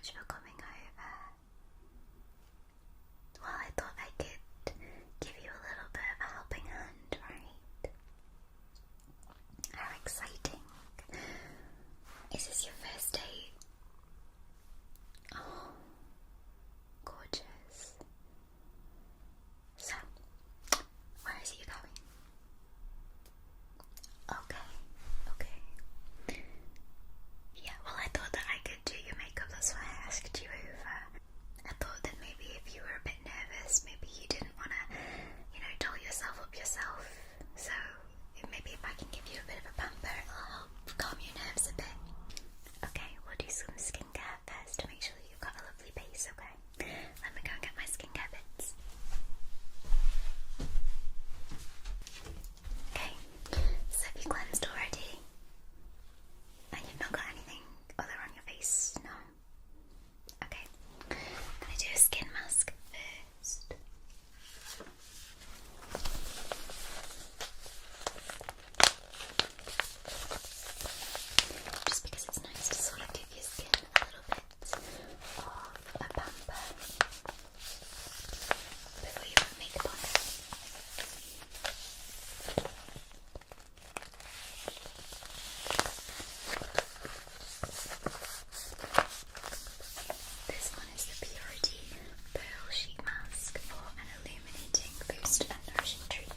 much for coming over. Well, I thought I could give you a little bit of a helping hand, right? How exciting. Is this your first date? Oh, gorgeous. So, where is it you're going? Okay. Yeah, well, I thought that I could do your makeup, that's why I asked you over. I thought that maybe if you were a bit nervous, maybe you didn't want to, doll yourself up yourself. So maybe if I can give you a bit of a pamper, it'll help calm your nerves a bit. Okay, we'll do some skincare first to make sure that you've got a lovely base, okay? Let me go and get my skincare bits. Okay, so have you cleansed already? And you've not got anything other on your face? No? Okay, I'm going to do a skin mask first. Just because it's nice to sort of give your skin a little bit of a pamper before you put makeup on. This one is the Purity Pearl Sheet Mask for an illuminating, boost and nourishing treatment.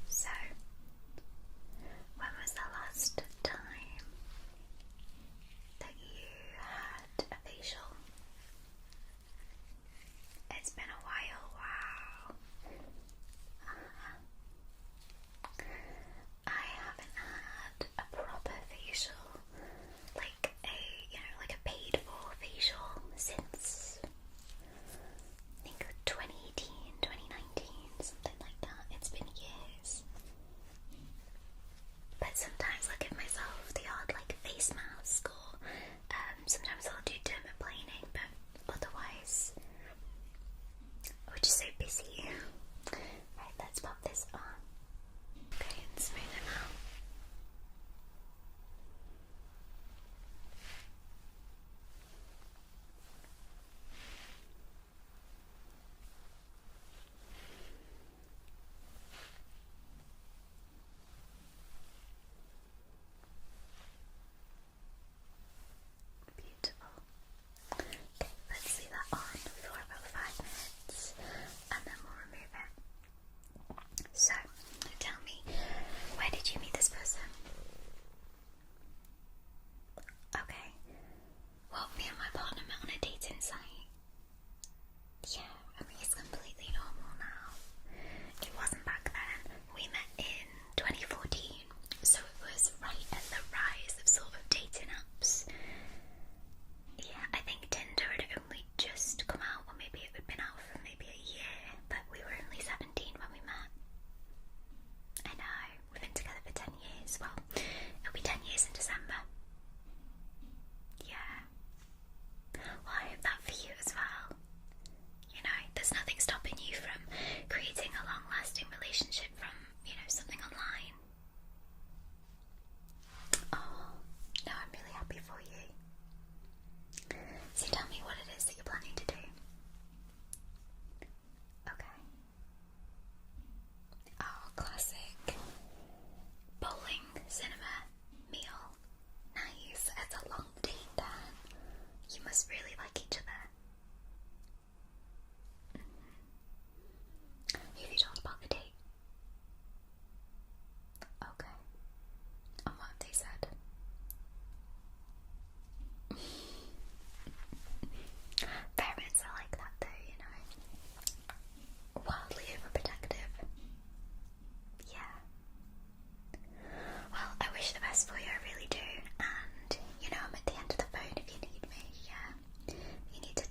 So, when was the last time that you had a facial? It's been a while, wow. I haven't had a proper facial, like a paid for facial since I think 2018, 2019, something like that. It's been years. But sometimes I'll give myself the odd face mask, or sometimes I'll do dermaplaning, but otherwise we're just so busy. Right, let's pop this on. Okay, and smooth it out. Beautiful. Okay, let's leave that on for about 5 minutes and then we'll remove it. So, tell me, where did you meet this person? Okay. Well, me and my partner met on a dating site. Yeah, I mean, it's completely normal now. It wasn't back then. We met in 2014, so it was right at the rise of sort of dating apps. Yeah, I think Tinder had only just come out, or maybe it had been out for maybe a year, but we were only 17 when we met. I know, we've been together for 10 years. Well, it'll be 10 years in December. Yeah. Well, I hope that for you as well. There's nothing stopping you from creating a long-lasting relationship from, something online. Oh, no, I'm really happy for you. So tell me what it is that you're planning to do. Okay. Oh, classic. Bowling, cinema, meal. Nice. It's a long date, Dan. You must really like each other. Who have you told about the date? Okay. And what have they said? Parents are like that though, wildly overprotective. Yeah. Well, I wish the best for you, I really do. And, I'm at the end of the phone if you need me, yeah. If you need to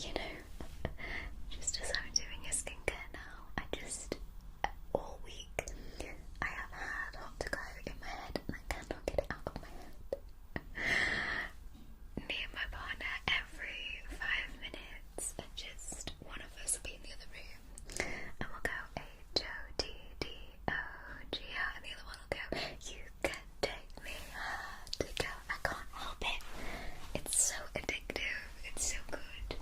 you know, just as I'm doing a skincare now, all week, I have had hot to go in my head and I cannot get it out of my head. Me and my partner, every 5 minutes, and just one of us will be in the other room, and we'll go HOTDOGR, and the other one will go, you can take me hard to go. I can't help it. It's so addictive. It's so good.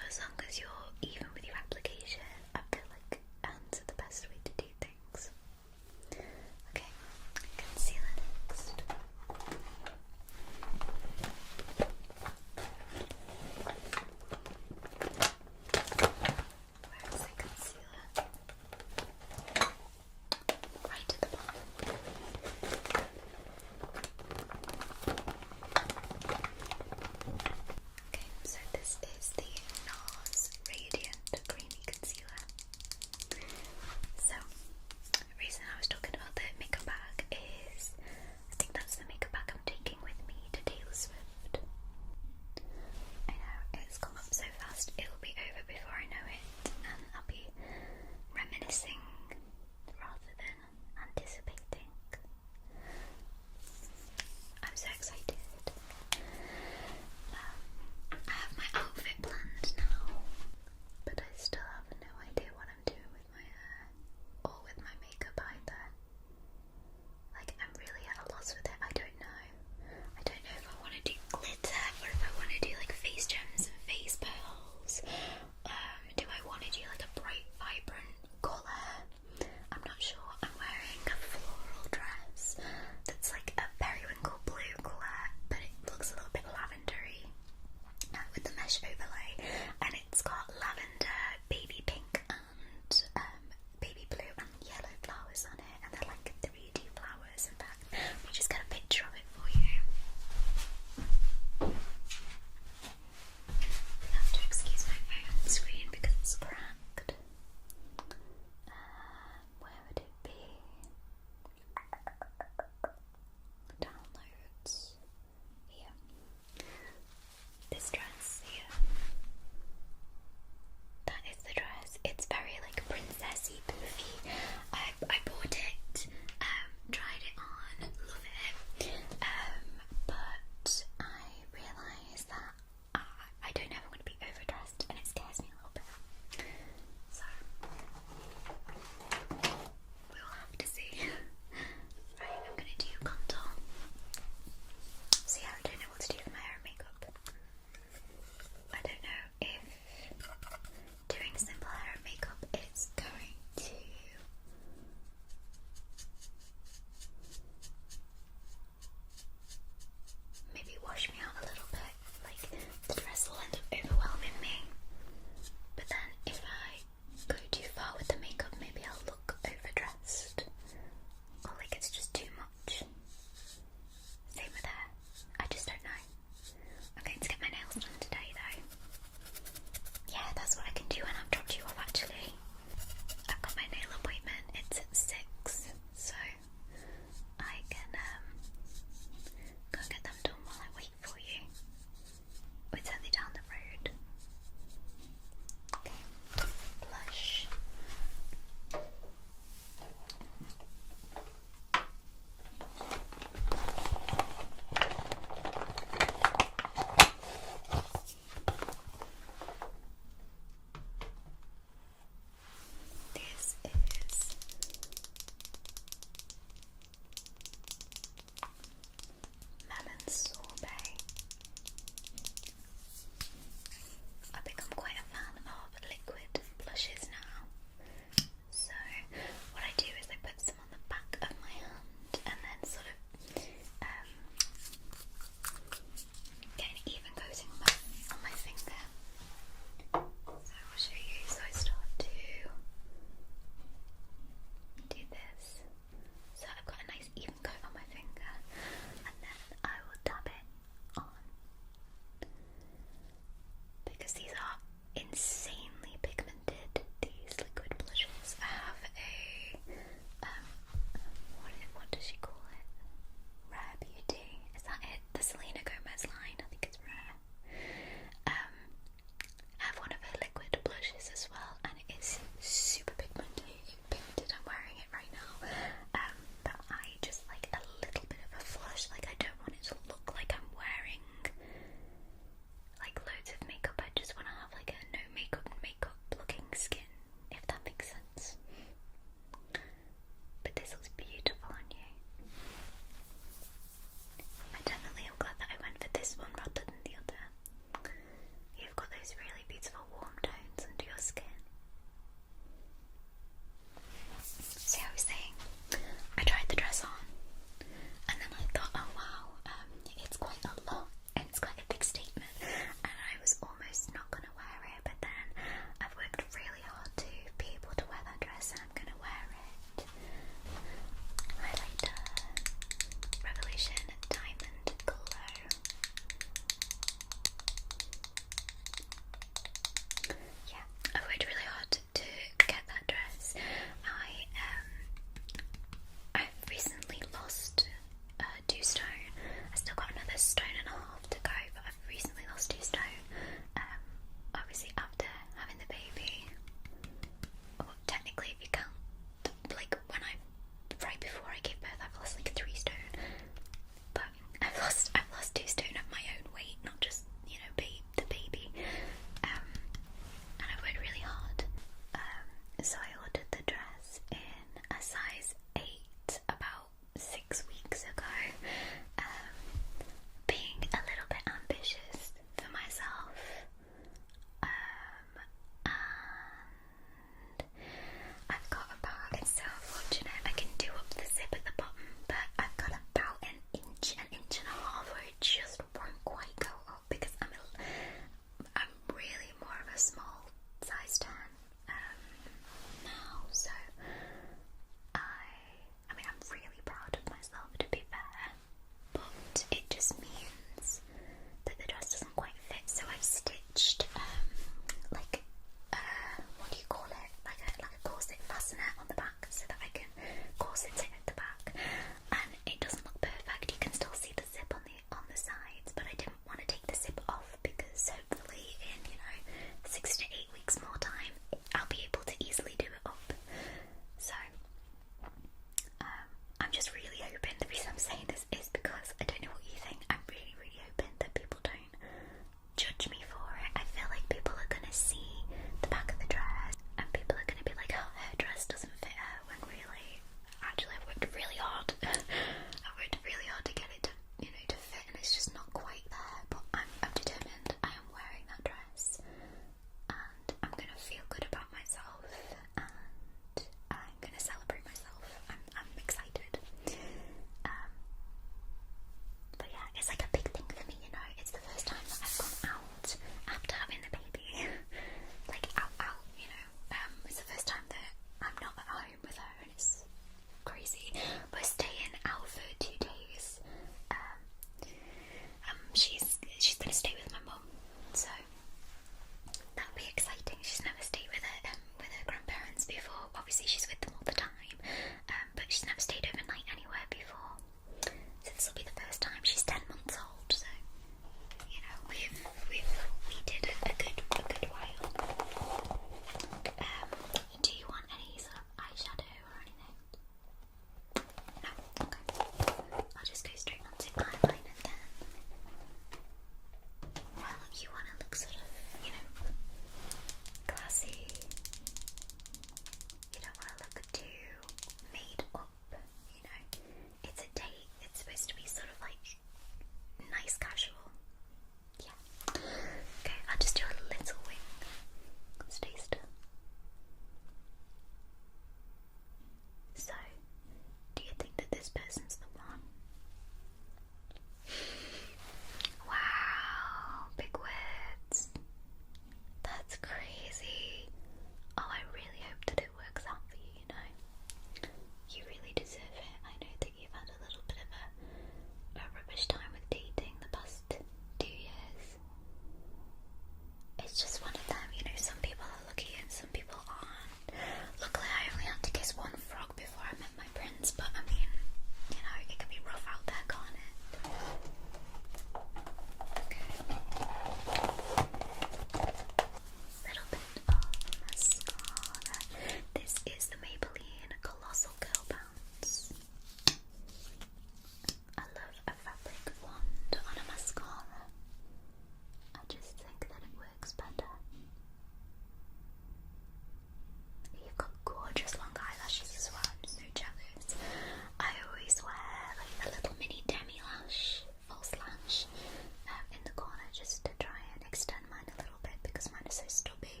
so stubby.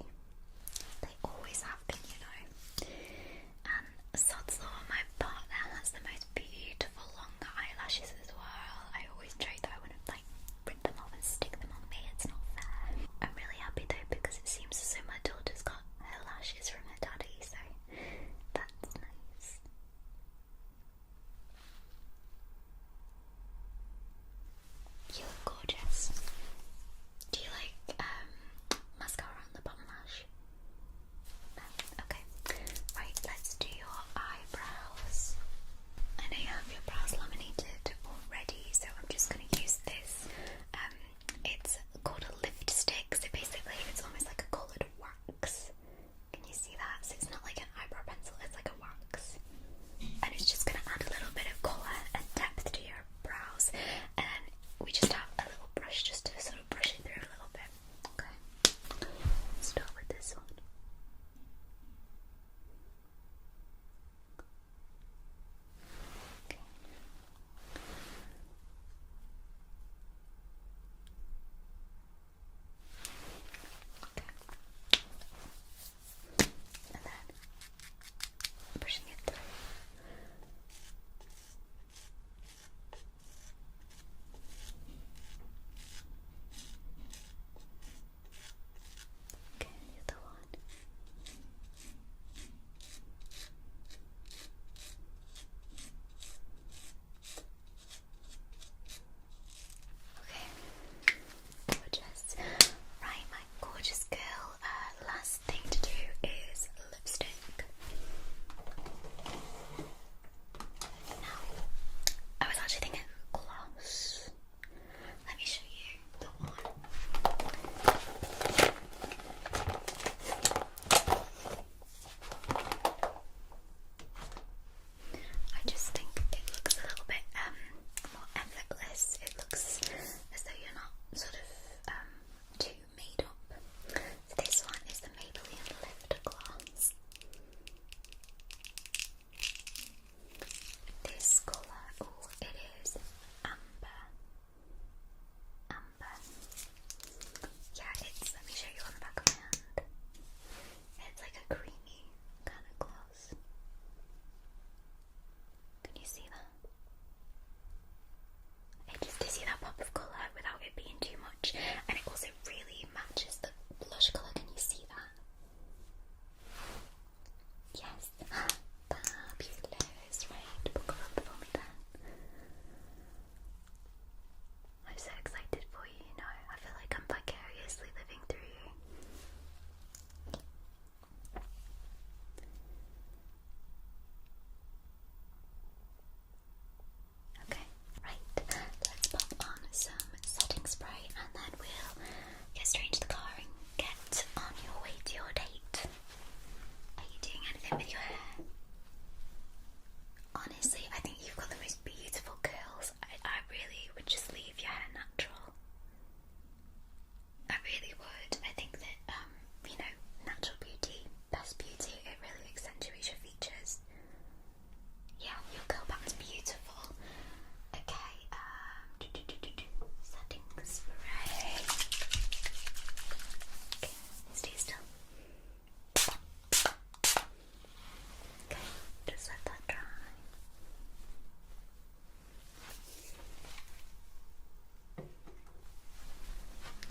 They always have been, you know. And sod's law, my partner has the most beautiful long eyelashes as well. I always joke that I want to like rip them off and stick them on me. It's not fair. I'm really happy though because it seems as though my daughter's got her lashes from her daddy, so that's nice. You look gorgeous. Do you like mascara on the bottom lash? No? Okay. Right, let's do your eyebrows. I know you have your brows laminated already, so I'm just going to use this. It's called a lift stick, so basically it's almost like a coloured wax. Can you see that? So it's not like an eyebrow pencil, it's like a wax. And it's just going to add a little bit of colour and depth to your brows. And then we just have a little brush just to sort of brush it through a little bit. Okay. Let's start with this one. Okay. And then brushing it through. Okay, the other one. Okay, gorgeous. Right, my gorgeous girl. Last thing to do is lipstick. Now, I was actually thinking gloss. Let me show you the one. I just think it looks a little bit more effortless. It looks as though you're not sort of too made up. So this one is the Maybelline Lift Gloss. This colour, oh, it is amber. Amber. Yeah, let me show you on the back of my hand. It's like a creamy kind of gloss. Can you see that? It just gives you that pop of colour without it being too much, and it also really matches the blush colour. Can you see that? Yes. Fabulous. Right, buckle up for me then. I'm so excited for you, you know. I feel like I'm vicariously living through you. Okay, right. Let's pop on some setting spray and then we'll get straight into the car and get on your way to your date. Are you doing anything with your hair? Honestly, I think you've got the most beautiful curls. I really would just leave your hair natural. I really would. I think that, you know, natural beauty, best beauty, it really accentuates your features. Yeah, your curl pattern's beautiful. Okay, setting spray. Okay, stay still. Okay, just let that dry.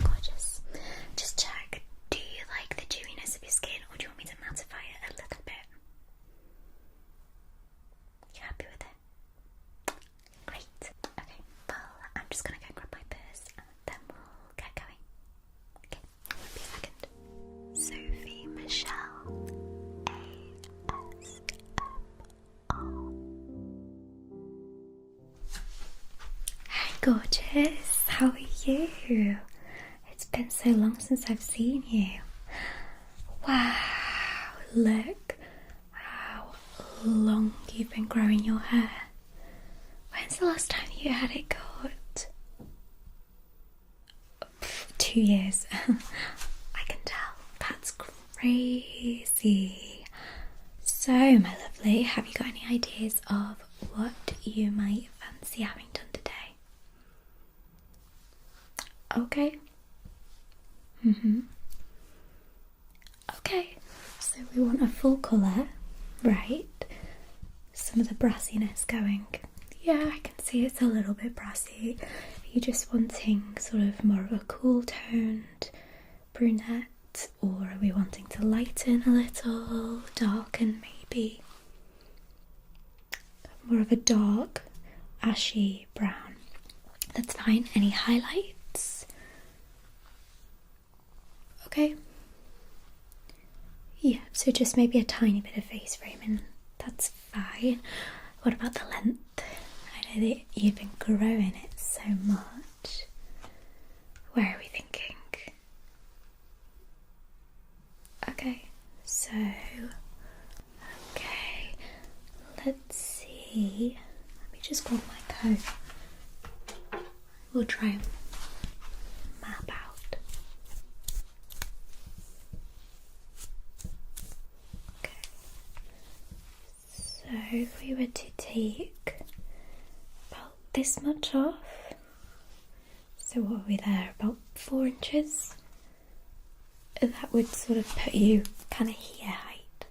Gorgeous. Just check, do you like the dewiness of your skin or do you want me to mattify it a little bit? You happy with it? Great. Okay, well, I'm just gonna go grab my purse and then we'll get going. Okay, won't be a second. Sophie Michelle ASMR. Hi, gorgeous. How are you? It's been so long since I've seen you. Wow, look how long you've been growing your hair. When's the last time you had it cut? 2 years. I can tell. That's crazy. So, my lovely, have you got any ideas of what you might fancy having done today? Okay. we want a full colour, right? Some of the brassiness going. Yeah, I can see it's a little bit brassy. Are you just wanting sort of more of a cool toned brunette, or are we wanting to lighten a little, darken maybe? More of a dark, ashy brown. That's fine. Any highlights? Okay. Yeah, so just maybe a tiny bit of face framing. That's fine. What about the length? I know that you've been growing it so much. Where are we thinking? Okay, so, okay, let's see. Let me just grab my coat. We'll try and map out. Okay, so if we were to take about this much off, so what are we there, about 4 inches? That would sort of put you kind of here height.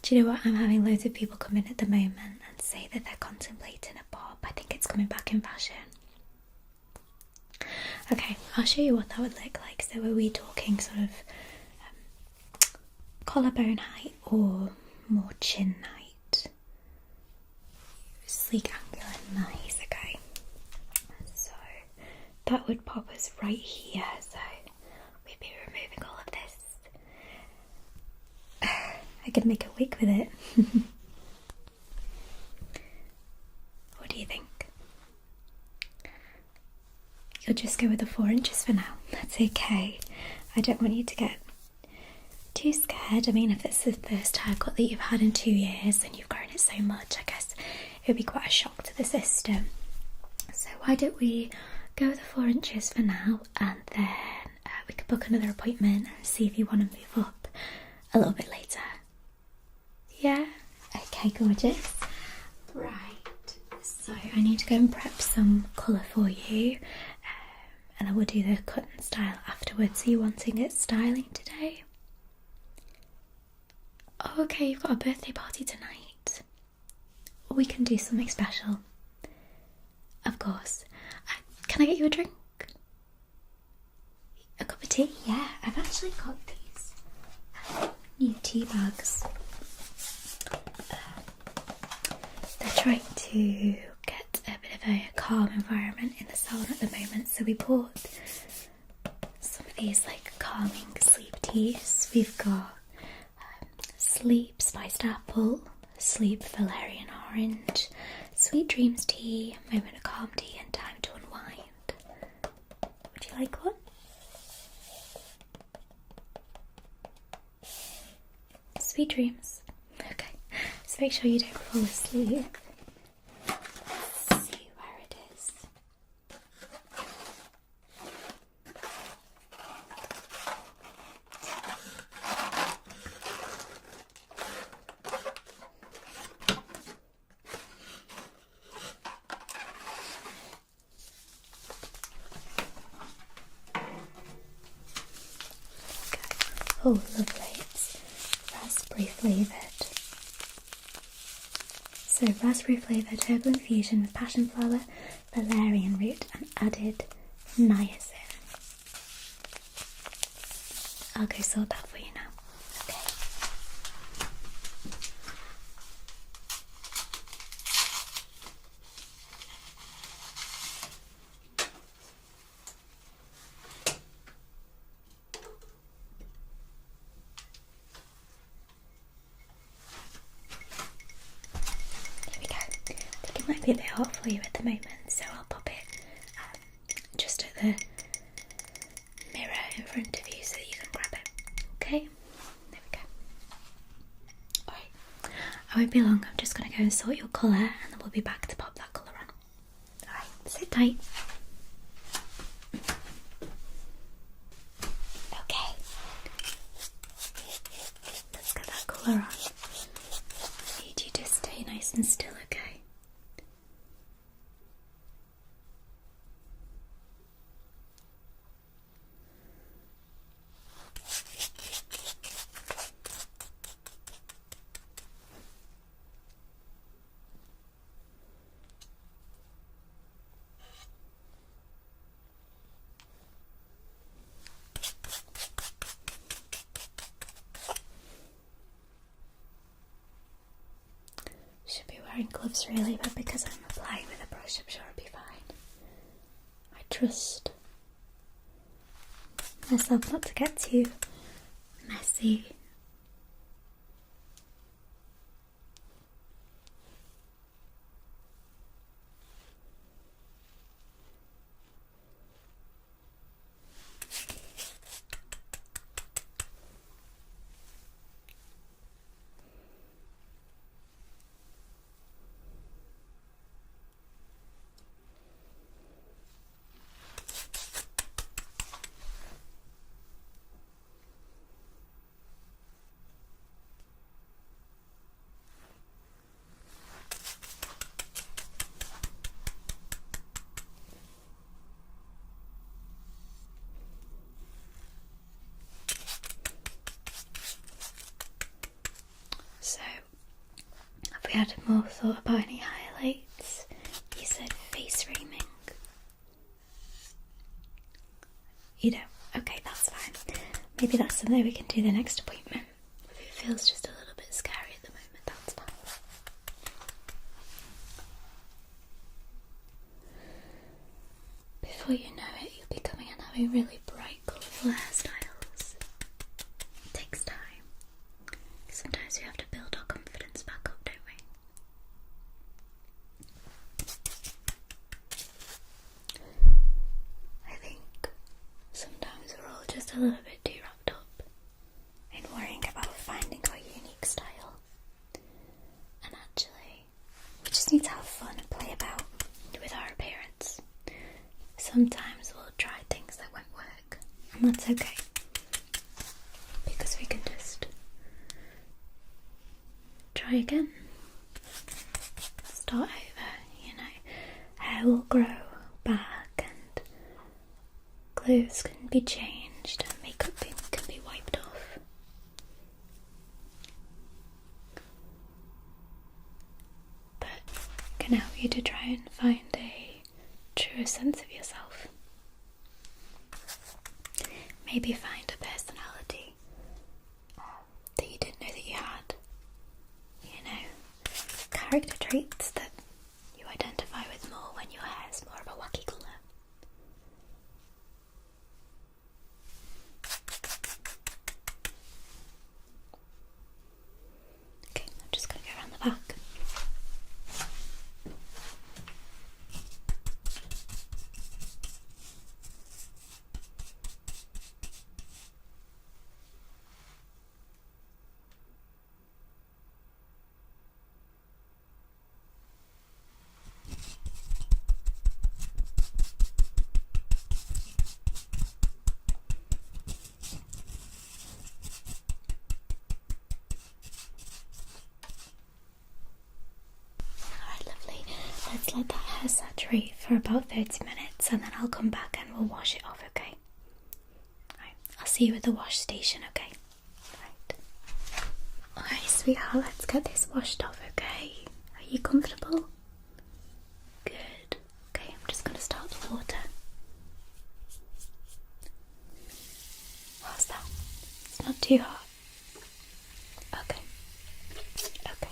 Do you know what? I'm having loads of people come in at the moment and say that they're contemplating a bob. I think it's coming back in fashion. Okay, I'll show you what that would look like. So are we talking sort of collarbone height or more chin height? Sleek, angular, nice, okay. So that would pop us right here, so we'd be removing all of this. I could make a wig with it. What do you think? You'll just go with the 4 inches for now. That's okay. I don't want you to get too scared. I mean, if it's the first haircut that you've had in 2 years and you've grown it so much, I guess it would be quite a shock to the system. So why don't we go with the 4 inches for now, and then we could book another appointment and see if you want to move up a little bit later. Yeah? Okay, gorgeous. Right, so I need to go and prep some colour for you, and then we'll do the cut and style afterwards. Are you wanting it styling today? Oh, okay, you've got a birthday party tonight. We can do something special. Of course. Can I get you a drink? A cup of tea? Yeah, I've actually got these new tea bags. They're trying to get a bit of a calm environment in the salon at the moment, so we bought some of these like calming sleep teas. We've got Sleep Spiced Apple, Sleep Valerian Orange, Sweet Dreams Tea, Moment of Calm Tea, and Time to Unwind. Would you like one? Sweet dreams. Okay, so make sure you don't fall asleep. Let's see where it is. Oh, lovely. It's raspberry flavoured. So, raspberry flavoured herbal infusion with passion flower, valerian root, and added niacin. I'll go sort that for you now. Okay. It might be a bit hot for you at the moment, so I'll pop it just at the mirror in front of you so that you can grab it. Okay? There we go. Alright, I won't be long. I'm just going to go and sort your colour, and then we'll be back to pop that colour on. Alright, sit tight. Okay. Let's get that colour on. I need you to stay nice and still, okay? wearing gloves really, but because I'm applying with a brush, I'm sure it'll be fine. I trust myself not to get too messy. So, have we had more thought about any highlights? You said face framing. You don't? Okay, that's fine. Maybe that's something we can do the next appointment. If it feels just a little bit scary at the moment, that's fine. Before you know it, you'll be coming and having really bright, colourful hairstyles. It takes time. Sometimes we have to build our confidence back up, don't we? I think sometimes we're all just a little bit too wrapped up in worrying about finding our unique style. And actually, we just need to have fun and play about with our appearance. Sometimes we'll try things that won't work, and that's okay. Because we can just try again. Start over, you know. Hair will grow back and clothes can be changed and makeup can be wiped off. But I can help you to try and find a truer sense of yourself. Maybe find a personality that you didn't know that you had. You know, character traits that you identify with more when your hair is more of a wacky colour. Okay, I'm just going to go around the back. Let's let that hair saturate for about 30 minutes and then I'll come back and we'll wash it off, okay? Right, I'll see you at the wash station, okay? Right. Alright, sweetheart, let's get this washed off, okay? Are you comfortable? Good. Okay, I'm just going to start the water. How's that? It's not too hot. Okay. Okay.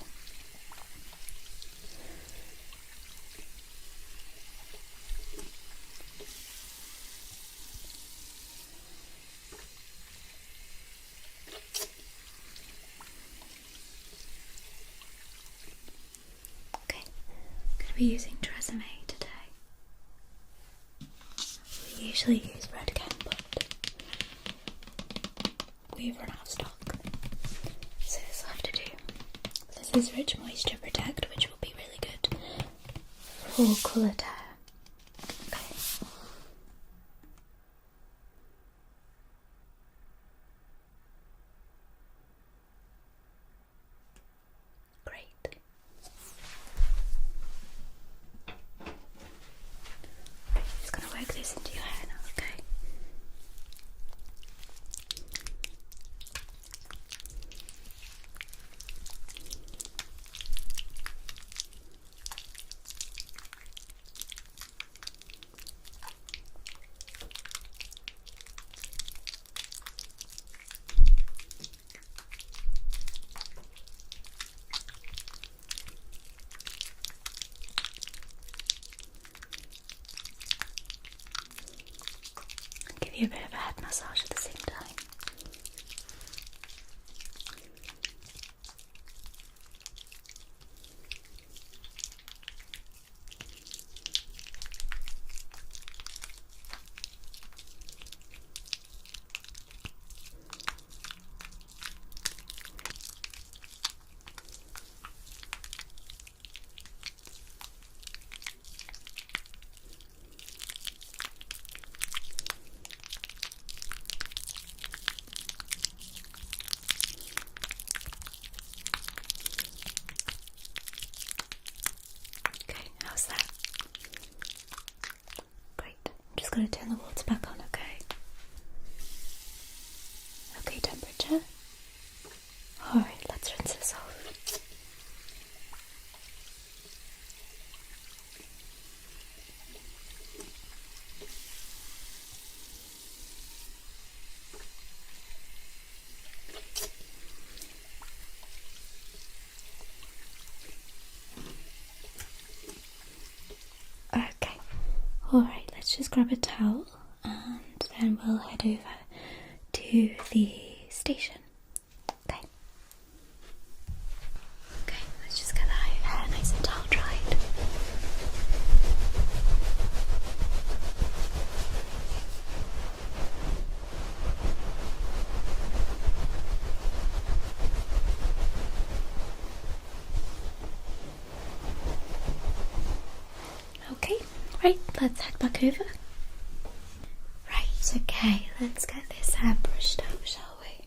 We're using Tresemme today. We usually use Red Can, but we've run out of stock. So this will have to do. This is Rich Moisture Protect, which will be really good for coloured hair. Okay. Great. Just gonna work this into your hair now, okay? give you a bit of a head massage at the same time. How's that? Great. I'm just going to turn the water back on, okay? Okay, temperature. Alright, let's rinse this off. Okay, alright, let's just grab a towel and then we'll head over to the station. Okay. Okay, let's just get that hair nice and towel dried. Okay, right, let's head back over. Right, okay, let's get this hair brushed up, shall we?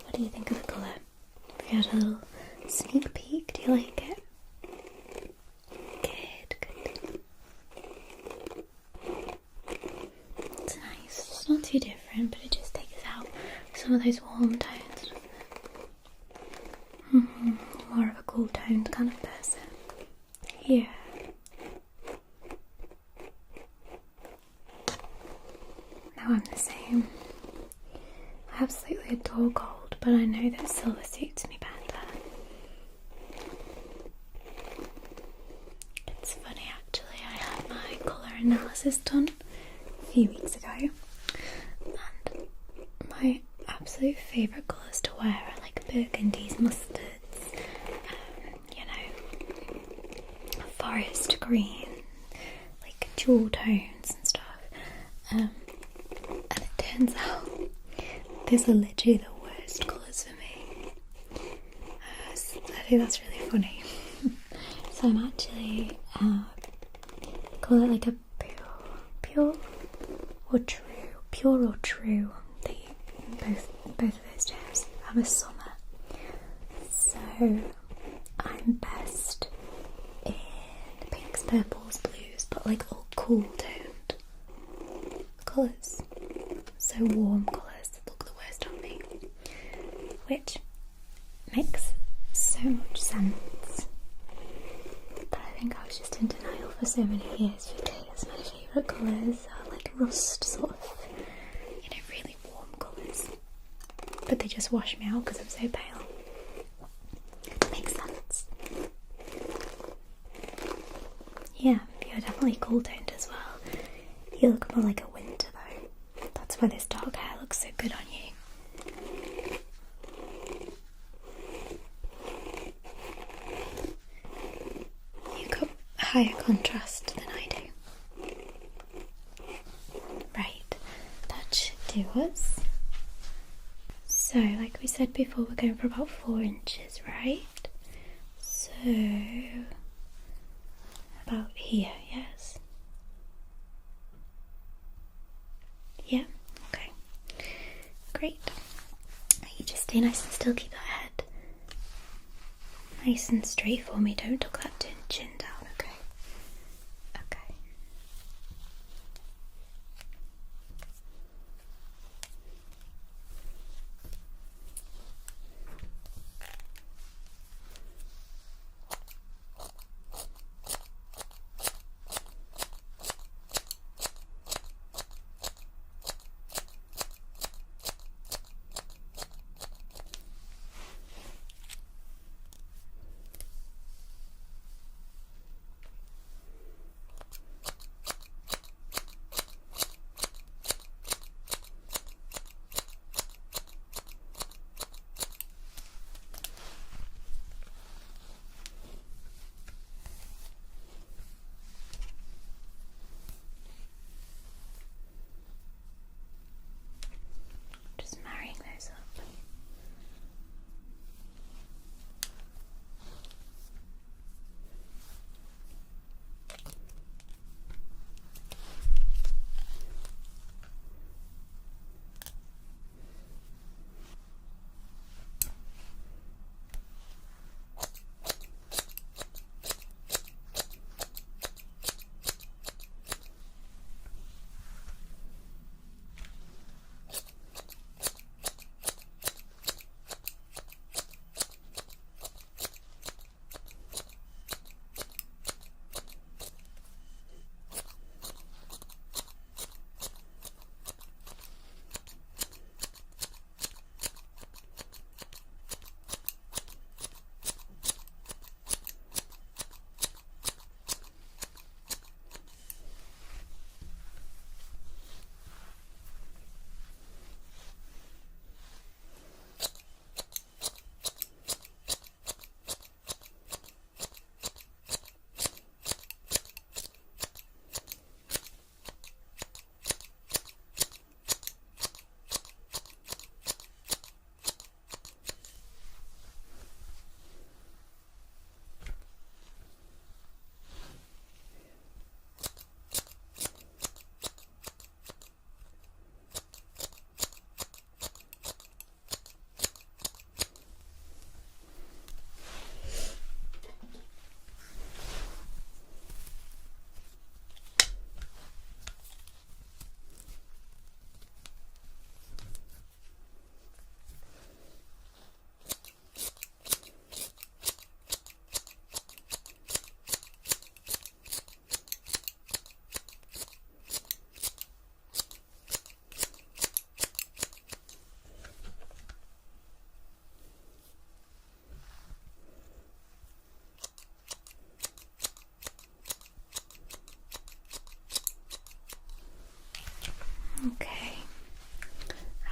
What do you think of the colour? Have you had a little sneak peek? Do you like it? Good, good. It's nice. It's not too different, but it just takes out some of those warm tones. More of a cool toned kind of person. Yeah. Now I'm the same. I absolutely adore gold, but I know that silver suits me better. It's funny actually, I had my colour analysis done a few weeks ago, and my absolute favourite colours to wear are like burgundies, mustards, you know, forest green, like jewel tones and stuff. And it turns out these are literally the worst colours for me. I think that's really funny. So I'm actually call it like a pure or true. Both of those terms have a summer. So I'm best in pinks, purples, blues, but like all cool toned colours. So warm colours that look the worst on me. Which makes so much sense. But I think I was just in denial for so many years because my favourite colours are like rust sort of, you know, really warm colours. But they just wash me out because I'm so pale. Makes sense. Yeah, you're definitely cool toned as well. You look more like a winter though. That's why this dark hair looks so good on you. You've got higher contrast than I do. Right, that should do us. So, like we said before, we're going for about 4 inches, right? So, about here, yes? Yeah? Okay. Great. You just stay nice and still, keep that head nice and straight for me, don't tuck that chin down, okay? Okay.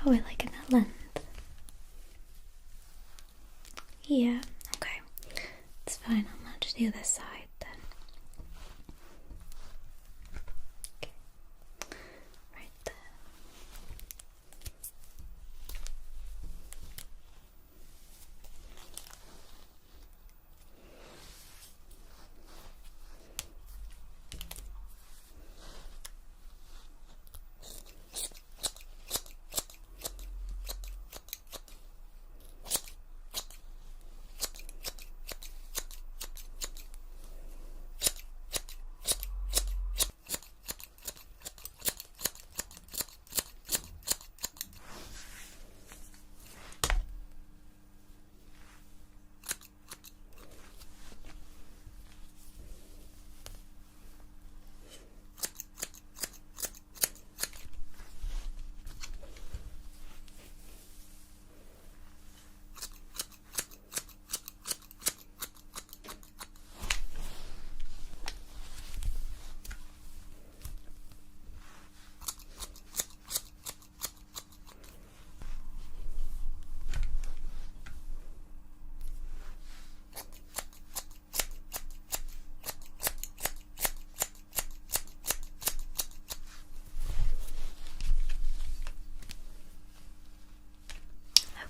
How are we liking that length? Yeah, okay. It's fine, I'll match the other side then. Okay. Right there.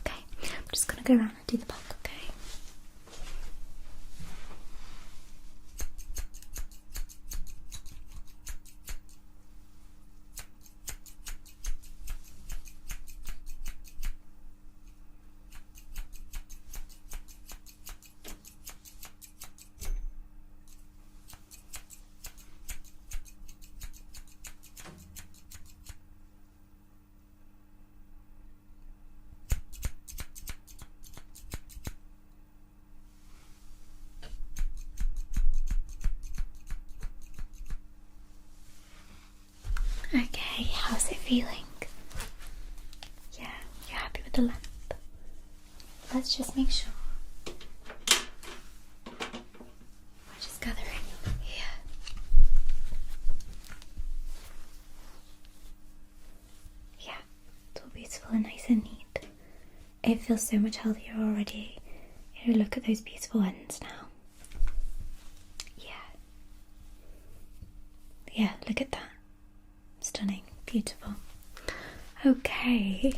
Okay, I'm just gonna go around and do the bulk, okay? Okay, how's it feeling? Yeah, you're happy with the length? Let's just make sure. We're just gathering here. Yeah, it's all beautiful and nice and neat. It feels so much healthier already. You know, look at those beautiful ends now. Yeah. Yeah, look at that. Stunning, beautiful. Okay.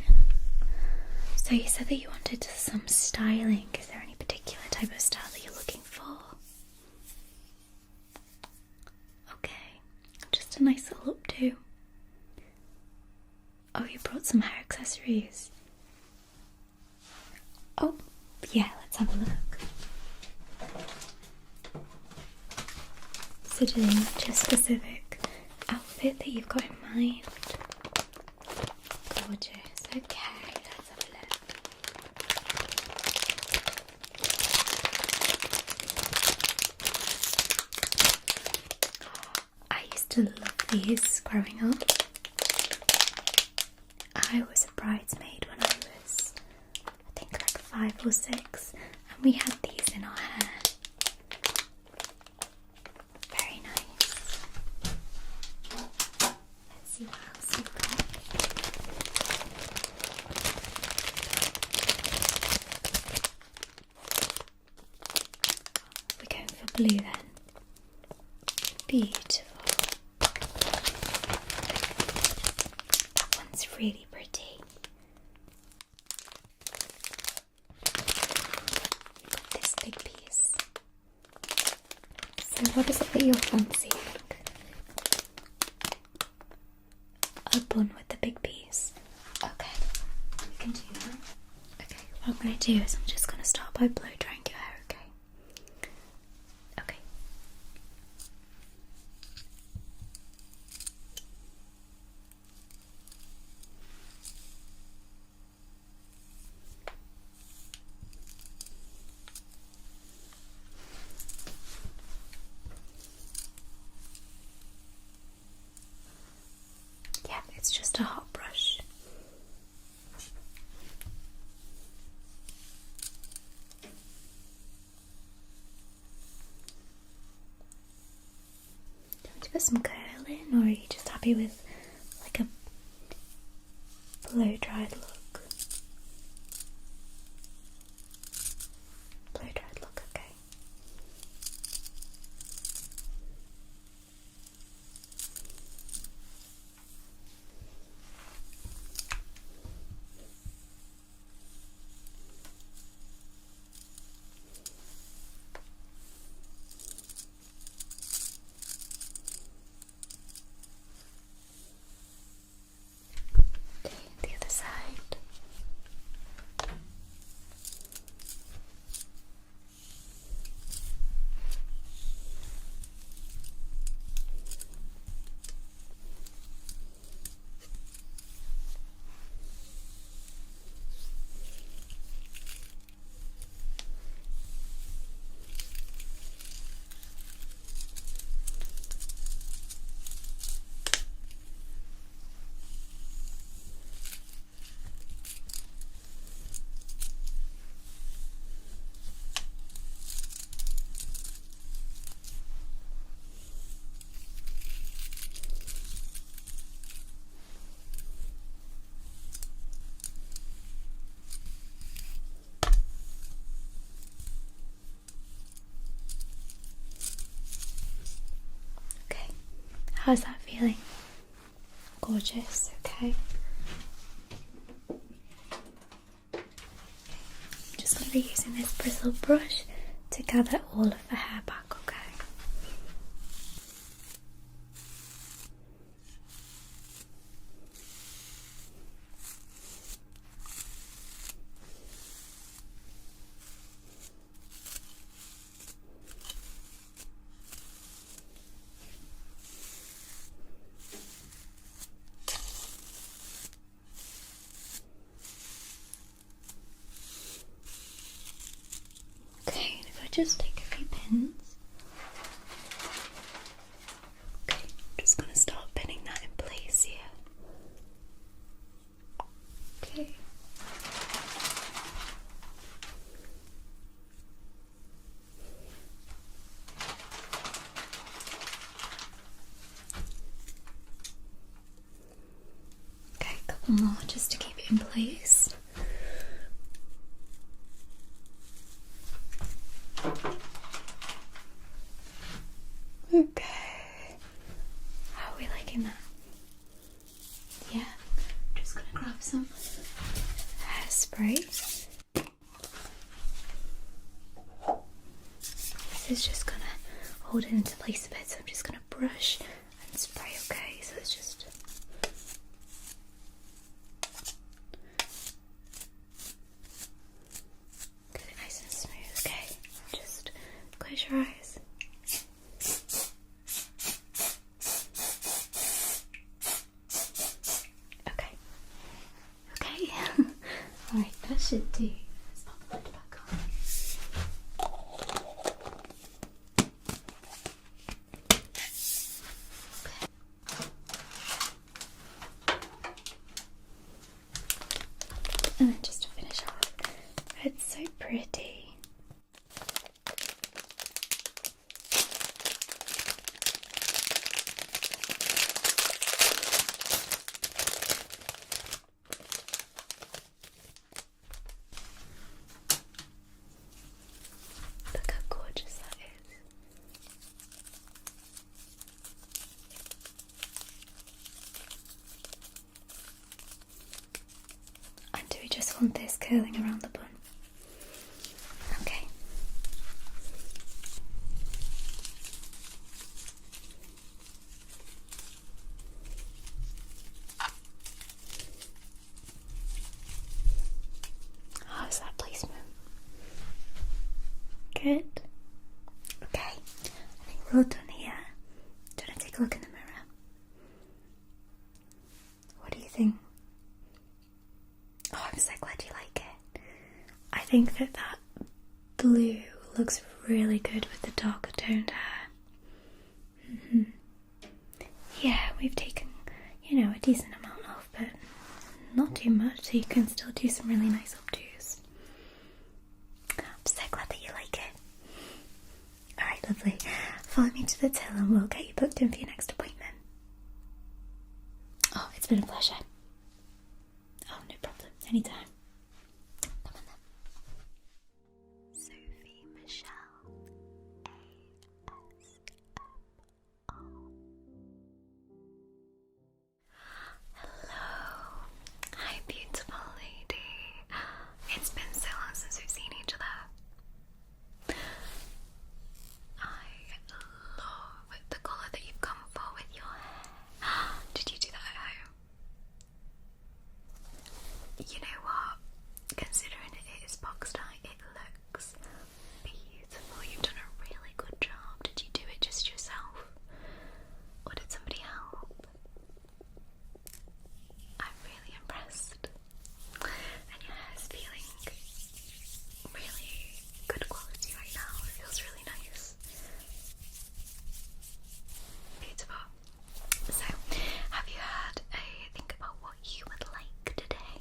So you said that you wanted some styling. Is there any particular type of style that you're looking for? Okay. Just a nice little updo. Oh, you brought some hair accessories. Oh, yeah, let's have a look. So do they match a specific outfit that you've got in mind? Gorgeous. Okay, let's have a look. I used to love these growing up. I was a bridesmaid when I was, I think, like 5 or 6, and we had these in our hair. Very nice. Let's see what else we've got. We're going for blue then. Beautiful. That one's really pretty. Got this big piece. So what is it that you're fancying? A bun with the big piece. Okay, we can do that. Okay, what I'm going to do is I'm just going to start by blow drying your hair, okay? Okay. Yeah, it's just a hot brush. Do you want to put some curl in, or are you just happy with like a blow-dried look. Blow-dried look, okay. The other side. How's that feeling? Gorgeous, okay. Just going to be using this bristle brush to gather all of the hair back, okay? Just take a few pins. Okay, I'm just going to start pinning that in place here. Okay. Okay, a couple more just to keep it in place. Okay, how are we liking that? Yeah, I'm just going to grab some hairspray. This is just going to hold it into place a bit, so I'm just going to brush and spray, okay? So it's just... get it nice and smooth, okay? Just close your eyes. Alright, that should do. Let's pop the lid back on. Okay. And then just to finish off, it's so pretty. Just want this curling around the bun. Okay. How's that placement? Good. Okay. I think we're all done here. Do you want to take a look in the mirror? What do you think? Oh, I'm so glad you like it. I think that blue looks really good with the darker toned hair. Yeah, we've taken, a decent amount off, but not too much, so you can still do some really nice updos. I'm so glad that you like it. Alright, lovely. Follow me to the till and we'll get you booked in for your next appointment. Oh, it's been a pleasure. Anytime. Come on then. Sophie Michelle ASMR. Hello. Hi, beautiful lady. It's been so long since we've seen each other. I love the colour that you've come for with your hair. Did you do that at home? You know what? Considering it is box tie, it looks beautiful. You've done a really good job. Did you do it just yourself? Or did somebody help? I'm really impressed. And your hair is feeling really good quality right now. It feels really nice. Beautiful. So, have you had a think about what you would like today?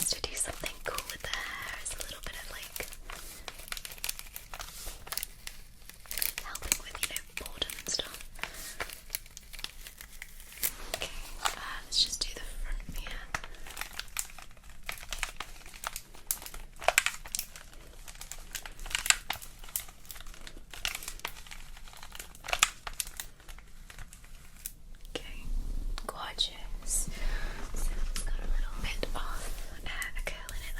us to do something cool with the hair as a little bit of like helping with, you know, boredom and stuff. Okay, let's just do the front here. Okay, gorgeous. So it's got a little bit of a curl in it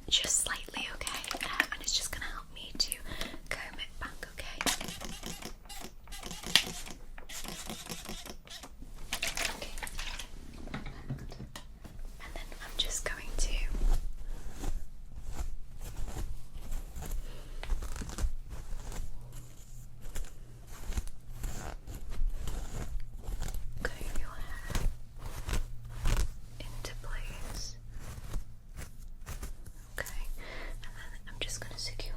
just slightly, okay? And it's just going to help me to comb it back, okay? Okay. And then I'm just going to comb your hair into place. Okay, and then I'm just going to secure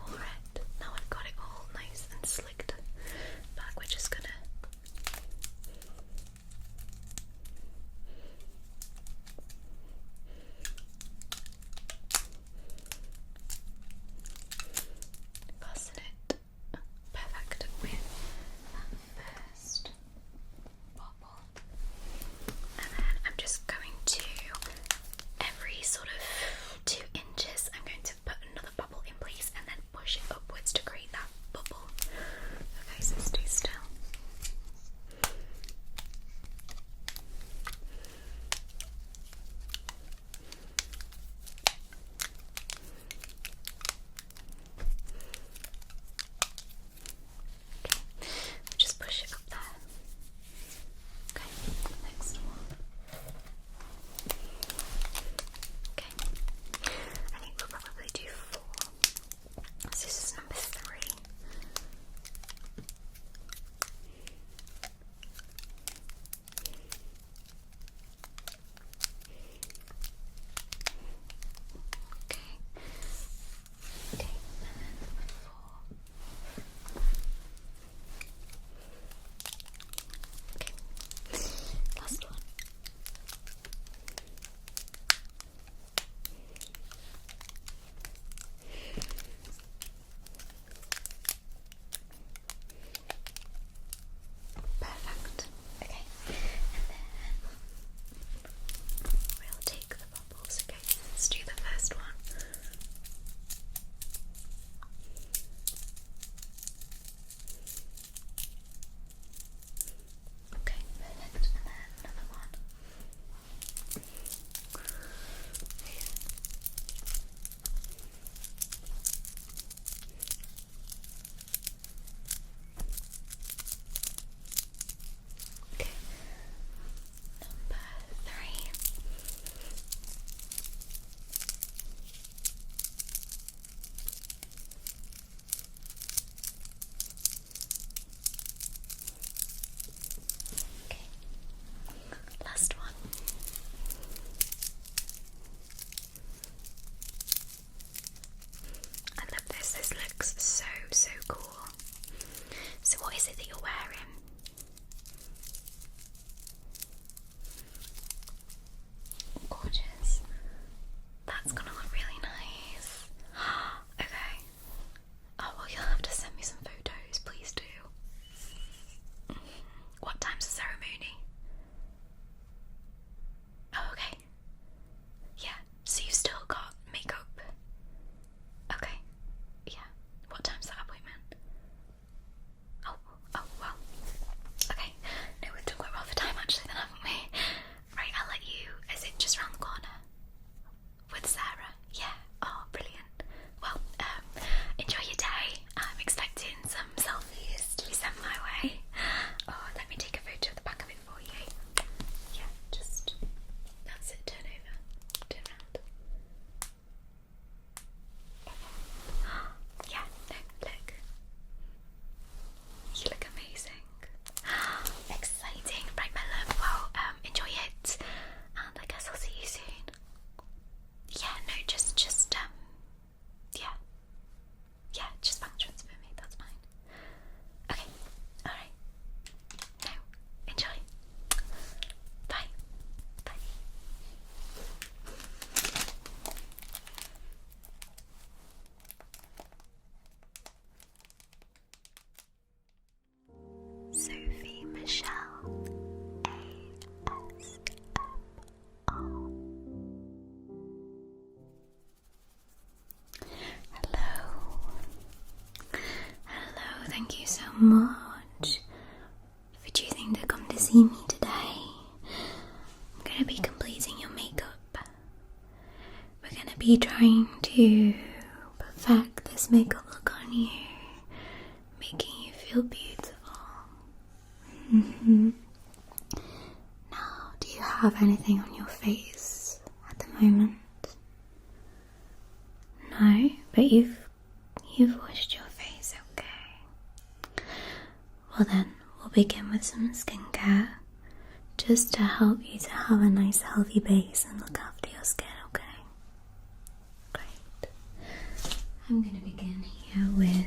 it. Now I've got it all nice and slicked back, we're just going to fasten it perfect with that first bobble. And then I'm just going to, every sort of 2 inches, I'm going to put another bubble in place and then push it upwards to create that bubble. Okay, so stay still. Okay, just push it up there. Okay, next one. Okay, I think we'll probably do 4. So this is number 3. Okay. Okay, and then number 4. Okay, last one. Perfect. Okay, and then we'll take the bubbles. Okay, let's do the first one. Okay, perfect. And then another one. Okay, number 3. Okay, last one. I love this. This looks so cool. So what is it that you're wearing? Gorgeous. That's gonna look really nice. Okay. Oh well, you'll have to send me some photos, please do. What time's the ceremony? Oh, okay. Yeah, so you've still got makeup. Okay. Yeah. What time's that appointment? Oh, well. Okay. No, we've done quite well for time actually then, haven't we? Right, I'll let you, is it just round the corner? With Sarah? Yeah. Oh, brilliant. Well, enjoy your day. I'm expecting some selfies to be sent my way. Oh, let me take a photo of the back of it for you. Yeah, just, that's it, turn over, turn round. Yeah, no, look. You look amazing. Exciting. Right, my love, well, enjoy it. And I guess I'll see you soon. Yeah, no, just, yeah, just bank transfer me, that's fine. Okay, alright. No, enjoy. Bye. Bye. Sophie Michelle ASMR. Hello, thank you so much for choosing to come to see me today. I'm going to be completing your makeup. We're going to be trying to to perfect this makeup look on you, making you feel beautiful. Now, do you have anything on your face at the moment? No, but you've washed your face, okay. Well then, we'll begin with some skincare, just to help you to have a nice healthy base and look after your skin, okay? Great. I'm going to begin here with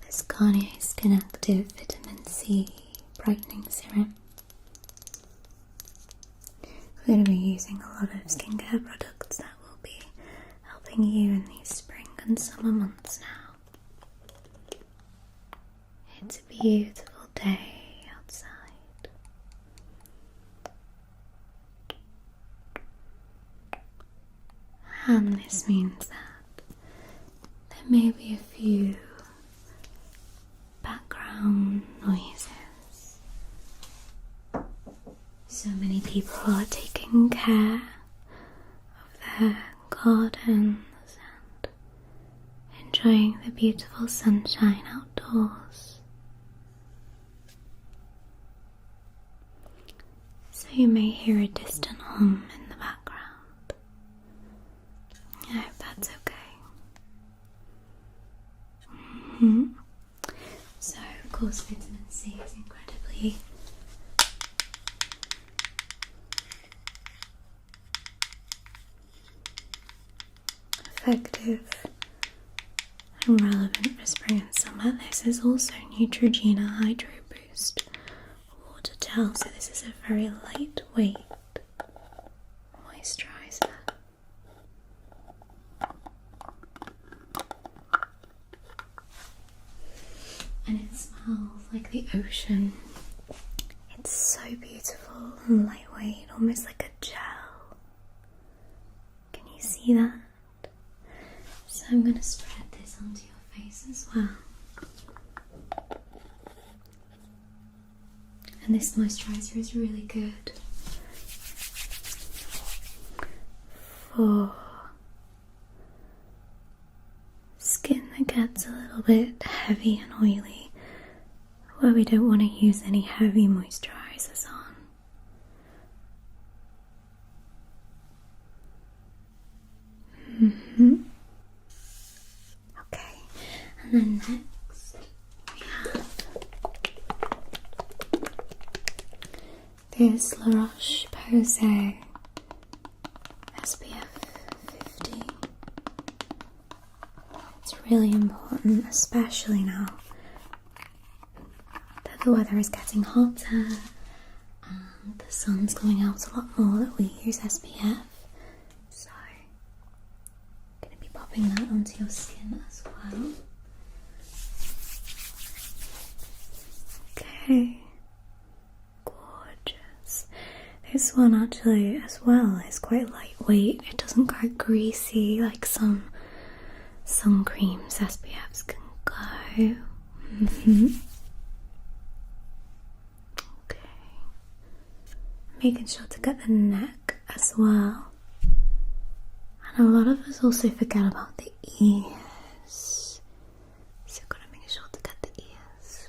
this Garnier Skin Active Vitamin C Brightening Serum. We're going to be using a lot of skincare products that will be helping you in these spring and summer months now. It's a beautiful day outside. And this means that there may be a few background noises. So many people are taking care of their gardens and enjoying the beautiful sunshine outdoors. So you may hear a distant hum in the background. I hope that's okay. So, of course, vitamin C is incredibly effective and relevant for spring and summer. This is also Neutrogena Hydro Boost Water Gel, so this is a very lightweight moisturizer. And it smells like the ocean. It's so beautiful and lightweight, almost like a gel. Can you see that? So I'm going to spread this onto your face as well. And this moisturizer is really good for skin that gets a little bit heavy and oily, where we don't want to use any heavy moisturizers on. Okay, and then next we have this La Roche-Posay SPF 50. It's really important, especially now that the weather is getting hotter and the sun's going out a lot more, that we use SPF. So I'm going to be popping that onto your skin as well. Okay, gorgeous. This one actually as well is quite lightweight. It doesn't get greasy like some sun creams SPFs can go. Okay, making sure to get the neck as well. And a lot of us also forget about the ears, so gotta make sure to get the ears.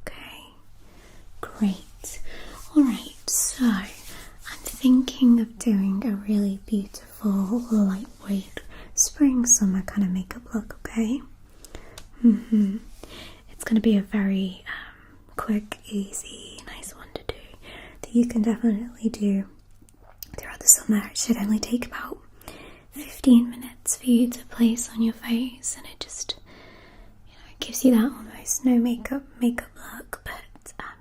Okay, great. Alright, so I'm thinking of doing a really beautiful, lightweight spring summer kind of makeup look, okay? It's going to be a very quick, easy, nice one to do that you can definitely do throughout the summer. It should only take about 15 minutes for you to place on your face, and it just, it gives you that almost no makeup look, but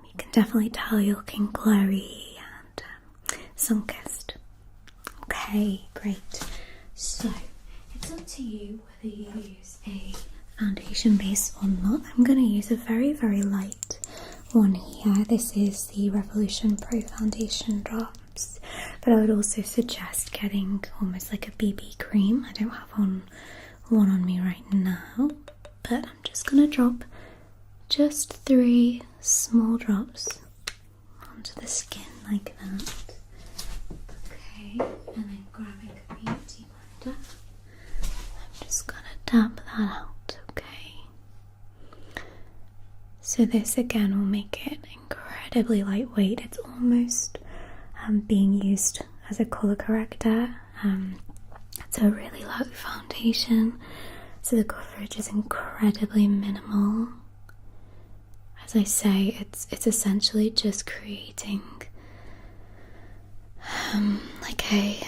you can definitely tell you're looking glowy and sun-kissed. Okay, great. So it's up to you whether you use a foundation base or not. I'm going to use a very, very light one here. This is the Revolution Pro Foundation Drops, but I would also suggest getting almost like a BB cream. I don't have one on me right now, but I'm just going to drop just 3 small drops onto the skin like that. Okay, and then grabbing a beauty after. I'm just gonna dab that out, okay? So this again will make it incredibly lightweight. It's almost being used as a colour corrector. It's a really light foundation, so the coverage is incredibly minimal. As I say, it's essentially just creating like a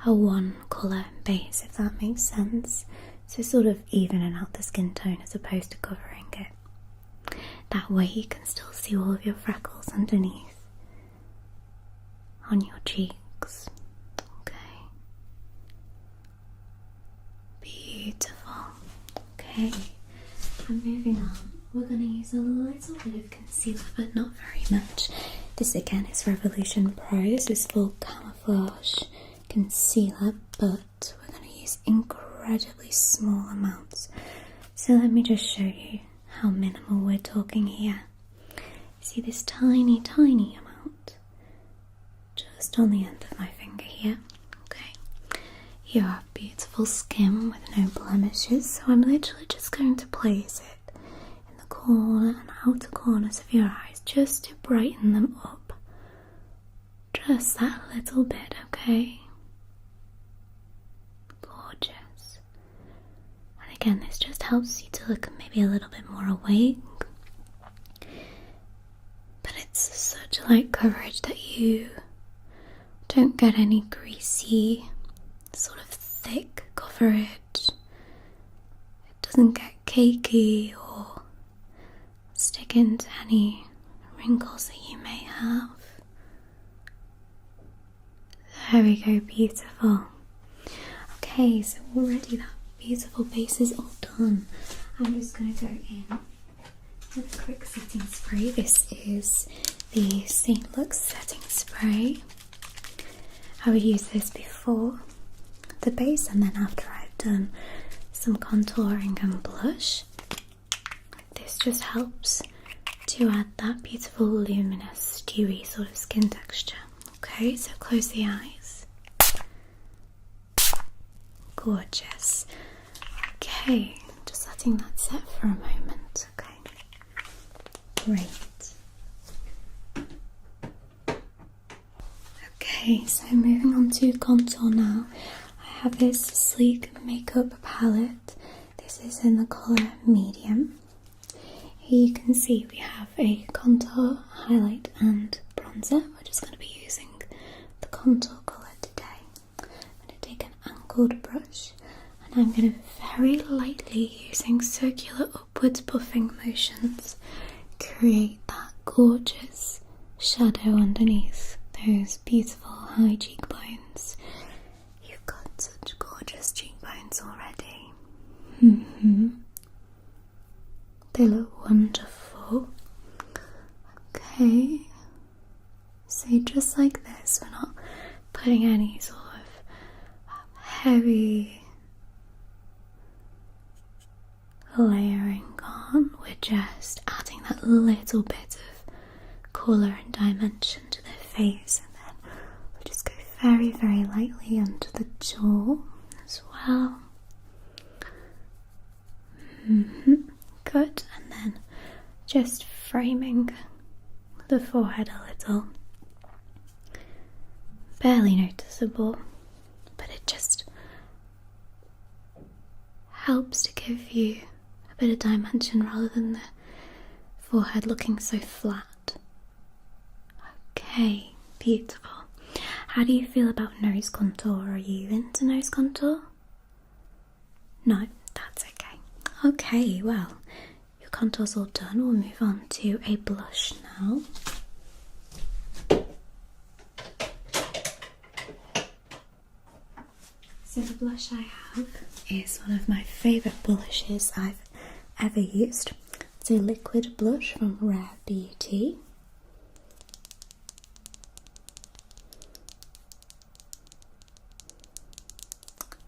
one colour base, if that makes sense. So sort of evening out the skin tone as opposed to covering it. That way you can still see all of your freckles underneath on your cheeks. Okay. Beautiful. Okay. And moving on, we're going to use a little bit of concealer, but not very much. This again is Revolution Pro. This is full camouflage concealer, but we're going to use incredibly small amounts. So let me just show you how minimal we're talking here. See this tiny, tiny amount just on the end of my finger here. Okay, you have beautiful skin with no blemishes, so I'm literally just going to place it in the corner and outer corners of your eyes just to brighten them up. Just that little bit, okay? Gorgeous. And again, this just helps you to look maybe a little bit more awake. But it's such light coverage that you don't get any greasy, sort of thick coverage. It doesn't get cakey or stick into any wrinkles that you may have. There we go, beautiful. Okay, so already that beautiful base is all done. I'm just going to go in with a quick setting spray. This is the St. Luxe setting spray. I would use this before the base and then after I've done some contouring and blush. This just helps to add that beautiful luminous dewy sort of skin texture. Okay, so close the eyes. Gorgeous. Okay, just letting that set for a moment. Okay, great. Okay, so moving on to contour now. I have this sleek makeup palette. This is in the colour medium. Here you can see we have a contour, highlight and bronzer. We're just going to be using the contour colour today. I'm going to take an angled brush and I'm going to very lightly, using circular upwards puffing motions, create that gorgeous shadow underneath those beautiful high cheekbones. You've got such gorgeous cheekbones already. They look wonderful. Okay, so just like this, we're not putting any sort of heavy layering on, we're just adding that little bit of colour and dimension to the face, and then we'll just go very, very lightly under the jaw as well. Good, and then just framing the forehead a little. Barely noticeable, but it just helps to give you a bit of dimension rather than the forehead looking so flat. Okay, beautiful. How do you feel about nose contour? Are you into nose contour? No, that's okay. Okay, well, your contour's all done. We'll move on to a blush now. So the blush I have is one of my favourite blushes I've ever used. It's a liquid blush from Rare Beauty.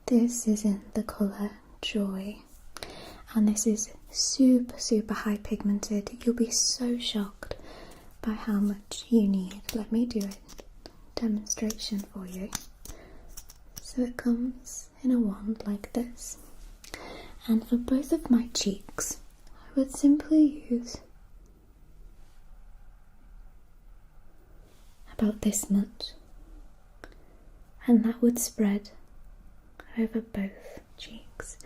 This is in the colour Joy, and this is super, super high pigmented. You'll be so shocked by how much you need. Let me do a demonstration for you. So it comes in a wand like this, and for both of my cheeks I would simply use about this much, and that would spread over both cheeks.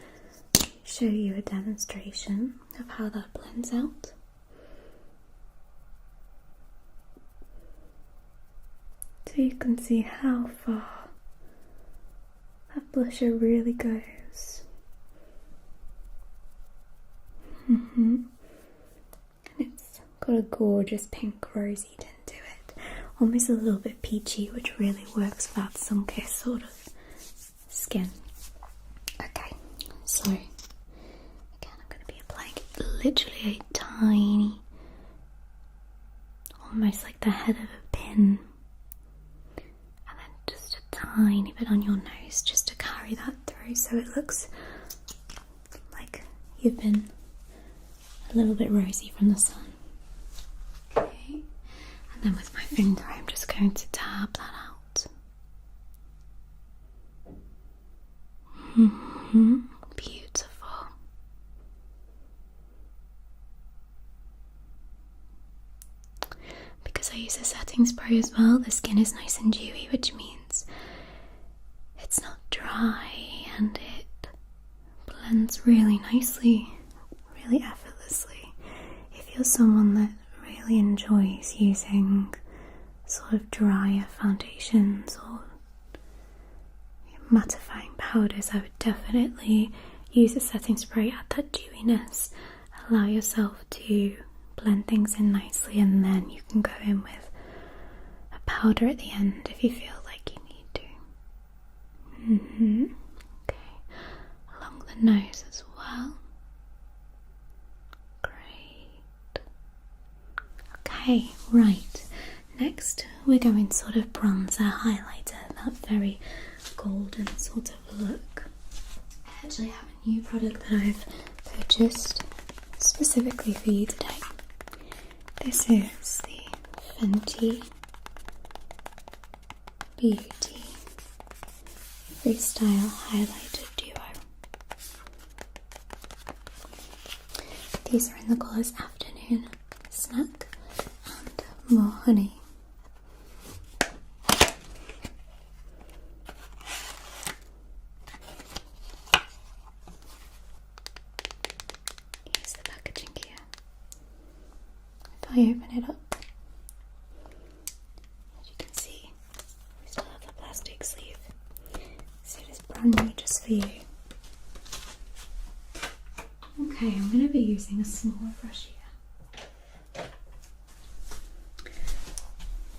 Show you a demonstration of how that blends out. So you can see how far that blusher really goes. And it's got a gorgeous pink rosy tint to it, almost a little bit peachy, which really works for that sun-kissed sort of skin. Okay, so again I'm going to be applying literally a tiny, almost like the head of a pin, and then just a tiny bit on your nose just to carry that through so it looks like you've been a little bit rosy from the sun. Okay, and then with my finger I'm just going to tap that out. Beautiful. Because I use a setting spray as well, the skin is nice and dewy, which means it's not dry and it blends really nicely, really effortlessly. If you're someone that really enjoys using sort of drier foundations or mattifying powders, I would definitely use a setting spray, add that dewiness, allow yourself to blend things in nicely, and then you can go in with a powder at the end if you feel like you need to. Okay, along the nose as well. Great. Okay, right. Next we're going sort of bronzer, highlighter, that very golden sort of look. I actually have a new product that I've purchased specifically for you today. This is the Fenty Beauty Freestyle Highlighter Duo. These are in the colours Afternoon, Snack and More Honey. I open it up, as you can see, we still have the plastic sleeve, so it is brand new just for you. Okay, I'm going to be using a smaller brush here,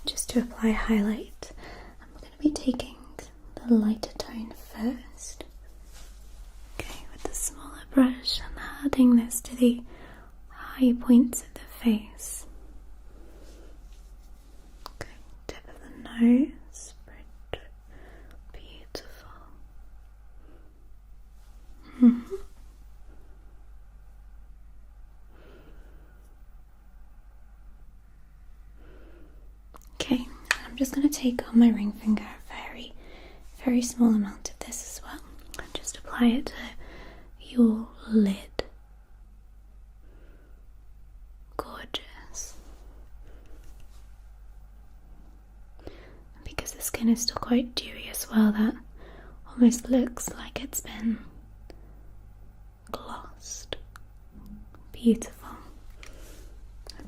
just to apply highlight. I'm going to be taking the lighter tone first, okay, with the smaller brush, and adding this to the high points of the face. Nose, beautiful. Okay, I'm just going to take on my ring finger a very, very small amount of this as well, and just apply it to your lid. Gorgeous. Because the skin is still quite dewy as well, that almost looks like it's been glossed. Beautiful.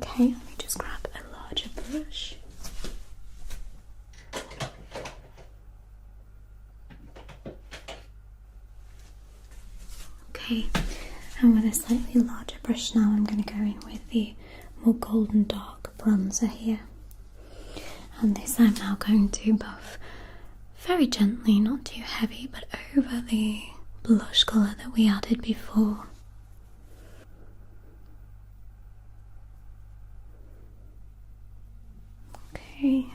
Okay, let me just grab a larger brush. Okay, and with a slightly larger brush now, I'm going to go in with the more golden dark bronzer here. And this I'm now going to buff very gently, not too heavy, but over the blush colour that we added before. Okay,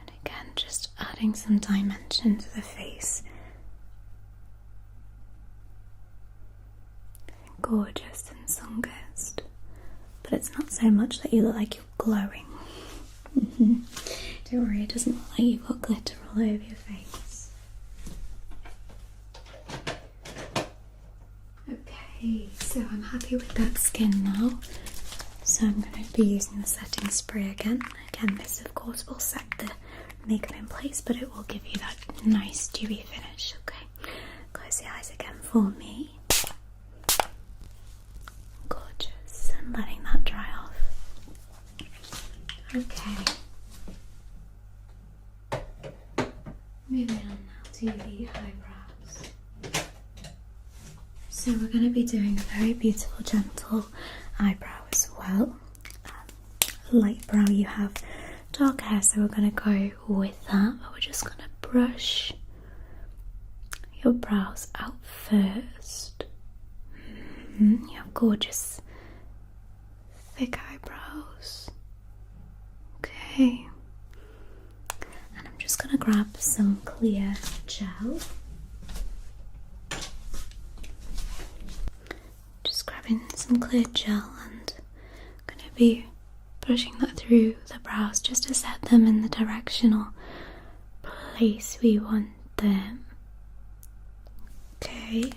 and again just adding some dimension to the face. Gorgeous and sun-kissed, but it's not so much that you look like you're glowing. Don't worry, it doesn't look like you've got glitter all over your face. Okay, so I'm happy with that skin now. So I'm going to be using the setting spray again. Again, this of course will set the makeup in place, but it will give you that nice dewy finish. Okay, close your eyes again for me. Gorgeous, and letting that dry off. Okay. Moving on now to the eyebrows. So we're going to be doing a very beautiful, gentle eyebrow as well. Light brow, you have dark hair, so we're going to go with that, but we're just going to brush your brows out first. You have gorgeous, thick eyebrows. Okay. And I'm just going to grab some clear gel. Just grabbing some clear gel and I'm going to be brushing that through the brows just to set them in the directional place we want them. Okay.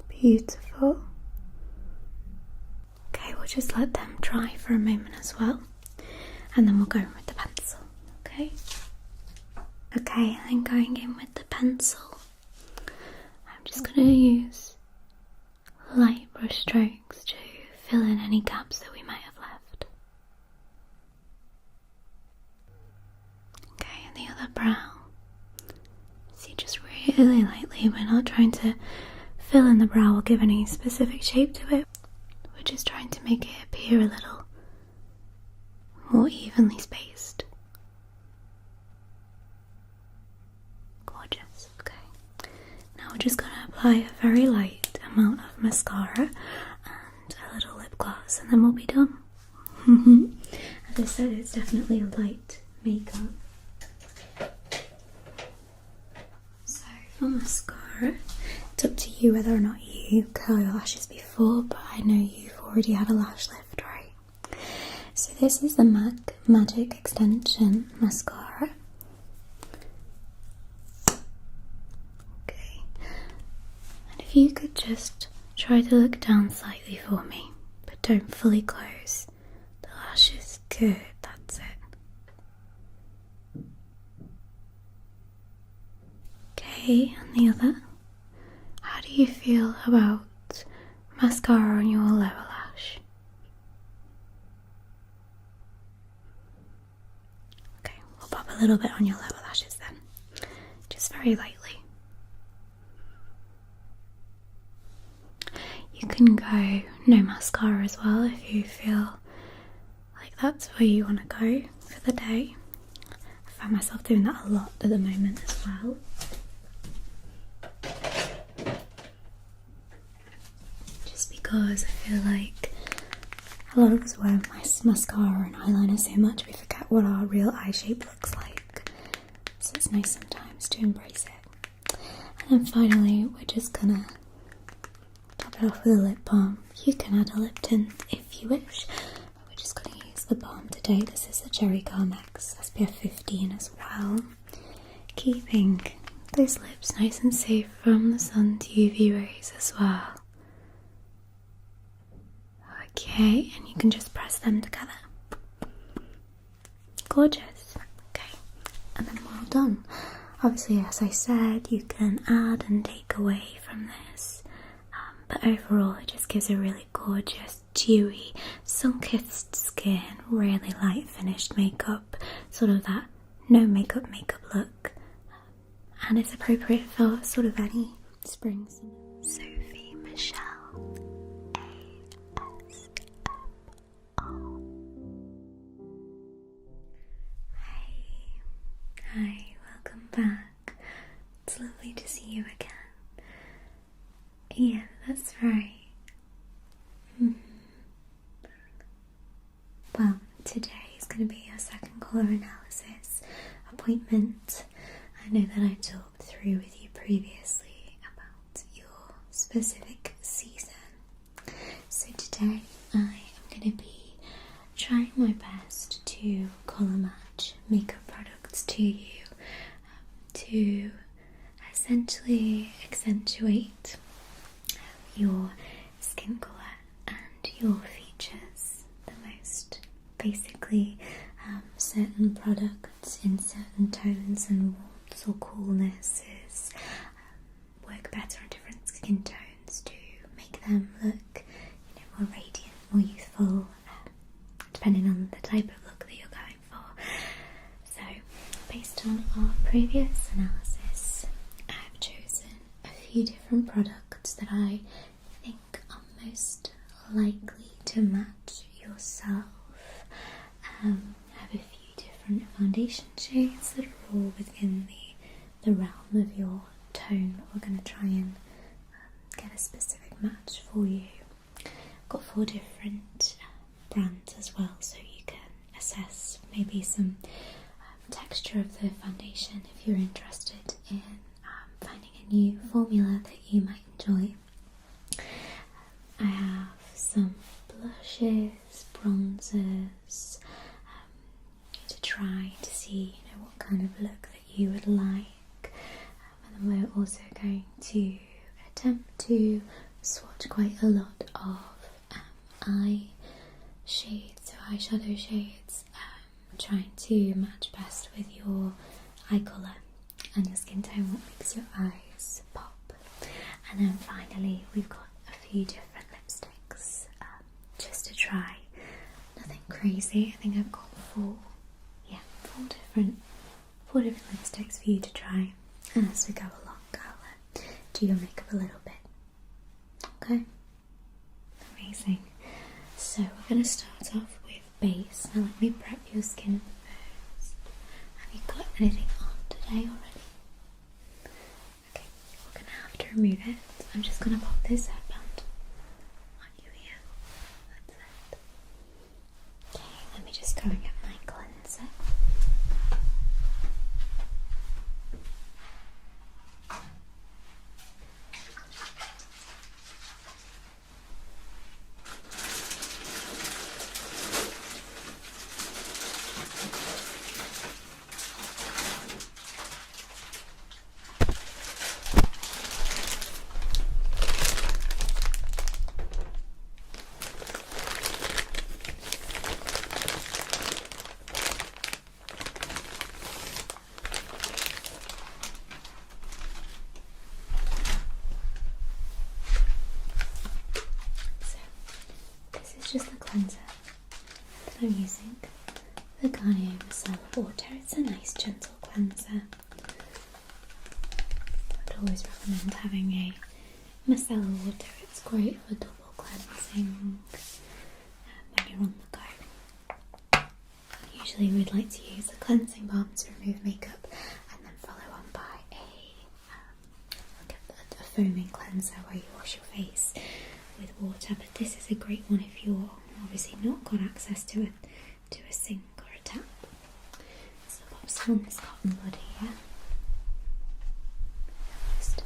Beautiful. Okay, we'll just let them dry for a moment as well, and then we'll go in with the pencil. Okay. Okay, and then going in with the pencil, I'm just going to use light brush strokes to fill in any gaps that we might have left. Okay, and the other brow. See, just really lightly. We're not trying to fill in the brow or give any specific shape to it. We're just trying to make it appear a little more evenly spaced. Gorgeous. Okay. Now we're just going to apply a very light amount of mascara and a little lip gloss, and then we'll be done. As I said, it's definitely a light makeup. So for mascara, it's up to you whether or not you curl your lashes before, but I know you've already had a lash lift, right? So this is the MAC Magic Extension Mascara. Okay, and if you could just try to look down slightly for me, but don't fully close the lashes. Good, that's it. Okay, and the other. How do you feel about mascara on your lower lash? Okay, we'll pop a little bit on your lower lashes then, just very lightly. You can go no mascara as well if you feel like that's where you want to go for the day. I find myself doing that a lot at the moment as well. Because I feel like a lot of us wear mascara and eyeliner so much we forget what our real eye shape looks like. So it's nice sometimes to embrace it. And then finally, we're just gonna top it off with a lip balm. You can add a lip tint if you wish, but we're just gonna use the balm today. This is a Cherry Carmex SPF 15 as well, keeping those lips nice and safe from the sun's UV rays as well. Okay, and you can just press them together. Gorgeous. Okay, and then well done. Obviously, as I said, you can add and take away from this, but overall it just gives a really gorgeous, dewy, sun-kissed skin, really light finished makeup, sort of that no makeup look, and it's appropriate for sort of any spring. Sophie Michelle. Hi, welcome back. It's lovely to see you again. Yeah, that's right. Well, today is going to be your second colour analysis appointment. I know that I talked through with you previously about your specific season. So today I am going to be trying my best to colour match makeup products to you, to essentially accentuate your skin colour and your features the most. Basically, certain products in certain tones and warmths or coolnesses work better on different skin tones to make them look, more radiant, more youthful, depending on the type of look that you're going for. So, based on our previous analysis, I've chosen a few different products that I think are most likely to match yourself. I have a few different foundation shades that are all within the realm of your tone. We're going to try and get a specific match for you. I've got 4 different brands as well, so you can assess maybe some texture of the foundation if you're interested in finding a new formula that you might enjoy. I have some blushes, bronzers to try to see what kind of look that you would like, and then we're also going to attempt to swatch quite a lot of eye shades, so eyeshadow shades, trying to match best with your eye colour and your skin tone, what makes your eyes pop. And then finally we've got a few different lipsticks just to try. Nothing crazy. I think I've got 4 different lipsticks for you to try, and as we go along I'll do your makeup a little bit. Okay? Amazing. So we're going to start off with base. Now let me prep your skin first. Have you got anything on today already? Okay, we're going to have to remove it. I'm just going to pop this headband on you here. That's it. Okay, let me just go and get my cleanser. Just the cleanser that I'm using, the Garnier Micellar Water. It's a nice gentle cleanser. I'd always recommend having a micellar water. It's great for double cleansing when you're on the go. Usually we'd like to use a cleansing balm to remove makeup and then follow on by a foaming cleanser where you wash your face with water, but this is a great one if you're obviously not got access to a sink or a tap. So pop some on this cotton bud here, just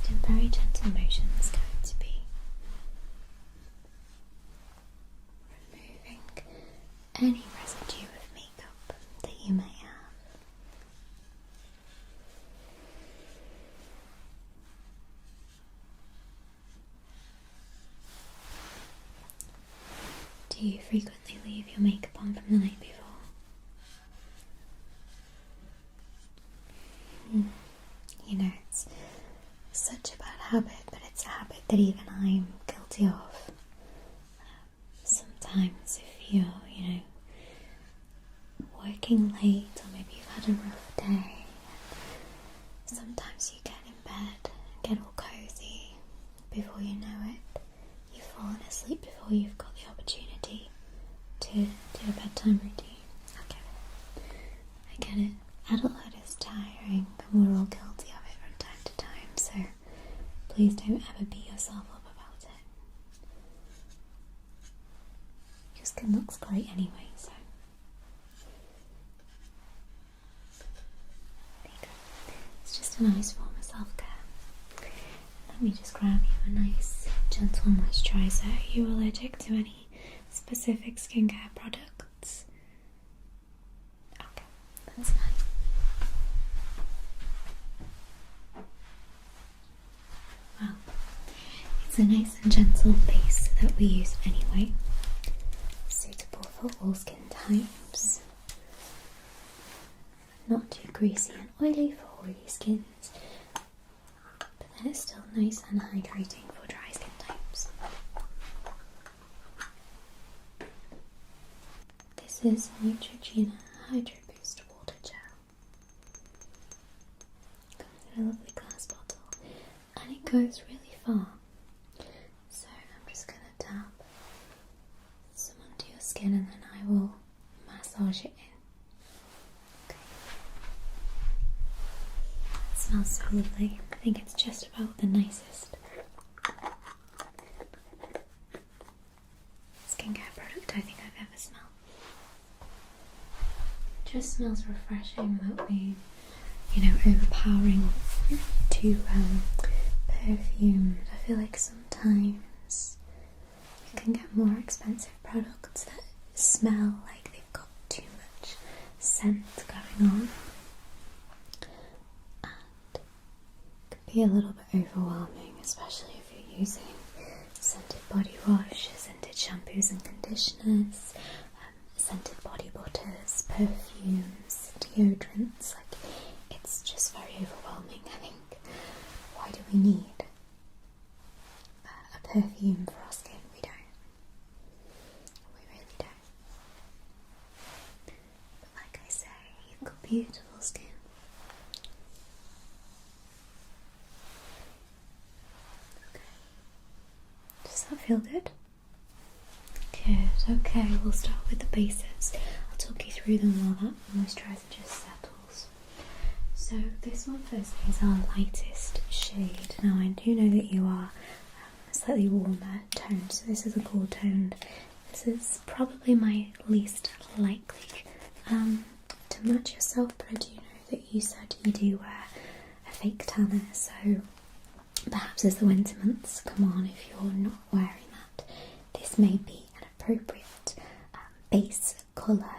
in very gentle motions, going to be removing any residue of makeup that you may have. Do you frequently leave your makeup on from the night before? It's such a bad habit, but it's a habit that even I'm guilty of. Sometimes if you're, working late, or maybe you've had a rough day, sometimes you get in bed and get all cozy. Before you know it, you've fallen asleep before you've got the opportunity to do a bedtime routine. I get it. Adulthood is tiring, and we're all guilty of it from time to time, so please don't ever beat yourself up about it. Your skin looks great anyway, so there you go. It's just a nice form of self-care. Let me just grab you a nice gentle moisturiser. Are you allergic to any specific skincare products? Okay. That's fine. Well, it's a nice and gentle base that we use anyway, suitable for all skin types, not too greasy and oily for oily skins, but then it's still nice and hydrating for dry skin types. This is Neutrogena Hydro Boost Water Gel. Comes in a lovely glass bottle and it goes really far. So I'm just going to tap some onto your skin and then I will massage it in. Okay. It smells so lovely. I think it's just about the nicest skincare product I think I've ever smelled. It just smells refreshing without being, overpowering or too perfumed. I feel like sometimes you can get more expensive products that smell like they've got too much scent going on, and it can be a little bit overwhelming, especially if you're using scented body wash, scented shampoos and conditioners, scented body butters, perfumes, deodorants. Like, it's just very overwhelming. I think, why do we need a perfume for our skin? We don't. We really don't. But like I say, you've got beautiful skin. Okay. Does that feel good? Good. Okay, we'll start with the basics. I'll talk you through them while that moisturiser just settles. So this one first is our lightest shade. Now I do know that you are slightly warmer toned, so this is a cool toned. This is probably my least likely to match yourself, but I do know that you said you do wear a fake tanner, so perhaps as the winter months come on, if you're not wearing that, this may be an appropriate base colour,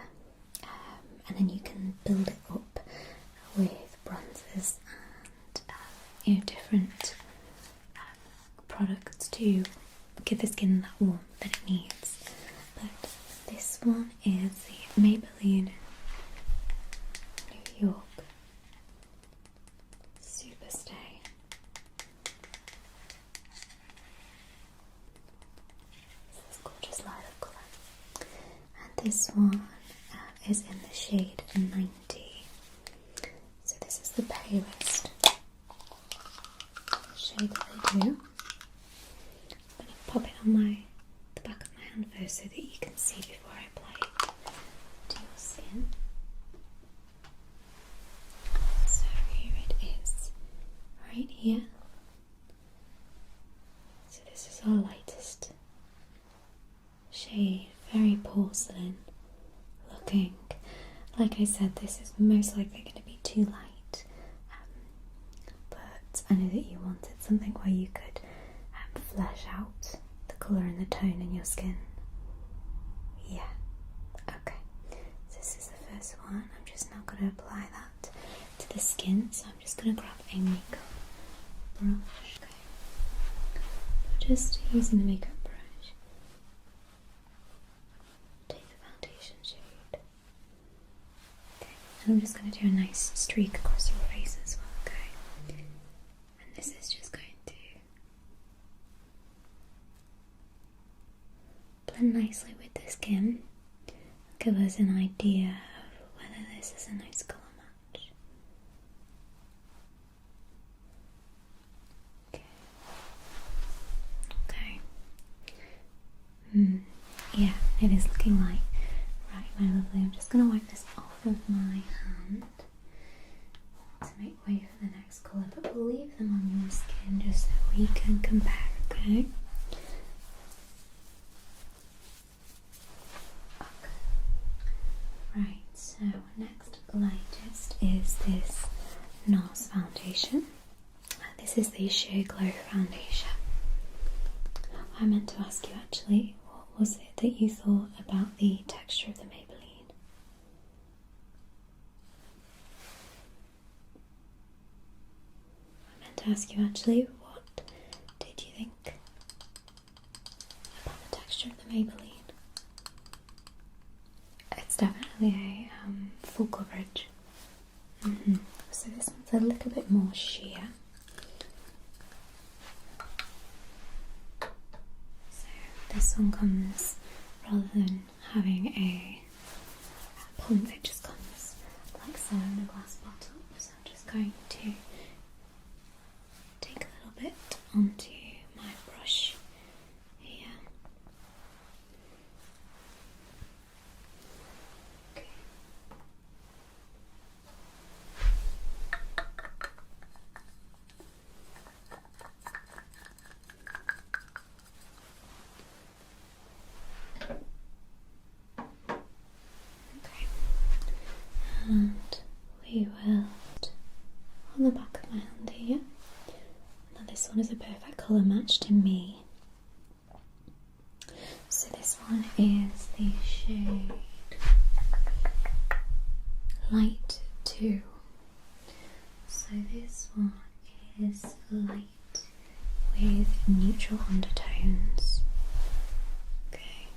and then you can build it up with bronzers and different products to give the skin that warmth that it needs. But this one is the Maybelline New York Superstay. This gorgeous lilac colour, and this one is in the shade 90. So this is the palest shade that they do. I'm going to pop it on the back of my hand first so that you can see before I apply it to your skin. So here it is, right here. So this is our lightest shade, very porcelain looking. Like I said, this is most likely going to be too light, but I know that you wanted something where you could flesh out the colour and the tone in your skin. Yeah, okay. So this is the first one. I'm just now going to apply that to the skin, so I'm just going to grab a makeup brush. Okay. Just using the makeup brush, take the foundation shade. Okay. And I'm just going to do a nice streak across your face as well, okay? And this is just going to blend nicely with the skin, give us an idea of whether this is a nice colour match. Okay. Yeah, it is looking like. Right, my lovely, I'm just going to wipe this off of my hand to make way for the next colour, but we'll leave them on your skin just so we can compare, okay? Right, so next lightest is this NARS foundation. This is the Sheer Glow foundation. I meant to ask you actually, what was it that you thought about the texture of the Maybelline? ask you actually, what did you think about the texture of the Maybelline? It's definitely a full coverage. So this one's a little bit more sheer. So this one comes, rather than having a pump, it just comes like so in a glass bottle. So I'm just going to take a little bit onto my brush here. Okay. And we will on the back of my hand here. Now this one is a perfect colour match to me. So this one is the shade Light 2. So this one is light with neutral undertones. Okay.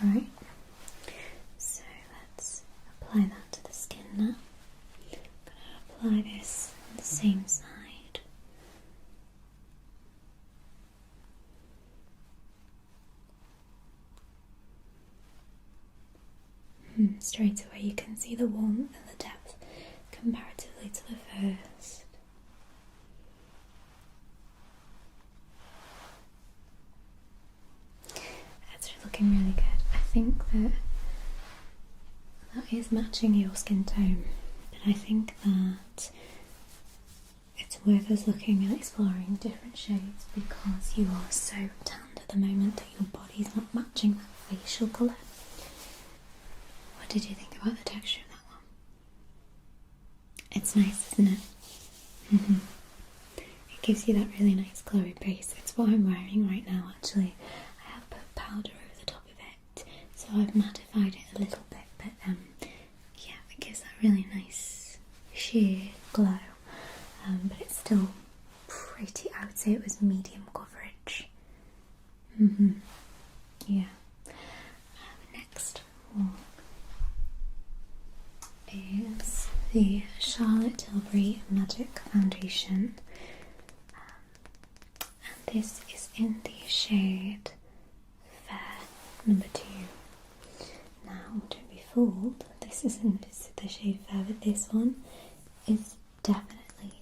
Alright. So let's apply that to the skin now. I'm going to apply this on the same side. Straight away you can see the warmth and the depth comparatively to the first. That's looking really good. I think that is matching your skin tone, but I think that it's worth us looking at exploring different shades because you are so tanned at the moment that your body's not matching that facial colour. What did you think about the texture of that one? It's nice, isn't it? It gives you that really nice glowy base. It's what I'm wearing right now actually. I have put powder over the top of it, so I've mattified it a little bit, but yeah, it gives that really nice sheer glow. But it's still pretty, I would say it was medium coverage. Yeah. Next one is the Charlotte Tilbury Magic Foundation. And this is in the shade Fair number 2. Now, don't be fooled, this isn't the shade Fair, but this one is definitely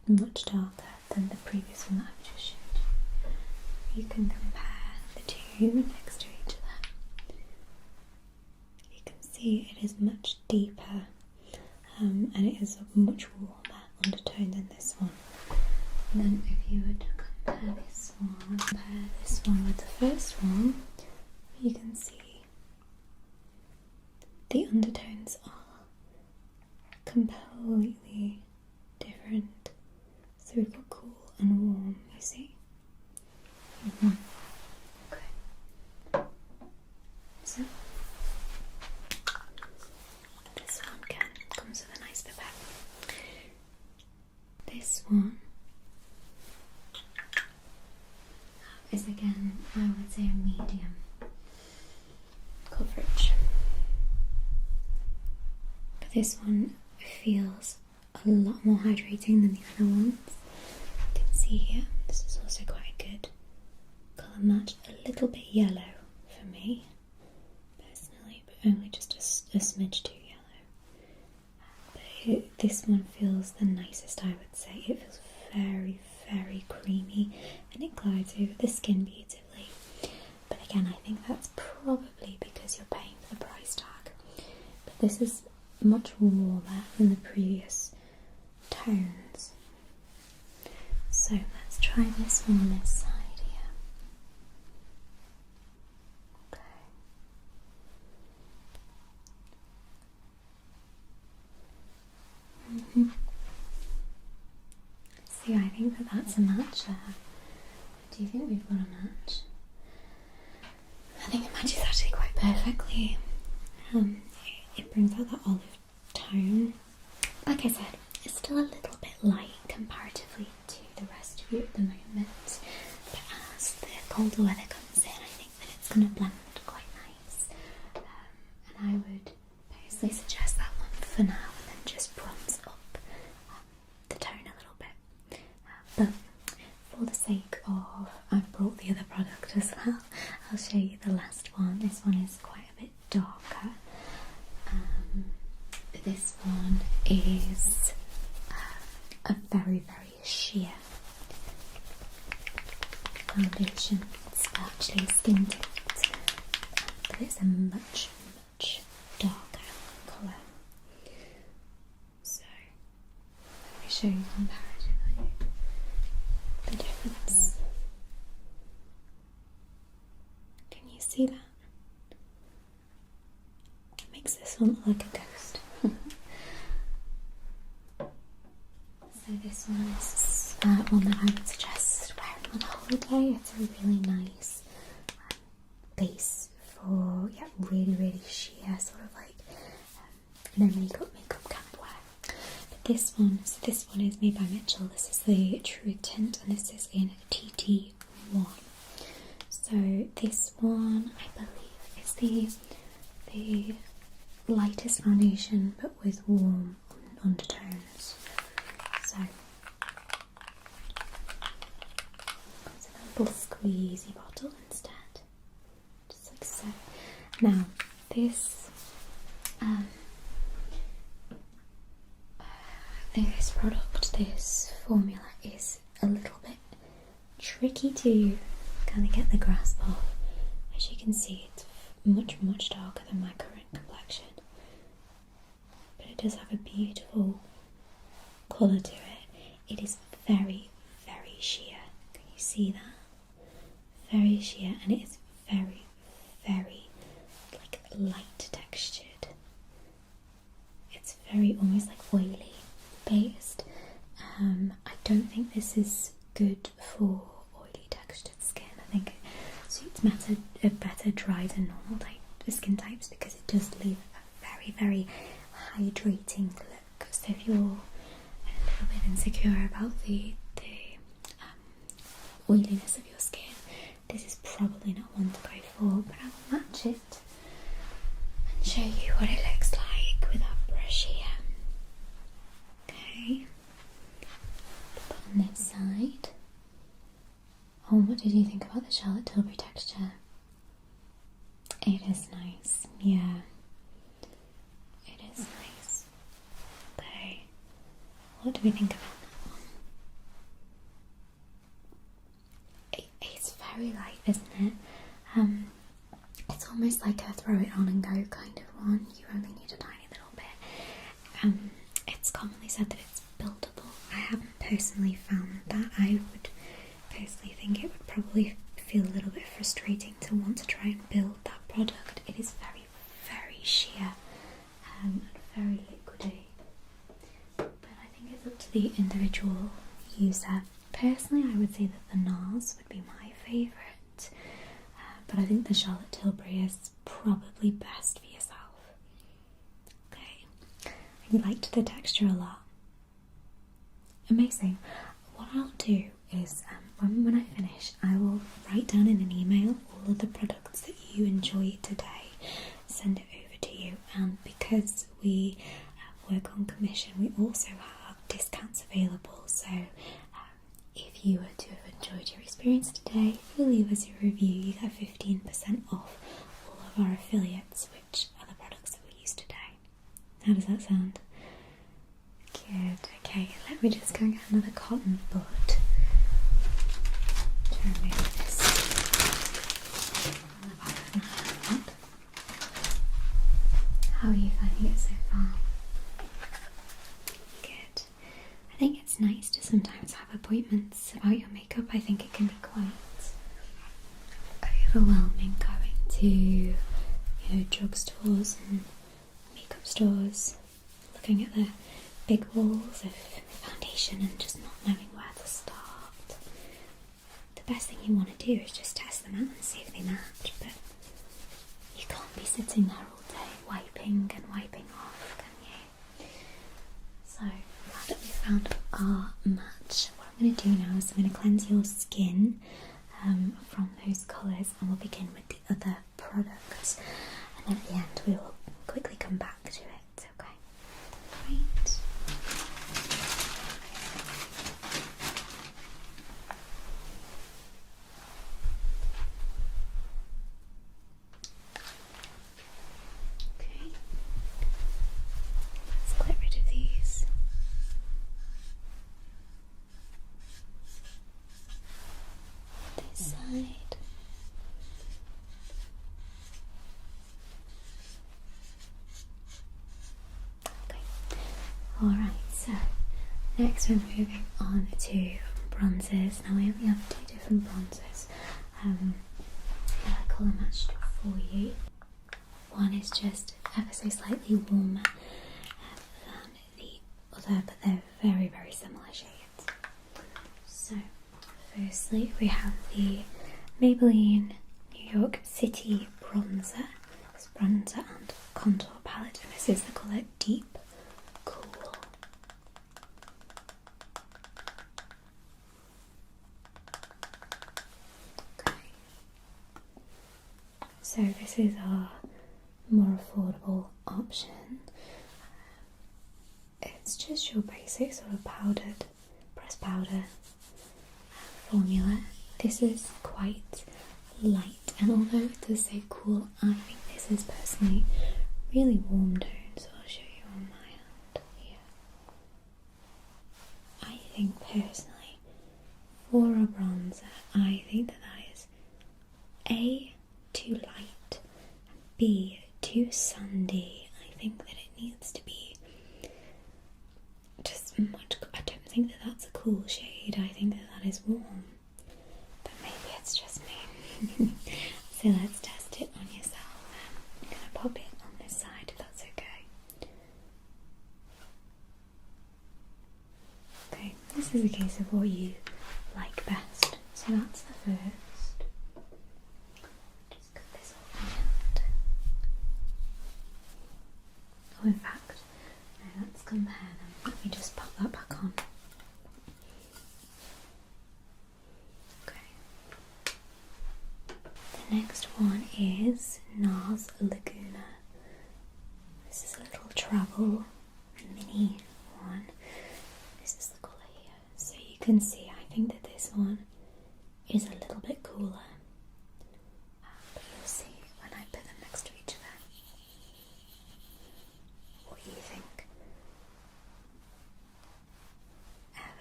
much darker than the previous one that I've just showed you. You can compare the two next to each other. You can see it is much deeper and it is a much warmer undertone than this one. And then if you were to compare this one with the first one, you can see the undertones are completely different. So we've got cool and warm, you see? Okay. So this one again comes with a nice pipette. This one is again, I would say, a medium coverage. But this one feels a lot more hydrating than the other ones. You can see here, this is also quite a good colour match. A little bit yellow for me, personally, but only just a smidge too yellow. But this one feels the nicest, I would say. It feels very, very creamy and it glides over the skin beautifully. But again, I think that's probably because you're paying for the price tag. But this is much warmer than the previous tones. So let's try this one on this side here. Okay. See, I think that's a match there. Do you think we've got a match? I think it matches actually quite perfectly. It brings out that olive tone. Like I said, it's still a little bit light comparatively to the rest of you at the moment, but as the colder weather comes in, I think that it's going to blend quite nice. And I would personally suggest that one for now, and then just bronze up the tone a little bit. But for the sake of, I've brought the other product as well, I'll show you the last one. This one is quite a bit darker. This one is a very, very sheer foundation. It's actually skin tint, but it's a much, much darker colour. So, let me show you comparatively the difference. Can you see that? It makes this one look like a ghost. So this one is one that I would suggest wearing on holiday. It's a really nice base for really, really sheer, sort of like no makeup kind of wear. But this one is made by Mitchell. This is the True Tint, and this is in TT1. So this one, I believe, is the lightest foundation, but with warm undertones. So it's a little squeezy bottle instead, just like so. Now this product, this formula is a little bit tricky to kind of get the grasp of. As you can see, it's much, much darker than my current complexion, but it does have a beautiful colour to it. It is very, very sheer. Can you see that? Very sheer, and it is very, very like light textured. It's very almost like oily based. I don't think this is good for oily textured skin. I think it suits better dried and normal skin types, because it does leave a very, very hydrating look. So if you're a little bit insecure about the oiliness of your skin, this is probably not one to go for, but I'll match it and show you what it looks like with our brush here. Okay, put on this side. Oh, what did you think about the Charlotte Tilbury texture? It is nice, yeah. It is nice. Okay, what do we think about that one? It's very light, isn't it? It's almost like a throw it on and go kind of one. You only need a tiny little bit. It's commonly said that it's buildable. I haven't personally found that. I would personally think it would probably feel a little bit frustrating to want to try and build that product. It is very, very sheer and very liquidy, but I think it's up to the individual user. Personally, I would say that the NARS would be my favourite, but I think the Charlotte Tilbury is probably best for yourself. Okay, I liked the texture a lot. Amazing. What I'll do is when I finish, I will write down in an email all of the products that you enjoy today, send it over to you, and because we work on commission, we also have discounts available. So if you were to have enjoyed your experience today, if you leave us a review, you get 15% off all of our affiliates, which are the products that we use today. How does that sound? Good. Okay, let me just go and get another cotton bud. Remove this on the back of my hand. How are you finding it so far? Good. I think it's nice to sometimes have appointments about your makeup. I think it can be quite overwhelming going to, drugstores and makeup stores, looking at the big walls of foundation and just not knowing where to start. The best thing you want to do is just test them out and see if they match, but you can't be sitting there all day wiping and wiping off, can you? So now that we've found our cleanse your skin from those colours, and we'll begin with the other products, and then at the end we will quickly come back to it. Okay, great. Okay, let's get rid of these. This side. Okay. Alright, so next we're moving on to bronzers. Now we only have two different bronzers. I colour matched for you. One is just ever so slightly warmer than the other, but they're very, very similar shades. So firstly, we have the Maybelline New York City bronzer. This bronzer and contour palette, and this is the colour Deep Cool. Okay. So this is our more affordable option. It's just your basic sort of powdered, pressed powder formula. This is quite light, and although it does say cool, I think this is personally really warm tone, so I'll show you on my hand here. I think personally, for a bronzer, I think that is A, too light, B, too sandy. I think that it needs to be just much. I don't think that that's a cool shade. I think that that is warm, but maybe it's just me. So let's test it on yourself. I'm gonna pop it on this side if that's okay. Okay, this is a case of what you like best. So that's the first. Just cut this off my hand. Oh, in fact, no, let's compare them. Let me just pop that back on. Okay. The next one is NARS Laguna. This is a little travel mini one. This is the colour here. So you can see, I think that this one is a little bit cooler. But you'll see when I put them next to each other what you think.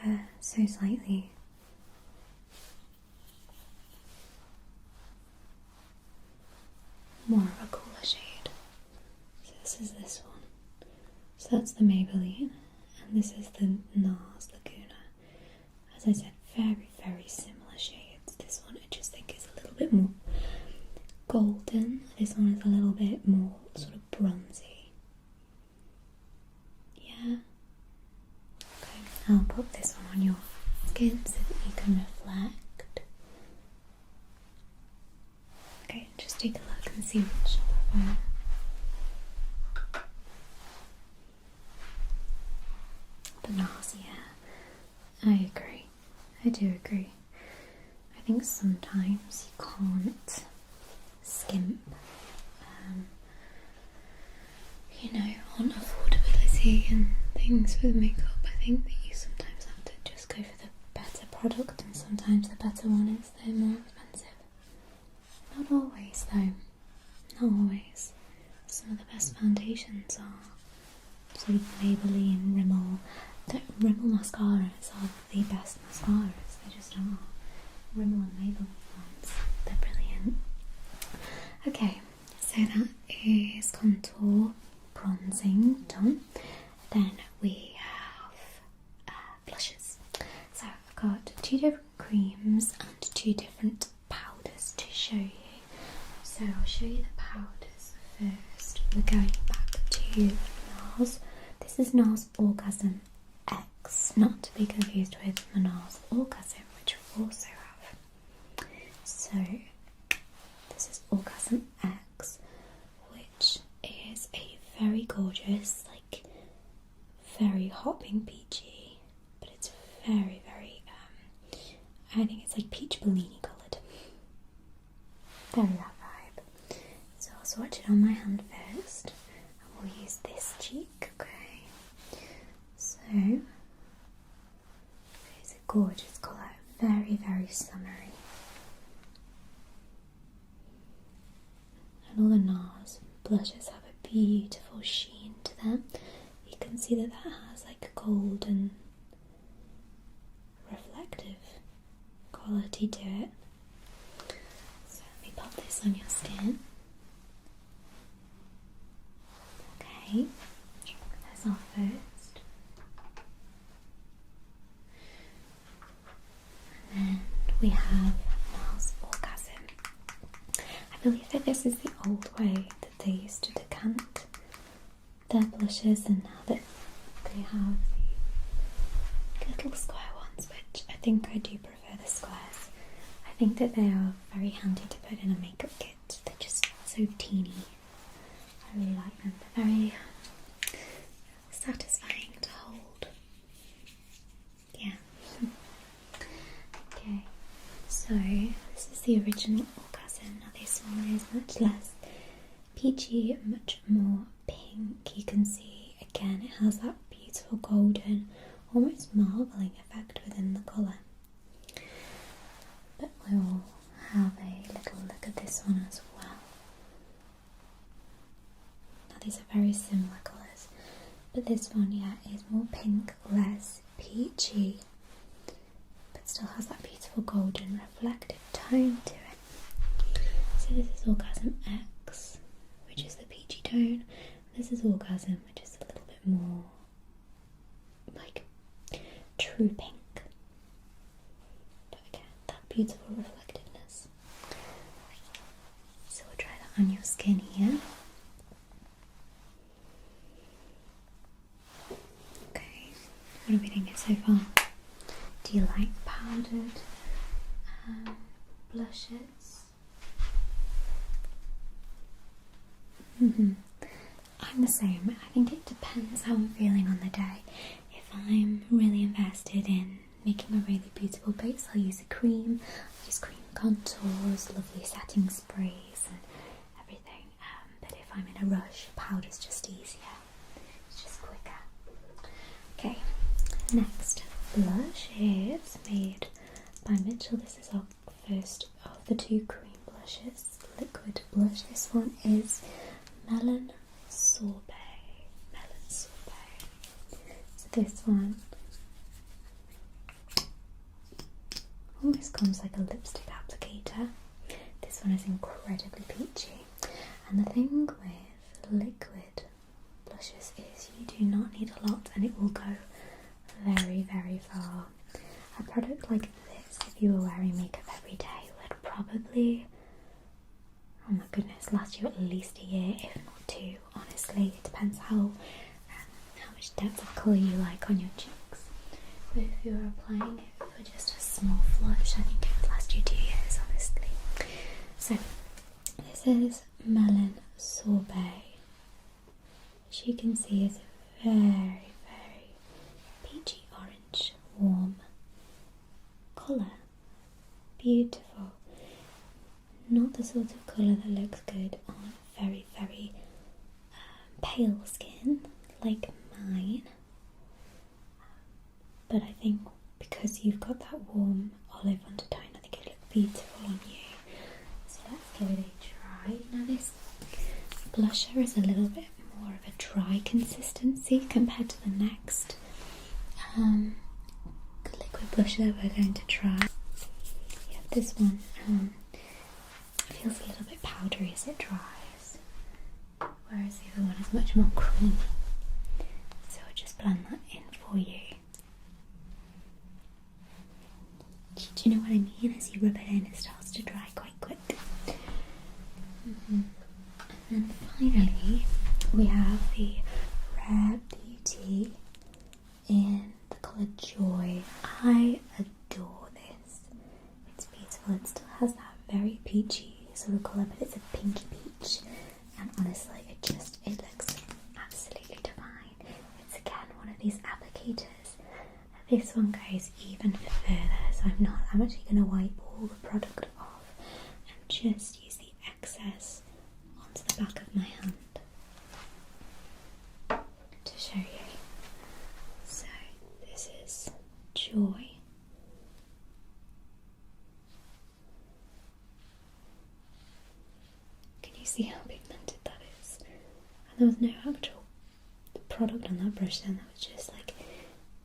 Ever so slightly more of a cooler shade. So this is this one. So that's the Maybelline, and this is the NARS Laguna. As I said, very, very similar shades. This one I just think is a little bit more golden. This one is a little bit more sort of bronzy. Yeah. Okay, I'll pop this one on your skin so that you can reflect. Okay, just take a look and see which you prefer. The NARS, yeah. I agree. I do agree. I think sometimes you can't skimp, on affordability and things with makeup. I think that you sometimes have to just go for the better product, and sometimes the better one is the more expensive. Not always though. Not always. Some of the best foundations are sort of Maybelline, Rimmel. The Rimmel mascaras are the best mascaras. They just are. Rimmel and Maybelline ones. They're brilliant. Okay, so that is contour bronzing done. Then we have blushes. So I've got two different creams and two different powders to show you. So I'll show you the powders first. We're going back to NARS. This is NARS Orgasm X, not to be confused with NARS Orgasm, which we also have. So this is Orgasm X, which is a very gorgeous, like very hot pink peachy, but it's very, very I think it's like peach Bellini coloured. Very that vibe. So I'll swatch it on my hand first. And we'll use this cheek, okay? So, it's a gorgeous colour. Very, very summery. And all the NARS blushes have a beautiful sheen to them. You can see that has like a golden reflective quality to it. So let me pop this on your skin. Okay, that's our first. And then we have NARS Orgasm. I believe that this is the old way that they used to decant their blushes, and now that they have the little square ones, which I think I do prefer the squares. I think that they are very handy to put in a makeup kit. They're just so teeny. I really like them. They're very satisfying to hold. Yeah. Okay, so this is the original Orgasm. Now this one is much less peachy, much more pink. You can see again it has that beautiful golden, almost marbling effect within the colour. But we'll have a little look at this one as well. Now these are very similar colours, but this one, yeah, is more pink, less peachy, but still has that beautiful golden reflective tone to it. So this is Orgasm X, which is the peachy tone. This is Orgasm, which is a little bit more like true pink. But again, that beautiful reflectiveness. So we'll try that on your skin here. Okay, what are we thinking so far? Do you like powdered blushes? I'm the same. I think it depends how I'm feeling on the day. If I'm really invested in making a really beautiful base, I'll use a cream. I'll use cream contours, lovely setting sprays and everything. But if I'm in a rush, powder's just easier. It's just quicker. Okay, next blush is made by Mitchell. This is our first of the two cream blushes. Liquid blush. This one is Melon Sorbet. Melon Sorbet. So this one almost comes like a lipstick applicator. This one is incredibly peachy. And the thing with liquid blushes is you do not need a lot and it will go very, very far. A product like this, if you were wearing makeup every day, would probably, oh my goodness, last you at least a year, if not two, honestly. It depends how much depth of colour you like on your cheeks. But if you were applying it for just a small flush, I think it would last you 2 years, honestly. So, this is Melon Sorbet. As you can see, it's a very, very peachy orange, warm colour. Beautiful. Not the sort of colour that looks good on very, very pale skin like mine. But I think because you've got that warm olive undertone, I think it looks beautiful on you. So let's give it a try. Now this blusher is a little bit more of a dry consistency compared to the next liquid blusher that we're going to try. Yeah, this one feels a little bit powdery as it dries, whereas the other one is much more creamy. So I'll just blend that in for you. Do you know what I mean? As you rub it in, it starts to dry quite quick. And then finally, we have the Rare Beauty in the colour Joy. I adore this. It's beautiful. It still has that very peachy sort of colour, but it's a pinky peach. And honestly, it looks absolutely divine. It's again one of these applicators. This one goes even further, so I'm actually back of my hand to show you. So this is Joy. Can you see how pigmented that is? And there was no actual product on that brush then, that was just like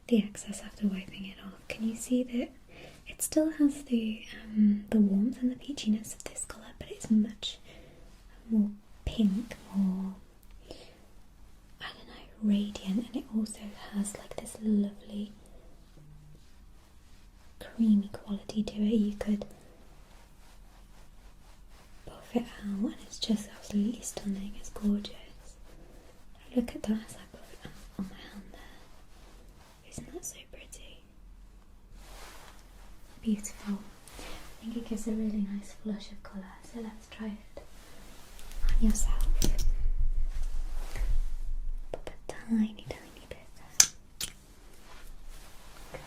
the excess after wiping it off. Can you see that it still has the warmth and the peachiness of this colour, but it's much more pink, more, I don't know, radiant, and it also has like this lovely creamy quality to it. You could buff it out and it's just absolutely stunning. It's gorgeous. Look at that as I buff it out on my hand there. Isn't that so pretty? Beautiful. I think it gives a really nice flush of colour, so let's try it on yourself. Pop a tiny bit there. Okay.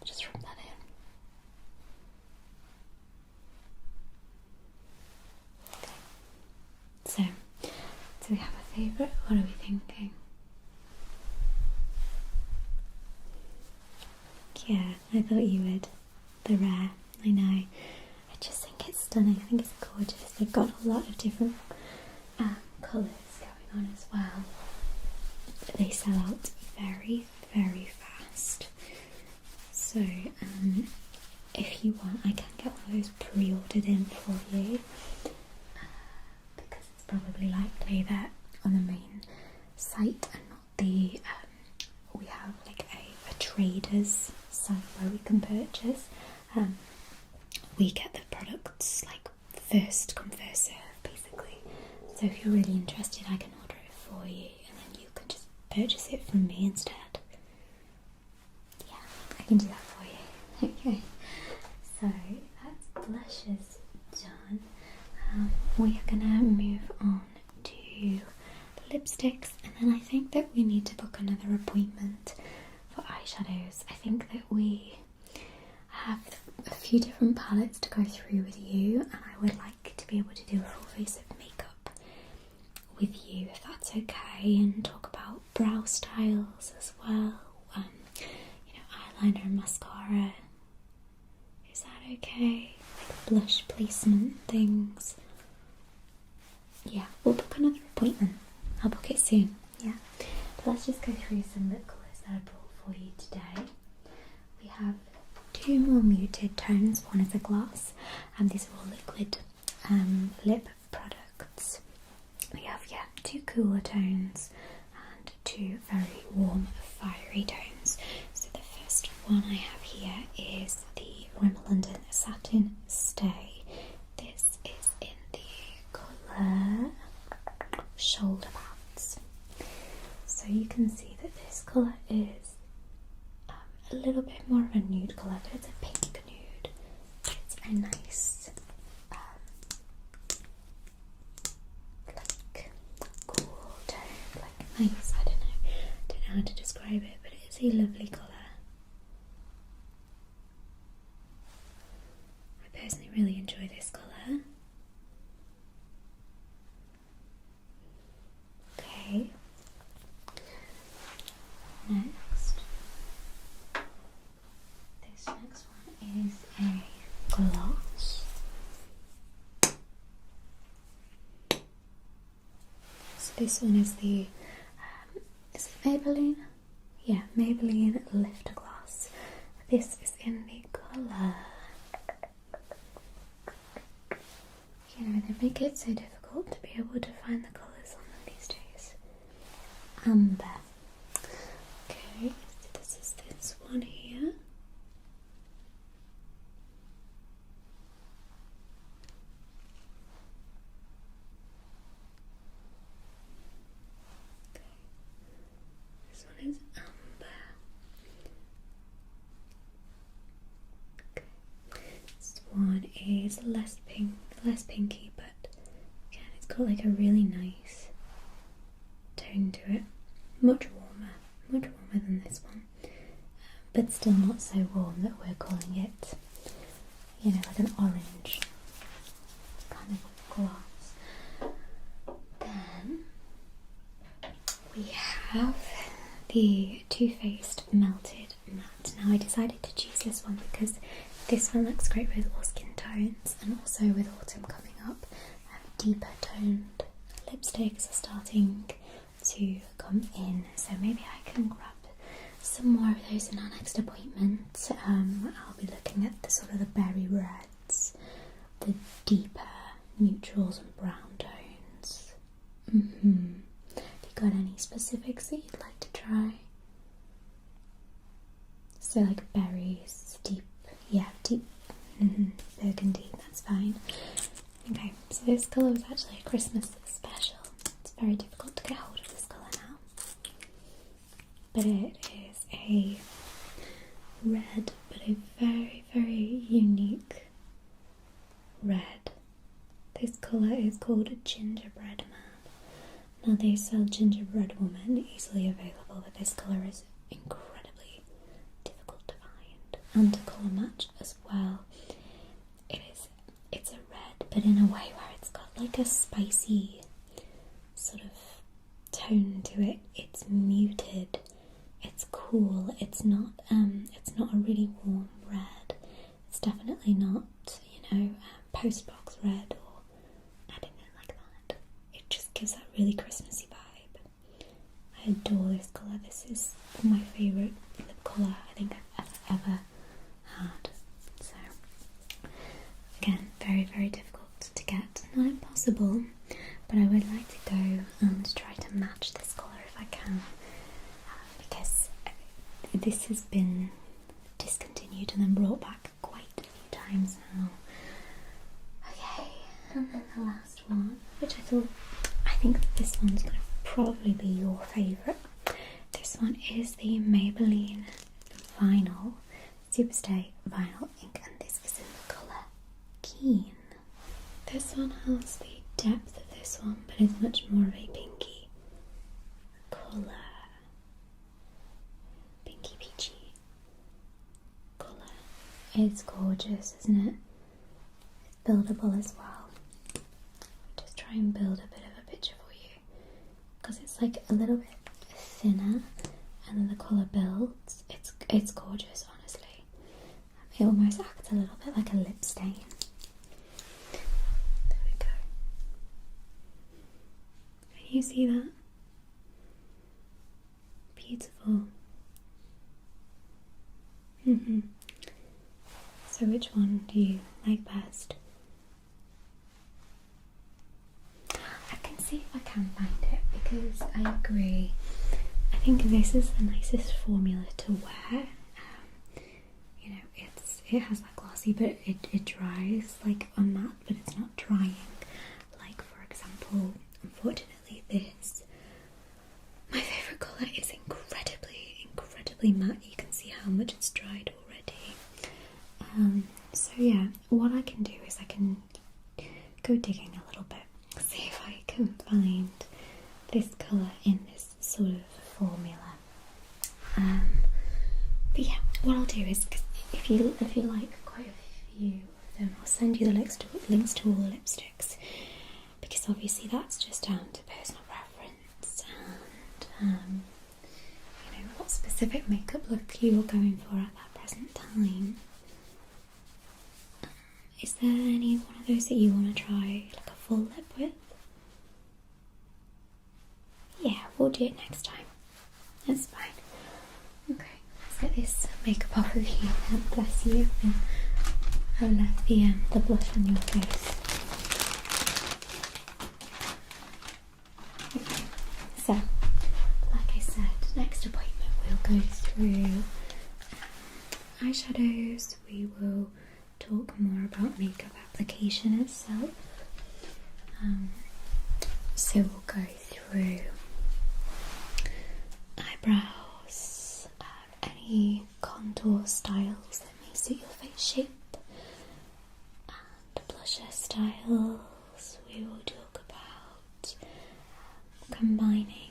Just rub that in. Okay. So, do we have a favourite? What are we thinking? Yeah, I thought you would. The rare, I know. I just think it's stunning. I think it's gorgeous. They've got a lot of different colours going on as well. They sell out very, very fast. So, if you want, I can get one of those pre-ordered in for you. Because it's probably likely that on the main site and not the, we have like a trader's site where we can purchase. We get the products like first come first serve basically, so if you're really interested I can order it for you and then you can just purchase it from me instead. Yeah, I can do that for you. Okay, so that's blushes done. We are gonna move on to lipsticks, and then I think that we need to book another appointment for eyeshadows. I think that we have a few different palettes to go through with you, and I would like to be able to do a full face of makeup with you, if that's okay, and talk about brow styles as well, you know, eyeliner and mascara. Is that okay? Like blush placement things. Yeah, we'll book another appointment. I'll book it soon. Yeah. But let's just go through some lip colours that I brought for you today. We have two more muted tones. One is a gloss, and these are all liquid lip products. We have, yeah, two cooler tones and two very warm, fiery tones. So the first one I have here is the Rimmel London Satin Stay. This is in the colour Shoulder Pads. So you can see that this colour is a little bit more of a nude colour, but it's a pink nude. It's a nice, like, cool tone, like nice, I don't know how to describe it, but it's a lovely colour. I personally really enjoy this colour. Okay. Next. This next one is a gloss. So this one is the, is it Maybelline? Yeah, Maybelline Lifter Gloss. This is in the colour, you know, they make it so difficult to be able to find the colours on them these days. Amber. Okay, so this is this one here. Okay. This one is amber. Okay. This one is less pinky, but again, it's got like a really nice tone to it. Much warmer than this one, but still not so warm that we're calling it, you know, like an orange. have the Too Faced Melted Matte. Now I decided to choose this one because this one looks great with all skin tones, and also with autumn coming up, deeper toned lipsticks are starting to come in, so maybe I can grab some more of those in our next appointment. I'll be looking at the sort of the berry reds, the deeper neutrals and brown tones. Have you got any specifics that you'd like to try? So like berries, deep burgundy, that's fine. Okay, so this colour was actually a Christmas special. It's very difficult to get hold of this colour now, but it is a red, but a very, very unique red. This colour is called a Gingerbread Man. Now they sell Gingerbread Woman easily available, but this colour is incredibly difficult to find and to colour match as well. It's a red, but in a way where it's got like a spicy sort of tone to it. It's muted, it's cool, it's not a really warm red. It's definitely not, post-box red or anything like that. It just gives that really Christmassy vibe. I adore this colour. This is my favourite lip colour I think I've ever had. So again, very, very difficult to get. Not impossible, but I would like to go and try to match this colour if I can, because this has been discontinued and then brought back quite a few times now. Okay, and then the last one, which I think this one's going to probably be your favourite. This one is the Maybelline Vinyl Superstay Vinyl Ink, and this is in the colour Keen. This one has the depth of this one, but it's much more of a pinky colour. Pinky peachy colour. It's gorgeous, isn't it? It's buildable as well. Just try and build a bit of a picture for you, because it's like a little bit thinner and then the colour builds. It's gorgeous, honestly. It almost acts a little bit like a lip stain. There we go. Can you see that? Beautiful. So which one do you like best? I can see if I can find it, because I agree. I think this is the nicest formula to wear. It has that glossy, but it dries like a matte, but it's not drying. Like, for example, unfortunately this, my favourite colour, is incredibly matte. You can see how much it's dried already. So yeah, what I can do is I can go digging a little bit, see if I can find this colour in this sort of formula. But yeah, what I'll do is, if you like quite a few of them, I'll send you the links to all the lipsticks, because obviously that's just down to personal preference and what specific makeup look you're going for at that present time. Is there any one of those that you want to try like a full lip with? Yeah, we'll do it next time. That's fine. Okay, let's get this makeup off of you. Bless you. And I've left the blush on your face. Okay, so like I said, next appointment we'll go through eyeshadows. We will talk more about makeup application itself. So we'll go through eyebrows, any contour styles that may suit your face shape, and blusher styles. We will talk about combining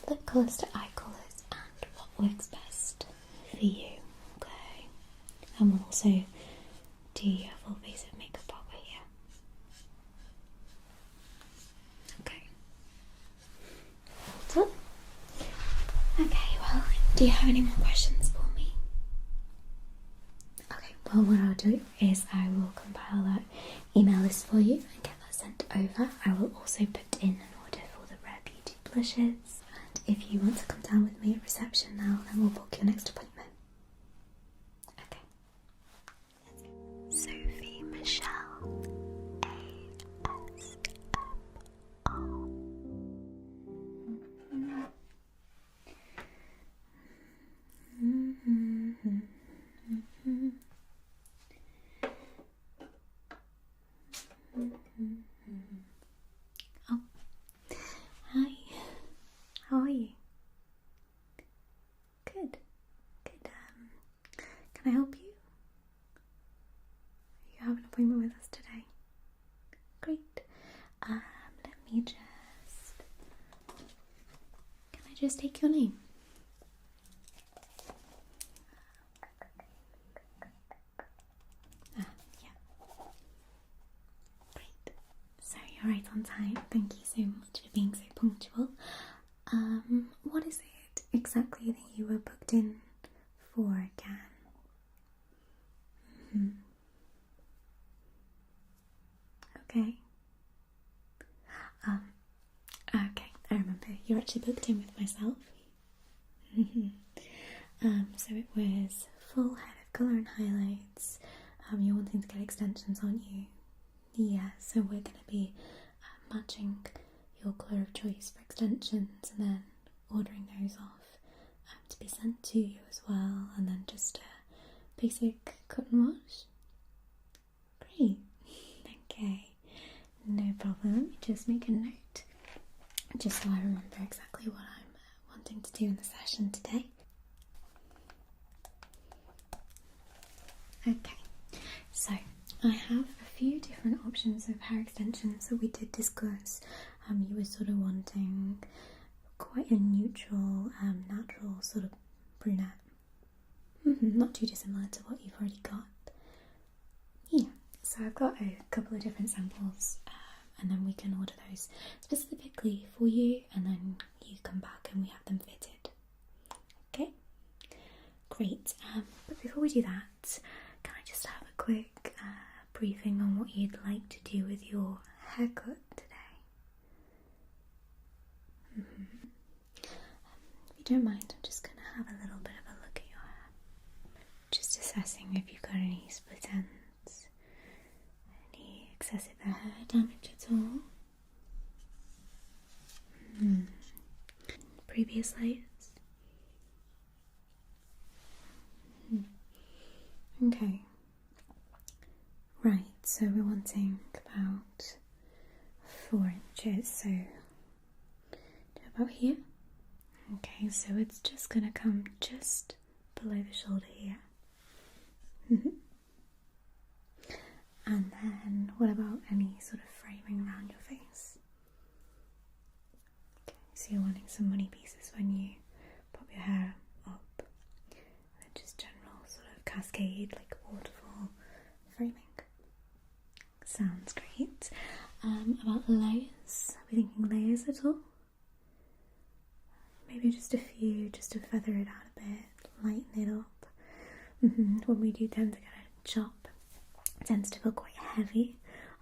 lip colours to eye colours and what works best for you. Okay, and we'll also do your full face of makeup over here. Okay. Hold on. Do you have any more questions for me? Okay, well what I'll do is I will compile that email list for you and get that sent over. I will also put in an order for the Rare Beauty blushes. And if you want to come down with me at reception now, then we'll book your next appointment. Okay. Sophie Michelle ASMR. Oh, hi. How are you? Good. Good. Can I help you? You have an appointment with us today. Great. Let me just. Can I just take your name? Yeah. Great. So you're right on time. Thank you so much for being so punctual. What is it exactly that you were booked in for again? Okay. Okay, I remember. You're actually booked in with myself. So it was full head of colour and highlights. You're wanting to get extensions, aren't you? Yeah, so we're going to be matching your colour of choice for extensions and then ordering those off to be sent to you as well, and then just a basic cut and wash. Great. Okay, no problem. Just make a note just so I remember exactly what I'm wanting to do in the session today. Okay, so I have a few different options of hair extensions that we did discuss. You were sort of wanting quite a neutral, natural sort of brunette. Not too dissimilar to what you've already got. Yeah, so I've got a couple of different samples and then we can order those specifically for you, and then you come back and we have them fitted. Okay? Great. But before we do that, can I just have a quick briefing on what you'd like to do with your haircut today? If you don't mind, I'm just going to have a little bit of a look at your hair. Just assessing if you've got any split ends, any excessive hair damage at all. Previous layers. Okay. Right, so we're wanting about 4 inches, so to about here. Okay, so it's just going to come just below the shoulder here. And then what about any sort of framing around your face? Okay, so you're wanting some money pieces when you pop your hair up. And just general sort of cascade, like waterfall framing. Sounds great. About layers, are we thinking layers at all? Maybe just a few, just to feather it out a bit, lighten it up. When we do tend to get a chop, it tends to feel quite heavy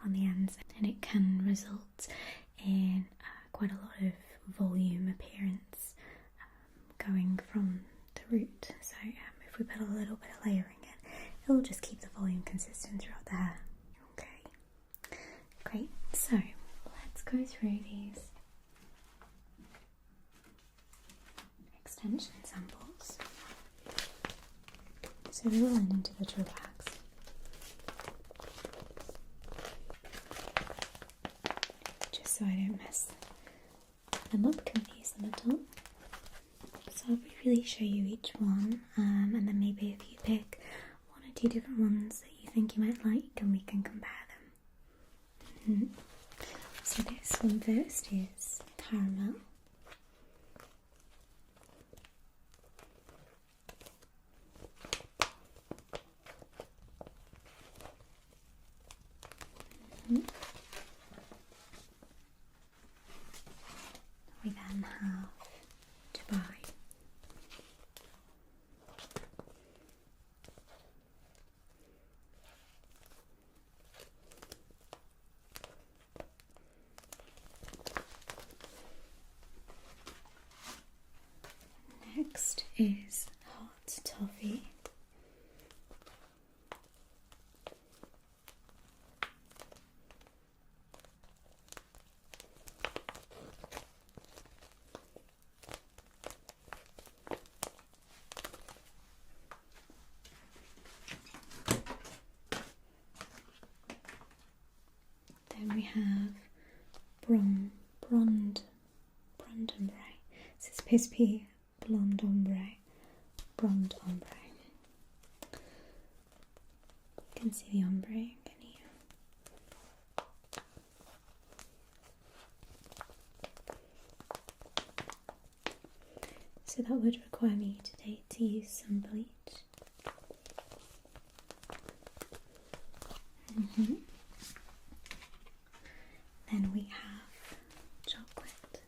on the ends, and it can result in quite a lot of volume appearance going from the root. So if we put a little bit of layering in, it'll just keep the volume consistent throughout the hair. Okay, great. So let's go through these extension samples. So they're all in individual bags. Just so I don't mess them up, confuse them at all. So I'll briefly show you each one, and then maybe if you pick 1 or 2 different ones that you think you might like, and we can compare them. So this one first is caramel. We then have Dubai. Next is hot toffee. Then we have blonde ombre. So it's supposed to be blonde ombre. You can see the ombre in here. So that would require me to use some bleach. Then we have chocolate.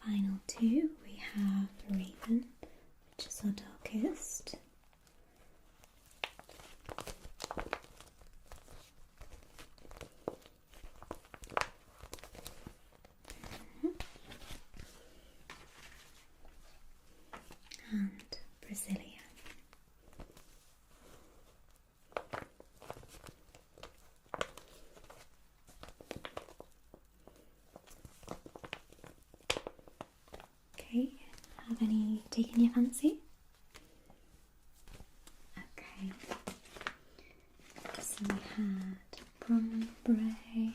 Final two, we have Raven, which is our darkest. And Brazilian. Okay, have any taken your fancy? Okay, so we had ombre, and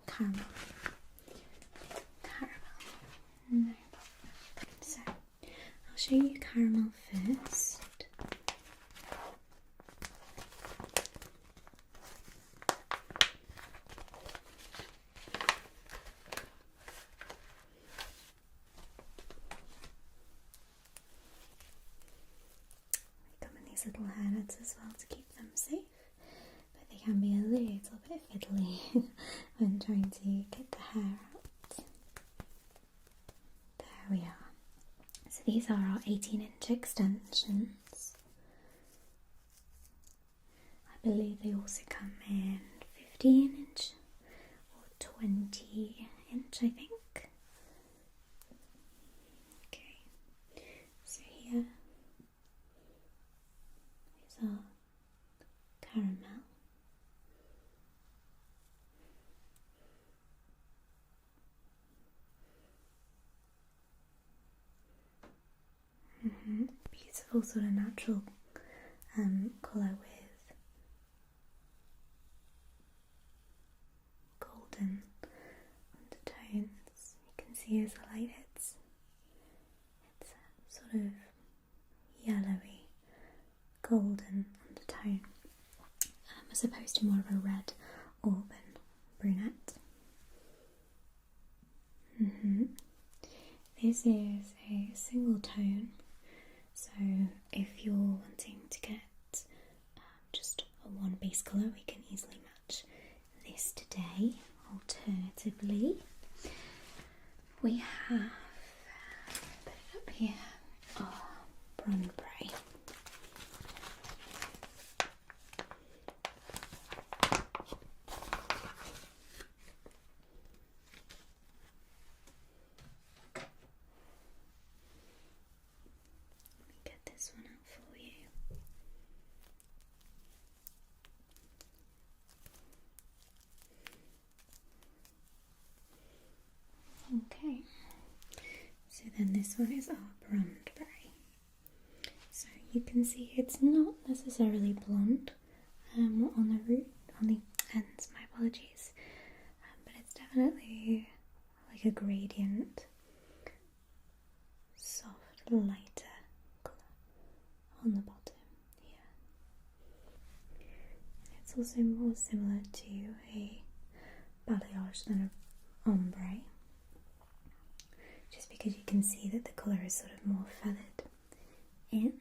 caramel. No. So I'll show you caramel first. Come in these little hair nets as well to keep them safe, but they can be a little bit fiddly when trying to get the hair out. There we are. So these are our 18-inch extensions. I believe they also come in 15-inch or 20-inch, I think. Okay, so here is our caramel. Beautiful sort of natural colour with golden undertones. You can see as the light hits, it's a sort of yellowy golden undertone, as opposed to more of a red auburn brunette. This is a single tone, so if you're wanting to get just a one base colour, we can easily match this today. Alternatively, we have, put it up here, our Bronze Bray. This one out for you. Okay, so then this one is our Bronze Bray. So you can see it's not necessarily blonde on the root, on the ends, my apologies, but it's definitely like a gradient, soft, lighter on the bottom here. It's also more similar to a balayage than an ombre, just because you can see that the colour is sort of more feathered in.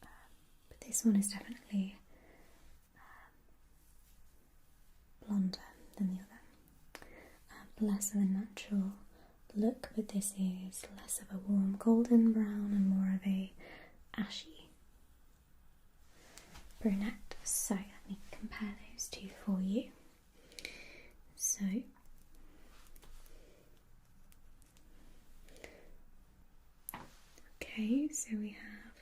But this one is definitely less of a natural look, but this is less of a warm golden brown and more of a ashy brunette. So let me compare those two for you. So okay, so we have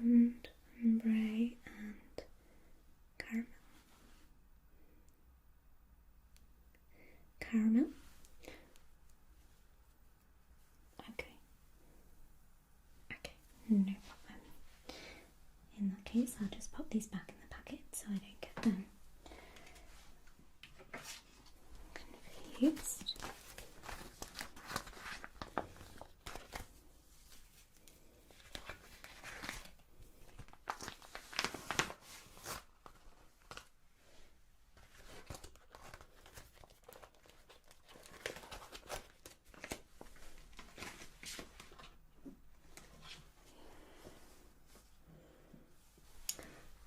blonde, ombre and caramel. Caramel. Okay. Okay, no problem. In that case, I'll just pop these back in the packet so I don't get them confused.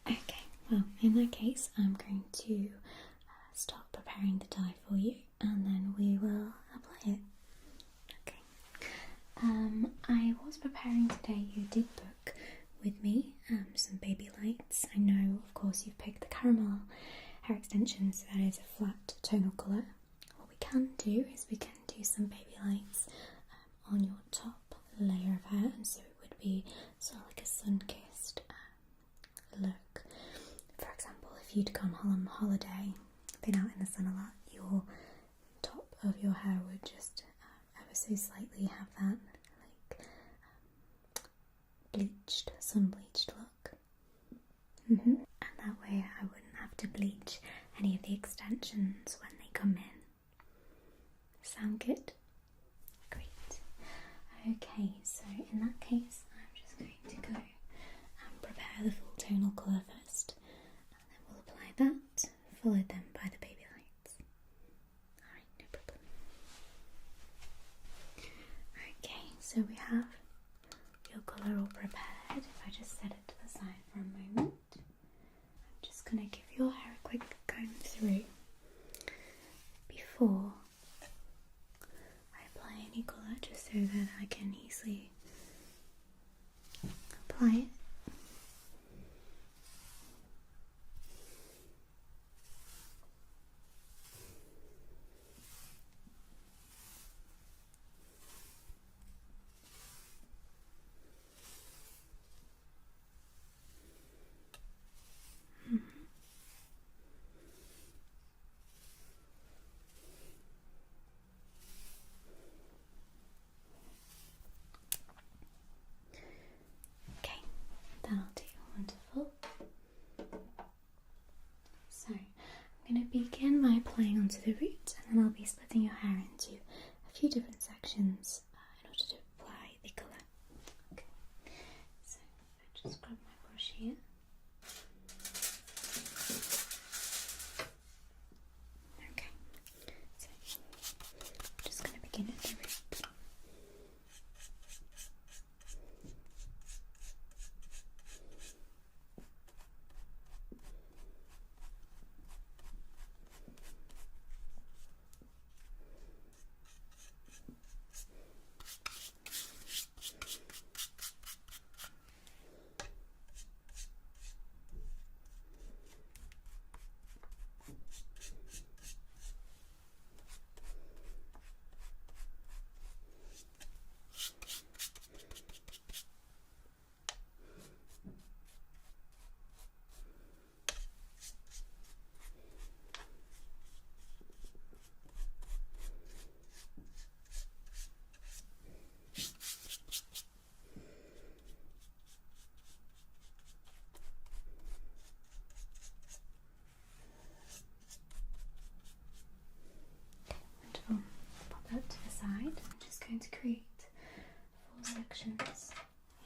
Okay, well, in that case, I'm going to start preparing the dye for you, and then we will apply it. Okay. I was preparing today. You did book with me some baby lights. I know, of course, you've picked the caramel hair extensions, so that is a flat tonal colour. What we can do is we can do some baby lights on your top layer of hair, and so it would be sort of like a sun-kissed look. For example, if you'd come on holiday, been out in the sun a lot, your top of your hair would just ever so slightly have that like bleached, sun-bleached look. And that way I wouldn't have to bleach any of the extensions when they come in. Sound good? Great. Okay, so in that case, I'm just going to go and prepare the full tonal colour first, and then we'll apply that, followed then by the baby lights. Alright, no problem. Okay, so we have your colour all prepared. If I just set it to the side for a moment, I'm just going to give your hair a quick comb through before I apply any colour, just so that I can easily apply it. Okay, that'll do. Wonderful. So I'm going to begin by applying onto the root, and then I'll be splitting your hair into a few different sections in order to apply the colour. Okay, so I just grab my brush here. Okay, so I'm just going to begin at the root. Pop that to the side. I'm just going to create 4 sections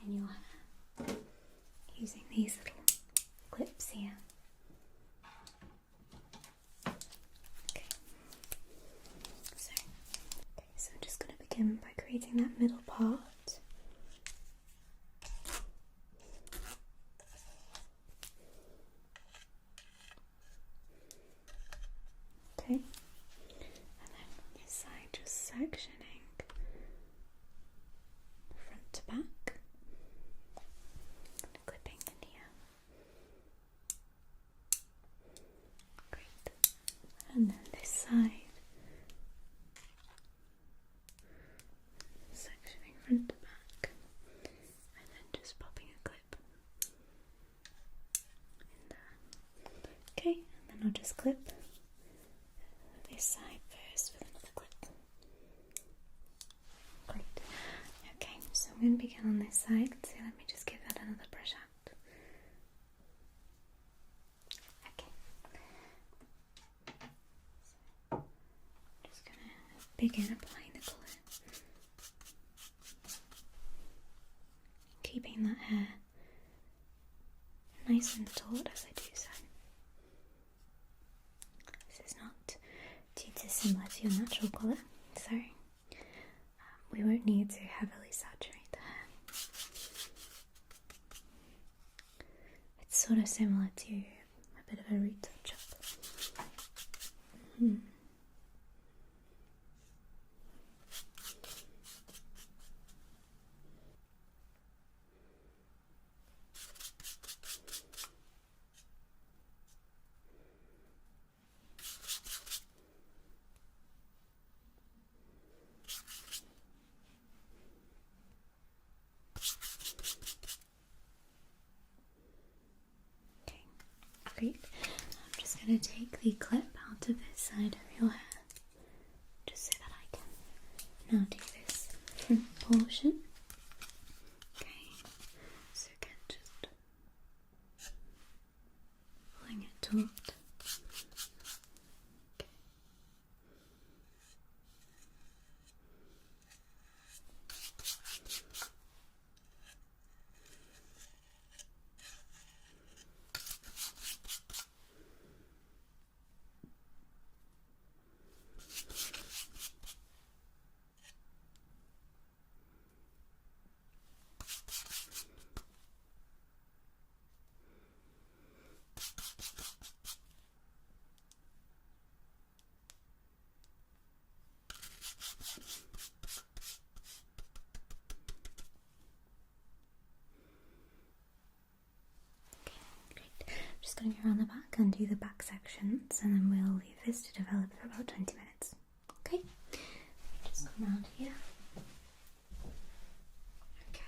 in your hair using these little clips here. Okay, so I'm just going to begin by creating that middle part. Okay, and then I'm going to begin on this side, so let me just give that another brush out. Okay. So, I'm just going to begin applying the colour. Keeping that hair nice and taut as I do so. This is not too dissimilar to your natural colour, so we won't need to heavily saturate the hair. It's sort of similar to a bit of a retouch-up. Great. I'm just going to take the clip out of this side of your hair, just so that I can now do this front portion. Okay, so again, just pulling it taut. Okay. Going around the back and do the back sections, and then we'll leave this to develop for about 20 minutes. Okay, just come around here. Okay,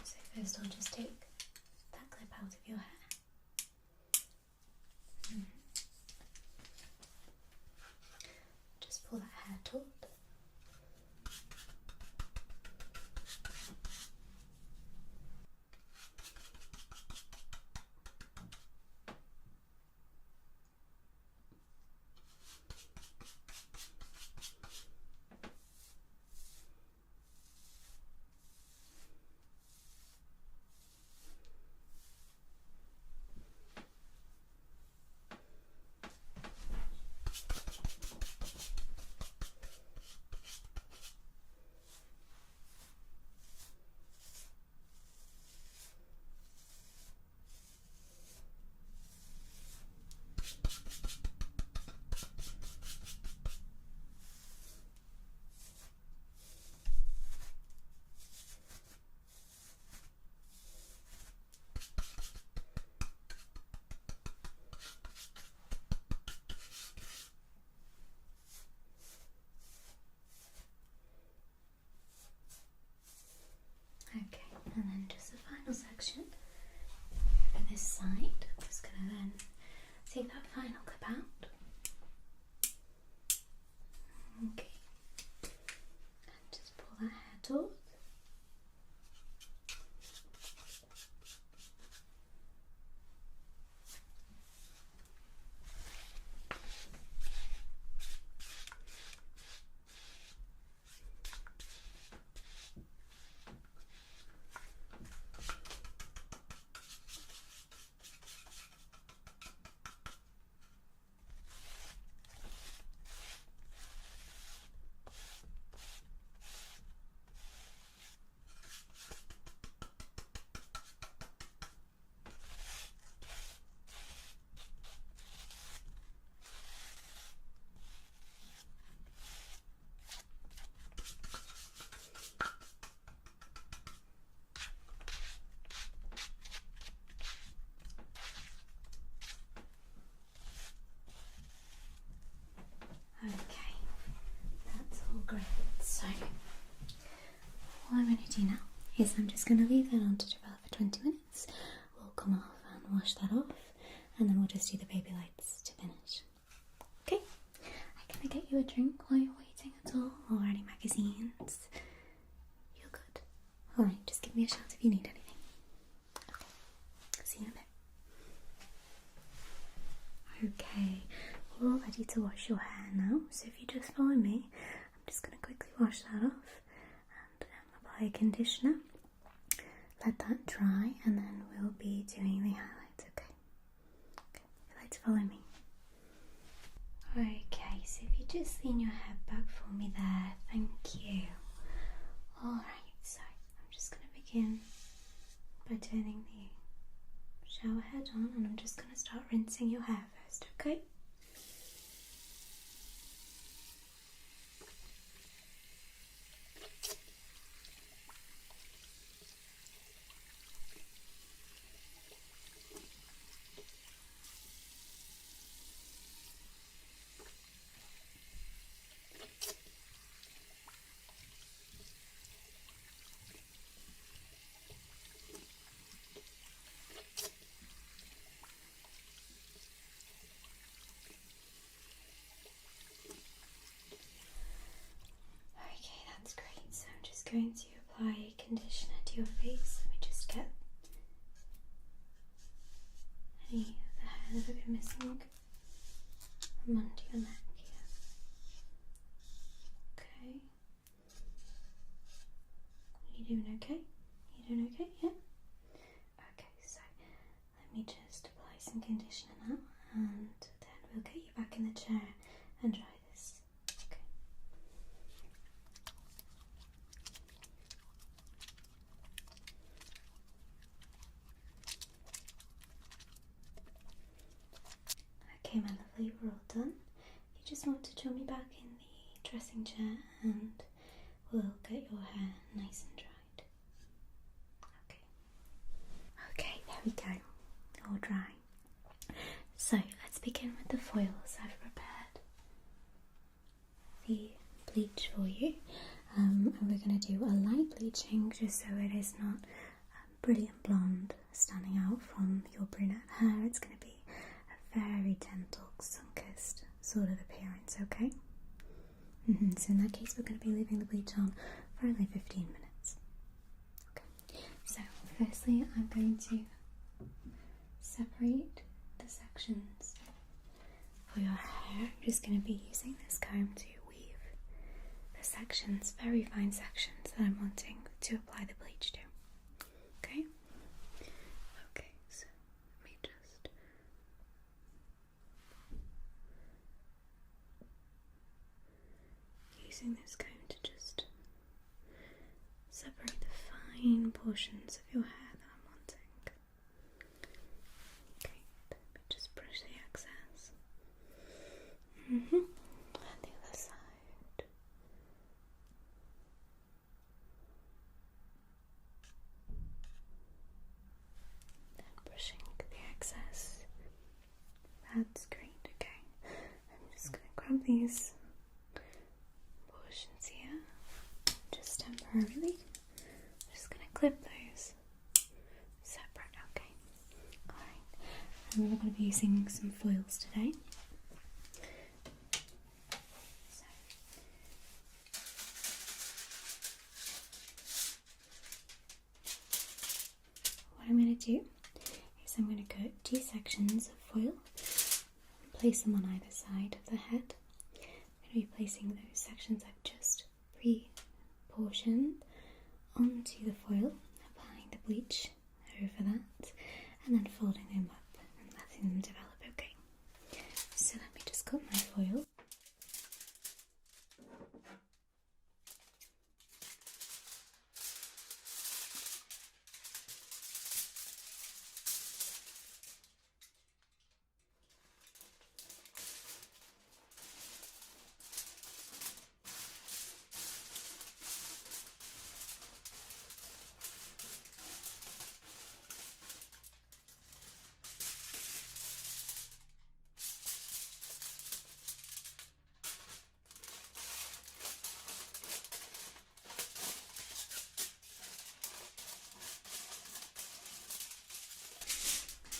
so first I'll just take that clip out of your hair. Just pull that hair taut. Okay, and then just the final section for this side. I'm just going to then take that final clip out. Okay, and just pull that hair taut. Okay, that's all great. So, what I'm going to do now is I'm just going to leave that on to develop for 20 minutes. We'll come off and wash that off, and then we'll just do the baby lights to finish. Okay, can I get you a drink while you're waiting at all, or any magazines? You're good? Alright, just give me a shout if you need anything. Okay, see you in a bit. Okay, we're all ready to wash your hair now, so if you just follow me, I'm just going to quickly wash that off and apply a conditioner. Let that dry, and then we'll be doing the highlights, okay? Okay, if you'd like to follow me. Okay, so if you just lean your head back for me there, thank you. Alright, so I'm just going to begin by turning the shower head on, and I'm just going to start rinsing your hair first, okay? Going to apply a conditioner to your face. Let me just get any of the hair that I've been missing from under your neck here. Okay. Are you doing okay? You doing okay? Yeah? Okay, so let me just apply some conditioner now, and then we'll get you back in the chair and dry this. Okay, my lovely, we're all done. You just want to join me back in the dressing chair and we'll get your hair nice and dried. Okay. Okay, there we go. All dry. So let's begin with the foils. I've prepared the bleach for you. And we're going to do a light bleaching just so it is not brilliant blonde standing out from your brunette hair. It's going to be very gentle, sun-kissed sort of appearance, okay? So in that case, we're going to be leaving the bleach on for only 15 minutes. Okay, so firstly, I'm going to separate the sections for your hair. I'm just going to be using this comb to weave the sections, very fine sections that I'm wanting to apply the bleach to. Okay? Okay, so let me just using this comb to just separate the fine portions of your hair that I'm wanting. Okay, let me just brush the excess. And the other side. Then brushing the excess. That's great, okay. I'm just going to grab these portions here, just temporarily. I'm just going to clip those separate, okay. Alright, and we're going to be using some foils today. So, what I'm going to do is I'm going to cut 2 sections of foil and place them on either side of the head. I'm going to be placing those sections I've just pre-portioned onto the foil, applying the bleach over that, and then folding them up and letting them develop, okay? So let me just cut my foil.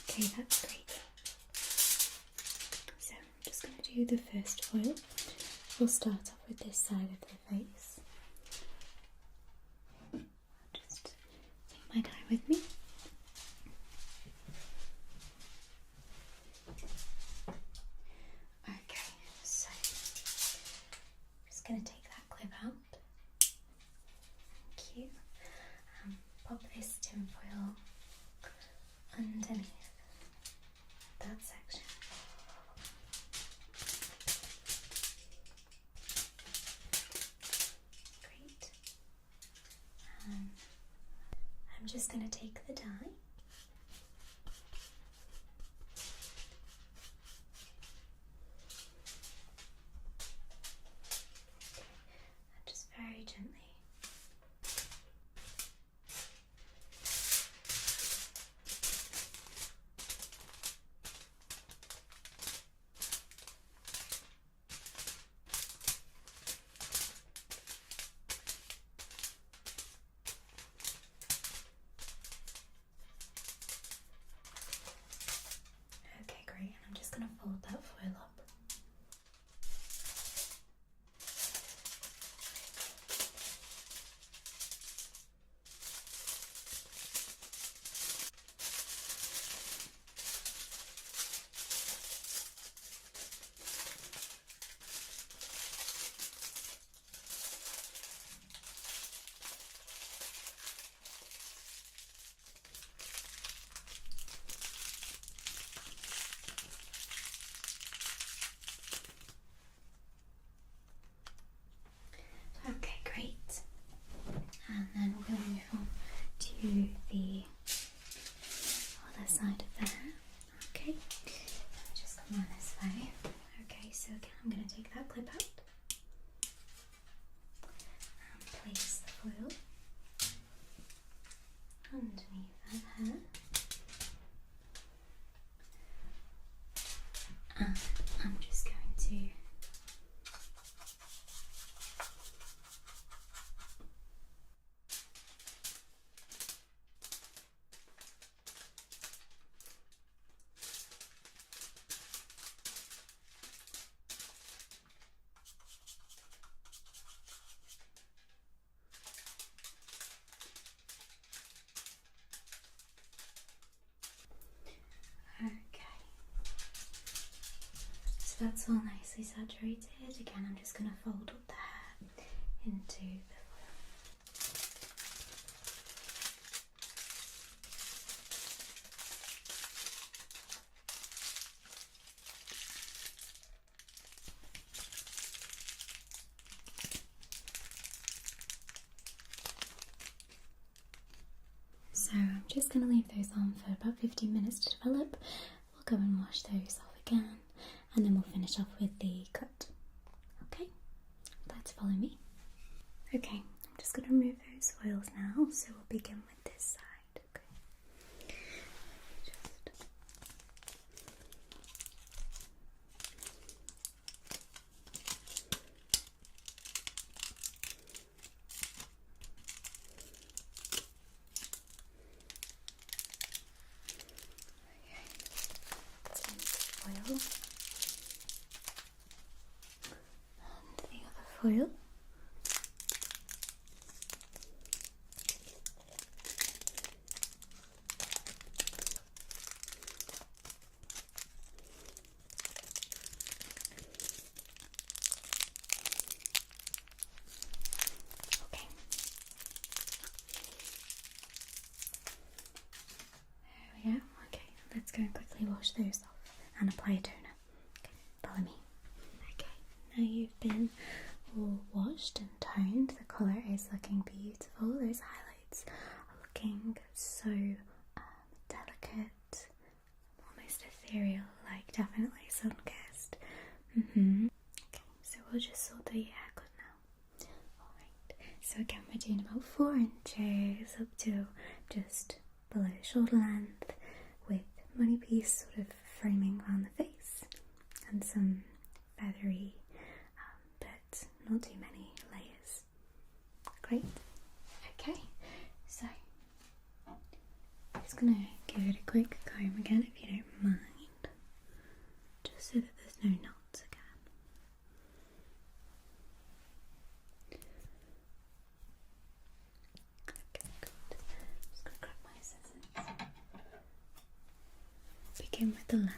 Okay, that's great. So I'm just going to do the first foil. We'll start off with this side of the face. Just with me. Okay, so I'm just going to take that clip out. Thank you. Pop this tinfoil underneath that section. Great. I'm just going to take the dye. And just very gently. Okay, great. And I'm just going to fold that foil up. Okay, great. And then we're going to move on to the other side of the hair. Okay, just come on this way. Okay, so again, I'm going to take that clip out and place the foil underneath that hair. And I'm just going to so that's all nicely saturated. Again, I'm just going to fold up the hair into the So I'm just going to leave those on for about 15 minutes to develop. We'll go and wash those off again, and then we'll finish off with the cut. Okay, let's follow me. Okay, I'm just going to remove those foils now, so we'll begin with this side. Okay, foil and the other foil. Okay. There we go. Okay, let's go and quickly wash those off and apply a toner. Okay, follow me. Okay, now you've been all washed and toned. The colour is looking beautiful. Those highlights are looking so delicate, almost ethereal, like definitely sun-kissed. Okay, so we'll just sort the haircut now. Alright, so again we're doing about 4 inches up to just below shoulder length, with money piece sort of framing around the face and some feathery but not too many layers. Great. Okay, so I'm just gonna give it a quick comb again if you don't mind, just so that there's no knots again. Okay, good. I'm just gonna grab my begin with the length.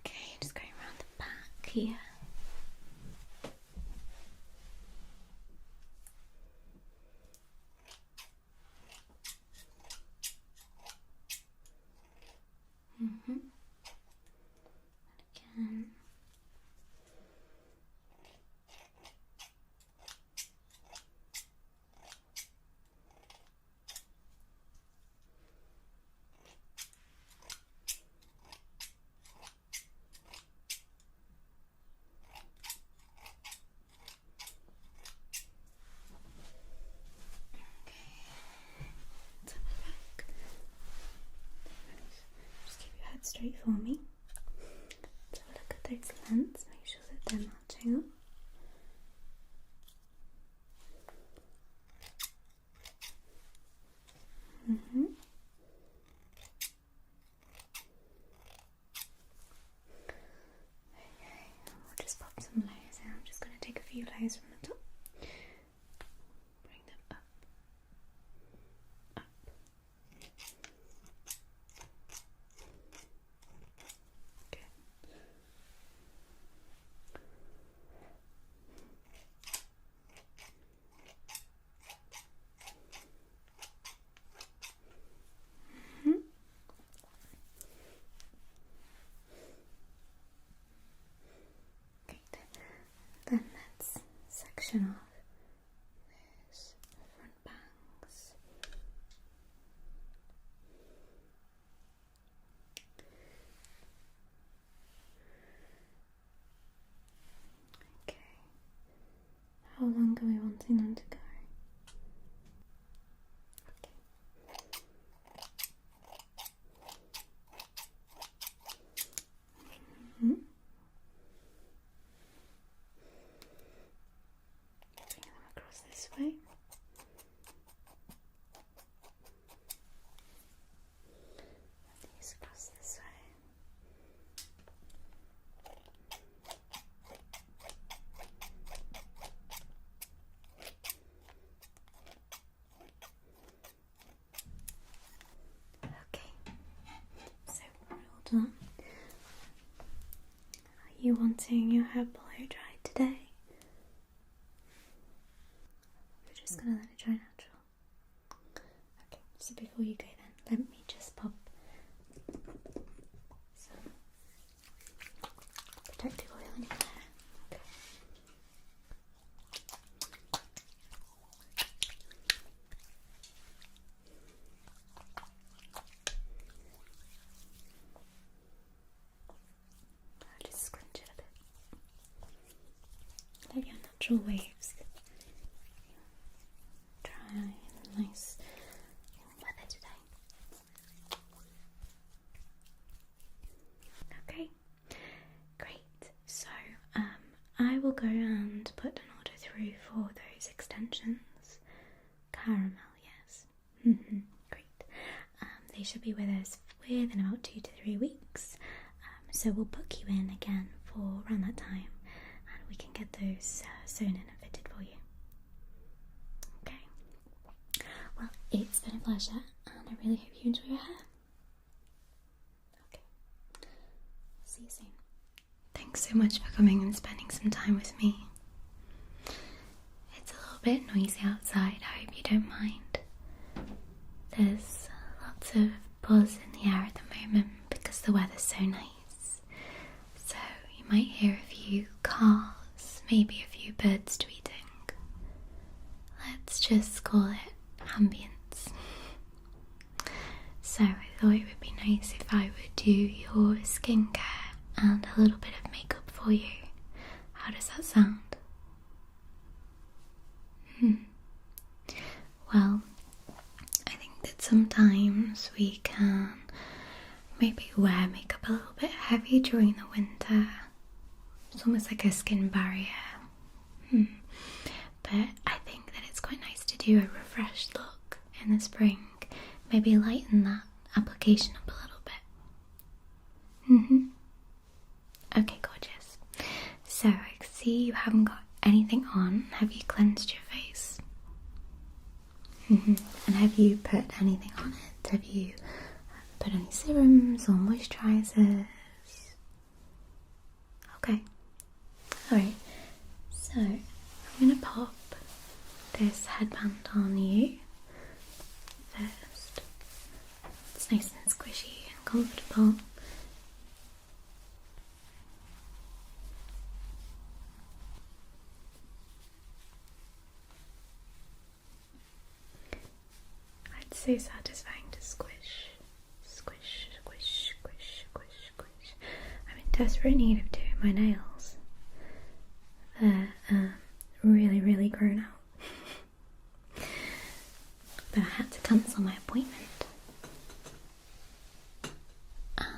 Okay, just going around the back here. And again. Just keep your head straight for me. Let's have a look at those lengths, make sure that they're matching up. Okay, we'll just pop some layers in. I'm just going to take a few layers from the top. Bring them up. Okay. Okay, then let's section off those front bangs. Okay, how long are we wanting them to go? Bring them across this way. These across this way. Okay, so we're all done. Are you wanting your hair blow dried today? We're just going to let it dry natural. Okay, so before you go then, let me just pop some protective oil in your hair. Okay. I'll just scrunch it a bit. Let your natural waves dry in nice weather today. Okay, great. So I will go and put an order through for those extensions. Caramel, yes. Great. They should be with us within about 2 to 3 weeks. So we'll book you in again for around that time, and we can get those sewn in and fitted for you. Okay. Well, it's been a pleasure, and I really hope you enjoy your hair. Okay. See you soon. Thanks so much for coming and spending some time with me. It's a little bit noisy outside. I hope you don't mind. There's lots of buzz in the air at the moment because the weather's so nice. So you might hear a few cars, maybe a few birds tweeting. Let's just call it ambience. So I thought it would be nice if I would do your skincare and a little bit of makeup for you. How does that sound? Well, I think that sometimes we can maybe wear makeup a little bit heavy during the winter. It's almost like a skin barrier. But I think that it's quite nice to do a refreshed look in the spring. Maybe lighten that application up a little bit. Okay, gorgeous. So I see you haven't got anything on. Have you cleansed your face? And have you put anything on it? Have you put any serums or moisturisers? Okay. Alright. So I'm going to pop this headband on you first. It's nice and squishy and comfortable. It's so satisfying to squish, squish, squish, squish, squish, squish. I'm in desperate need of doing my nails. They're really, really grown out. But I had to cancel my appointment. And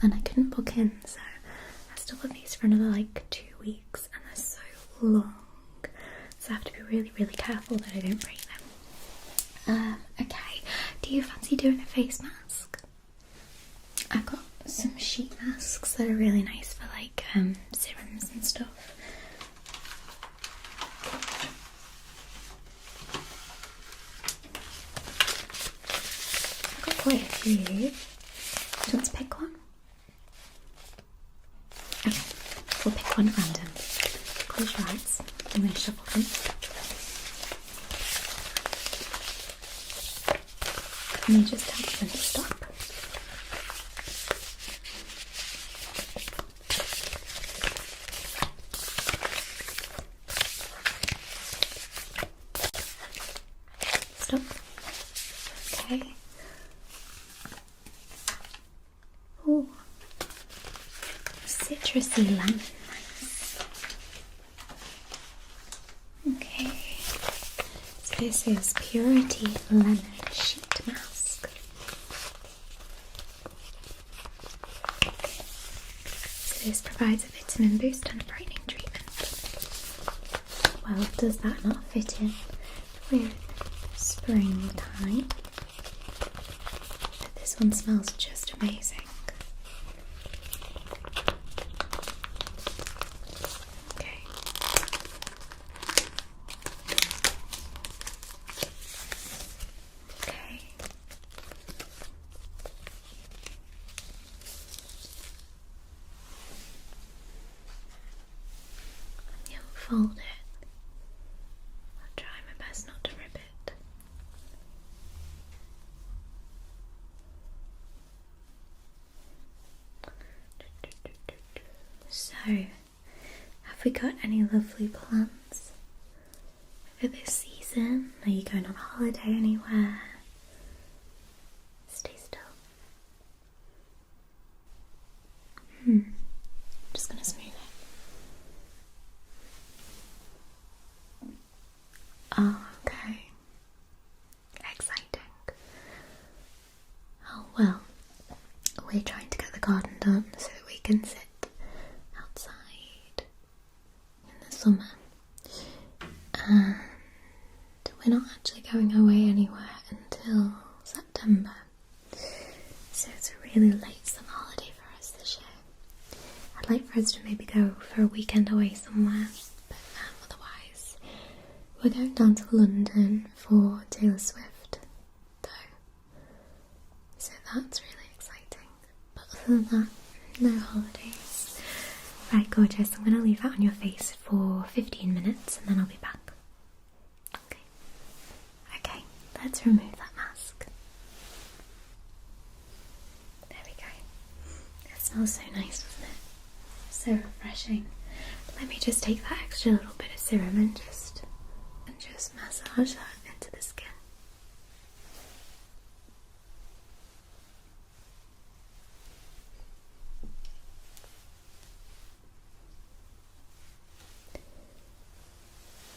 then I couldn't book in, so I still got these for another like 2 weeks, and they're so long. So I have to be really, really careful that I don't break them. Okay, do you fancy doing a face mask? I've got some sheet masks that are really nice for like serums and stuff. I've got quite a few. Do you want to pick one? Okay, we'll pick one at random. Close your eyes. I'm going to shuffle them. And you just tell them to stop. Stop. Okay. Ooh. Citrusy lemon. Nice. Okay. So this is Purity Lemon Sheet Mask. So this provides a vitamin boost and brightening treatment. Well, does that not fit in with springtime? But this one smells just amazing. Okay. Okay. You fold it. I'll try my best not to rip it. So, have we got any lovely plans for this season? Are you going on holiday anywhere? Stay still. Just gonna smooth it. Oh, okay. Exciting. Oh, well, we're trying to get the garden done so that we can sit outside in the summer. And we're not actually going away anywhere until September. So it's a really late summer holiday for us this year. I'd like for us to maybe go for a weekend away somewhere, but otherwise we're going down to London for Taylor Swift, though. So that's really exciting. But other than that, no holidays. Right, gorgeous. I'm going to leave that on your face for 15 minutes and then I'll be back. Okay. Okay, let's remove that mask. smells so nice, doesn't it? So refreshing. Let me just take that extra little bit of serum and just massage that into the skin.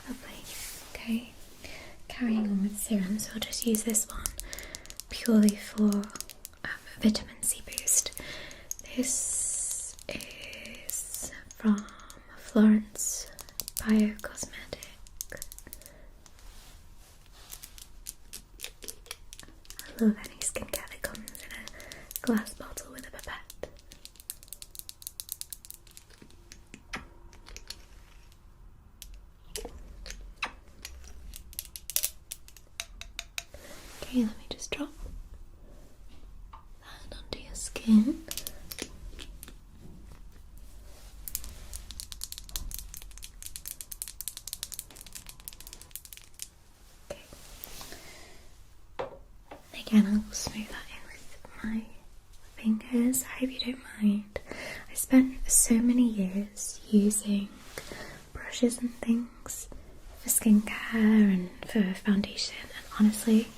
Lovely. Okay. Carrying on with serums, I'll just use this one purely for vitamin C boost. This is from Florence Biocosmetic. I love any skincare that comes in a glass bottle with a pipette. Okay, let me just drop that onto your skin. Okay. Again, I will smooth that in with my fingers. I hope you don't mind. I spent so many years using brushes and things for skincare and for foundation, and honestly,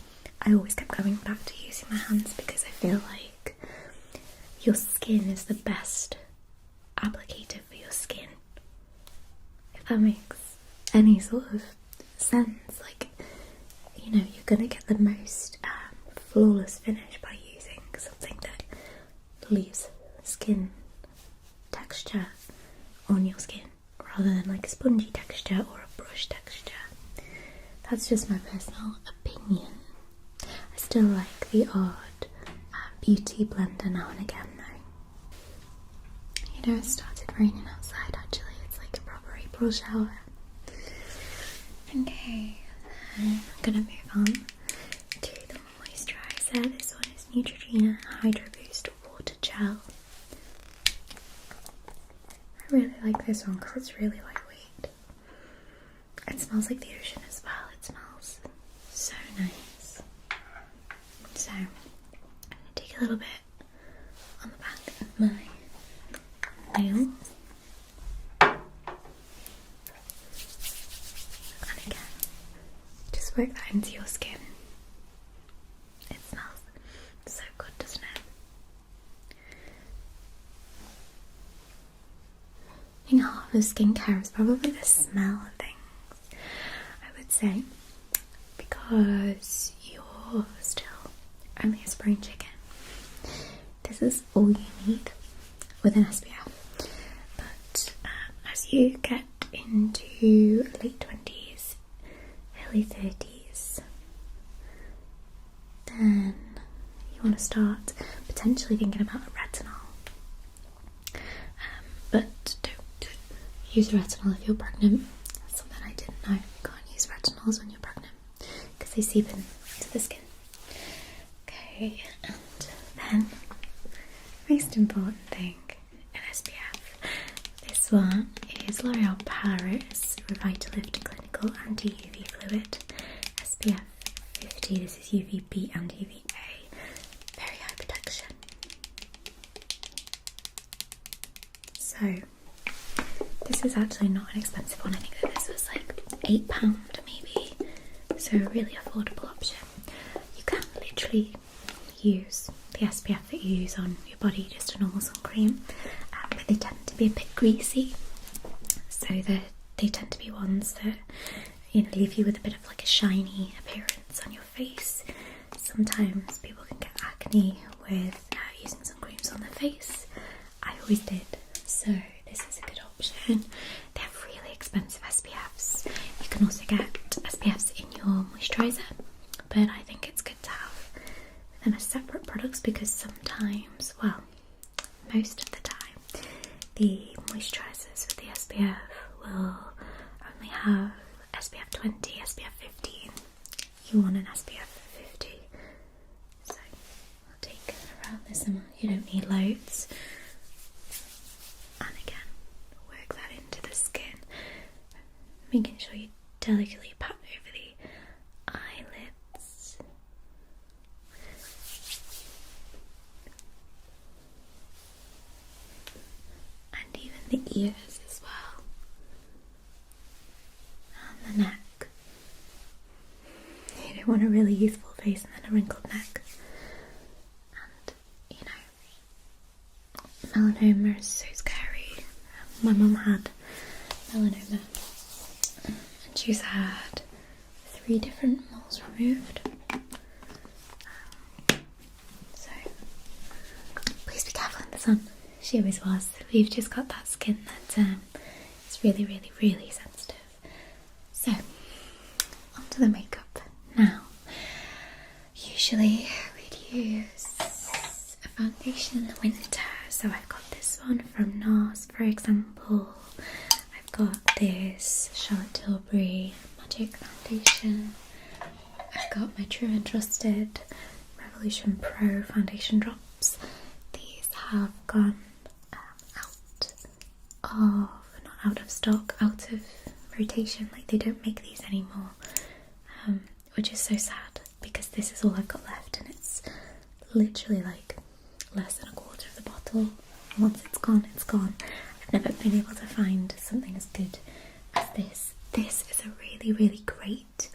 I always kept going back to using my hands because I feel like your skin is the best applicator for your skin. If that makes any sort of sense, like, you know, you're gonna get the most flawless finish by using something that leaves skin texture on your skin rather than like a spongy texture or a brush texture. That's just my personal opinion. I still like the odd beauty blender now and again though. You know, it started raining outside actually. It's like a proper April shower. Okay, I'm gonna move on to the moisturiser. This one is Neutrogena Hydro Boost Water Gel. I really like this one because it's really lightweight. It smells like the ocean as well. It smells so nice. So, I'm going to take a little bit on the back of my nail. And again, just work that into your skin. It smells so good, doesn't it? I think half of skincare is probably the smell of things, I would say, because you're still only a spring chicken. This is all you need with an SPF. But as you get into late 20s, early 30s, then you want to start potentially thinking about a retinol. But don't use retinol if you're pregnant. That's something I didn't know. You can't use retinols when you're pregnant because they seep into the skin. Okay, and then most important thing, an SPF. This one is L'Oreal Paris Revitalift Clinical Anti-UV Fluid SPF 50. This is UVB and UVA. Very high protection. So, this is actually not an expensive one. I think that this was like £8 maybe. So a really affordable option. You can literally use the SPF that you use on your body, just a normal sun cream, but they tend to be a bit greasy, so they tend to be ones that, you know, leave you with a bit of like a shiny appearance on your face. Sometimes people can get acne with using sun creams on their face. I always did, so this is a good option. They have really expensive SPFs. You can also get SPFs in your moisturiser, but I think it's good to have them as separate products because sometimes, well, most of the time, the moisturisers with the SPF will only have SPF 20, SPF 15. You want an SPF 50. So I'll take around this amount. You don't need loads. And again, work that into the skin, making sure you delicately pat over the eyelids. ears as well, and the neck. You don't want a really youthful face and then a wrinkled neck. And, you know, melanoma is so scary. My mum had melanoma, and she's had 3 different moles removed. So please be careful in the sun. She always was. We've just got that skin that is really, really, really sensitive. So onto the makeup now. Usually we'd use a foundation in the winter, so I've got this one from NARS, for example. I've got this Charlotte Tilbury Magic Foundation. I've got my True and Trusted Revolution Pro foundation drops. These have gone not out of stock, out of rotation. Like, they don't make these anymore, which is so sad because this is all I've got left, and it's literally like less than a quarter of the bottle. Once it's gone, it's gone. I've never been able to find something as good as this. This is a really, really great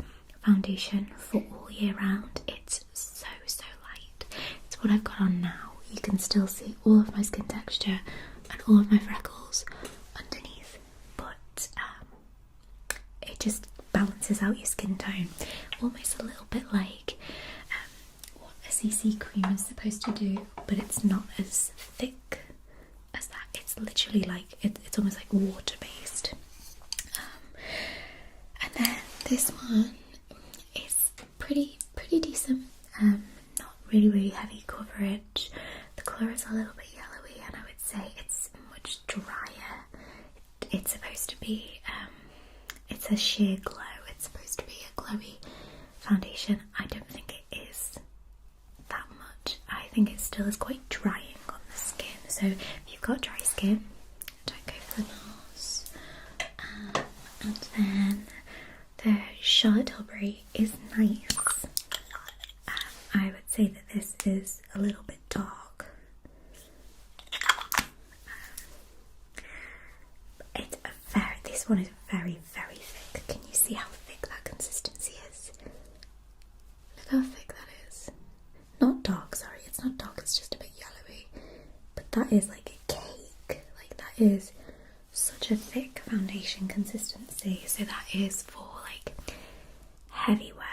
foundation for all year round. It's so light. It's what I've got on now. You can still see all of my skin texture and all of my freckles underneath, but it just balances out your skin tone, almost a little bit like what a CC cream is supposed to do, but it's not as thick as that. It's literally like it's almost like water based. And then this one is pretty decent. Not really heavy coverage. The colour is a little bit yellowy, and I would say it's much drier. It's supposed to be it's a sheer glow. It's supposed to be a glowy foundation. I don't think it is that much. I think it still is quite drying on the skin. So if you've got dry skin, don't go for the NARS. And then the Charlotte Tilbury is nice. I would say that this is a little bit dark. This one is very thick. Can you see how thick that consistency is? Look how thick that is. Not dark, sorry, it's not dark, it's just a bit yellowy. But that is like a cake. Like, that is such a thick foundation consistency. So that is for like heavy wear.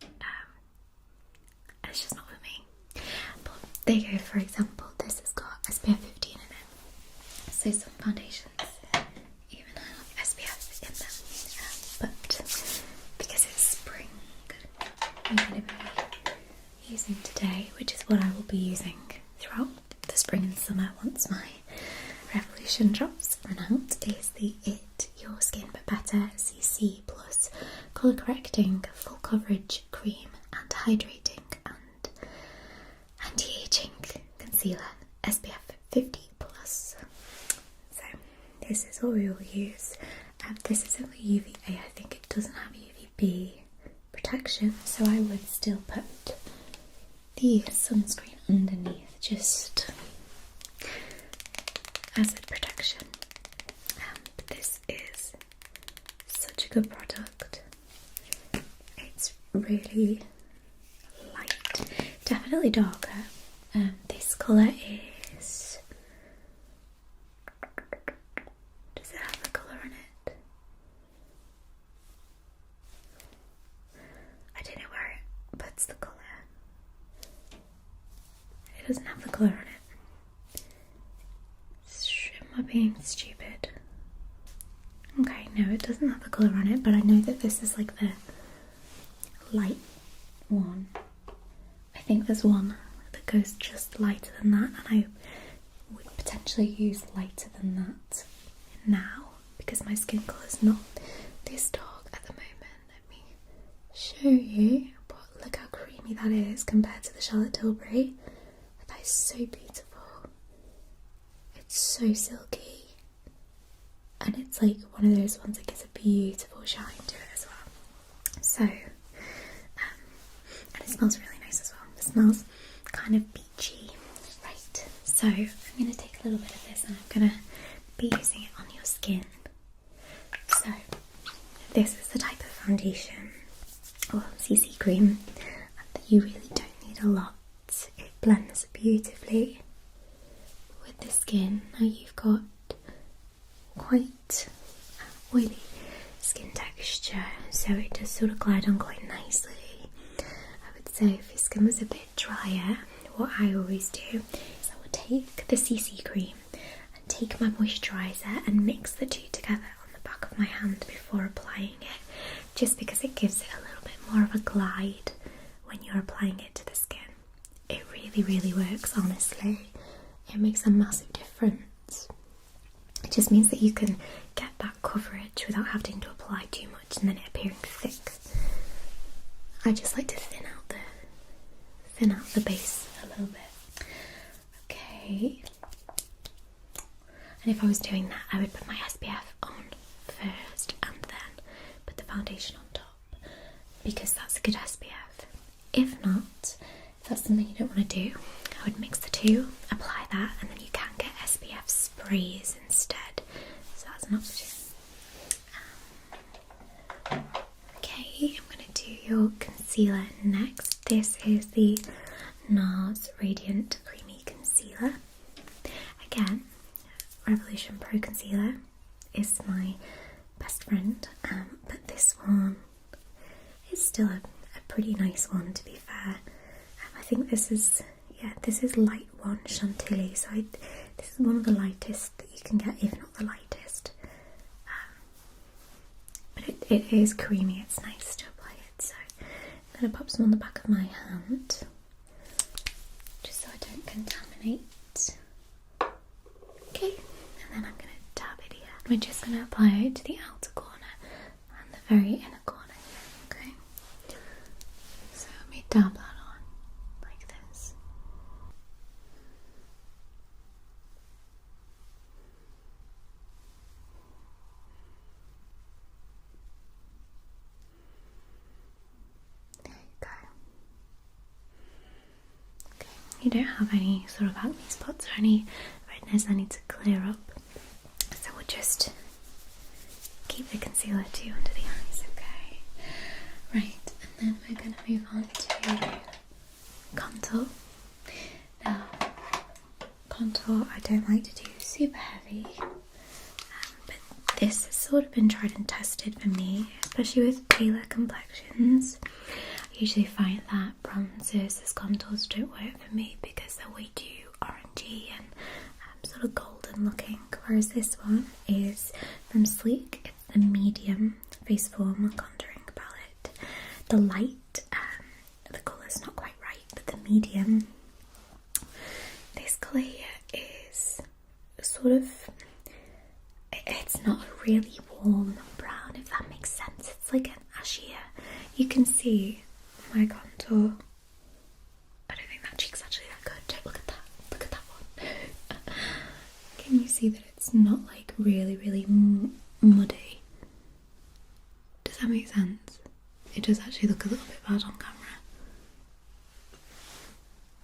And it's just not for me. But there you go, for example, this has got SPF 15 in it. So some foundations SPF in them, but because it's spring, I'm going to be using today, which is what I will be using throughout the spring and summer once my Revolution drops run out, is the Your Skin But Better CC Plus Colour Correcting Full Coverage Cream and Hydrating and Anti-Aging Concealer SPF 50 Plus. So this is what we will use. This isn't for UVA, I think it doesn't have UVB protection, so I would still put the sunscreen underneath just as a protection. But this is such a good product. It's really light, definitely darker. This colour is... does it have a colour in it? I don't know where it puts the colour. It doesn't have the colour in it. Am I being stupid? Okay, no, it doesn't have the colour on it, but I know that this is like the light one. I think there's one that goes just lighter than that, and I would potentially use lighter than that now because my skin colour is not this dark at the moment. Let me show you, but look how creamy that is compared to the Charlotte Tilbury. That is so beautiful. It's so silky, and it's like one of those ones that gives a beautiful shine to it as well. So, and it smells really nice as well. It smells kind of beachy. Right, so I'm going to take a little bit of this and I'm going to be using it on your foundation or CC cream, and you really don't need a lot. It blends beautifully with the skin. Now you've got quite oily skin texture, so it does sort of glide on quite nicely. I would say if your skin was a bit drier, what I always do is I would take the CC cream and take my moisturiser and mix the two together on the back of my hand before applying it, just because it gives it a little bit more of a glide when you're applying it to the skin. It really works, honestly. It makes a massive difference. It just means that you can get that coverage without having to apply too much and then it appearing thick. I just like to thin out the base a little bit. Okay. And if I was doing that, I would put my SPF on first and then put the foundation on top, because that's a good SPF. If not, if that's something you don't want to do, I would mix the two, apply that, and then you can get SPF sprays instead. So that's an option. Okay, I'm going to do your concealer next. This is the NARS Radiant Creamy Concealer. Again, Revolution Pro Concealer is my best friend, but this one is still a pretty nice one, to be fair. I think this is light one Chantilly, so this is one of the lightest that you can get, if not the lightest. But it is creamy, it's nice to apply it, so I'm going to pop some on the back of my hand, just so I don't contaminate. Okay, and then I'm going to dab it here. We're just going to apply it to the outer corner and the very inner corner here, okay? So let me dab that on, like this. There you go. Okay, you don't have any sort of acne spots or any redness I need to clear up, so we'll just keep the concealer too under the eyes, okay? Right, and then we're going to move on to contour. Now, contour I don't like to do super heavy, but this has sort of been tried and tested for me, especially with paler complexions. I usually find that bronzers as contours don't work for me because they're way too orangey and sort of golden looking, whereas this one is from Sleek. It's the medium face form contouring palette. The light, the colour's not quite right, but the medium, this colour here is sort of, it's not a really warm brown, if that makes sense. It's like an ashier. You can see my contour. I don't think that cheek's actually that good. Look at that. Look at that one. Can you see that it's not like really muddy? Does that make sense? It does actually look a little bit bad on camera.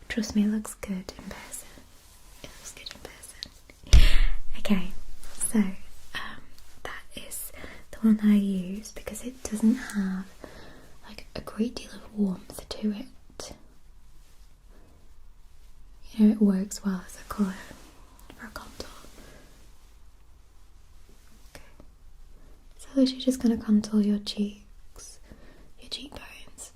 Trust me, it looks good in person. It looks good in person. Okay, so that is the one that I use because it doesn't have like a great deal of warmth to it. You know, it works well as a colour for a contour. Okay, so you're just going to contour your cheeks, your cheekbones,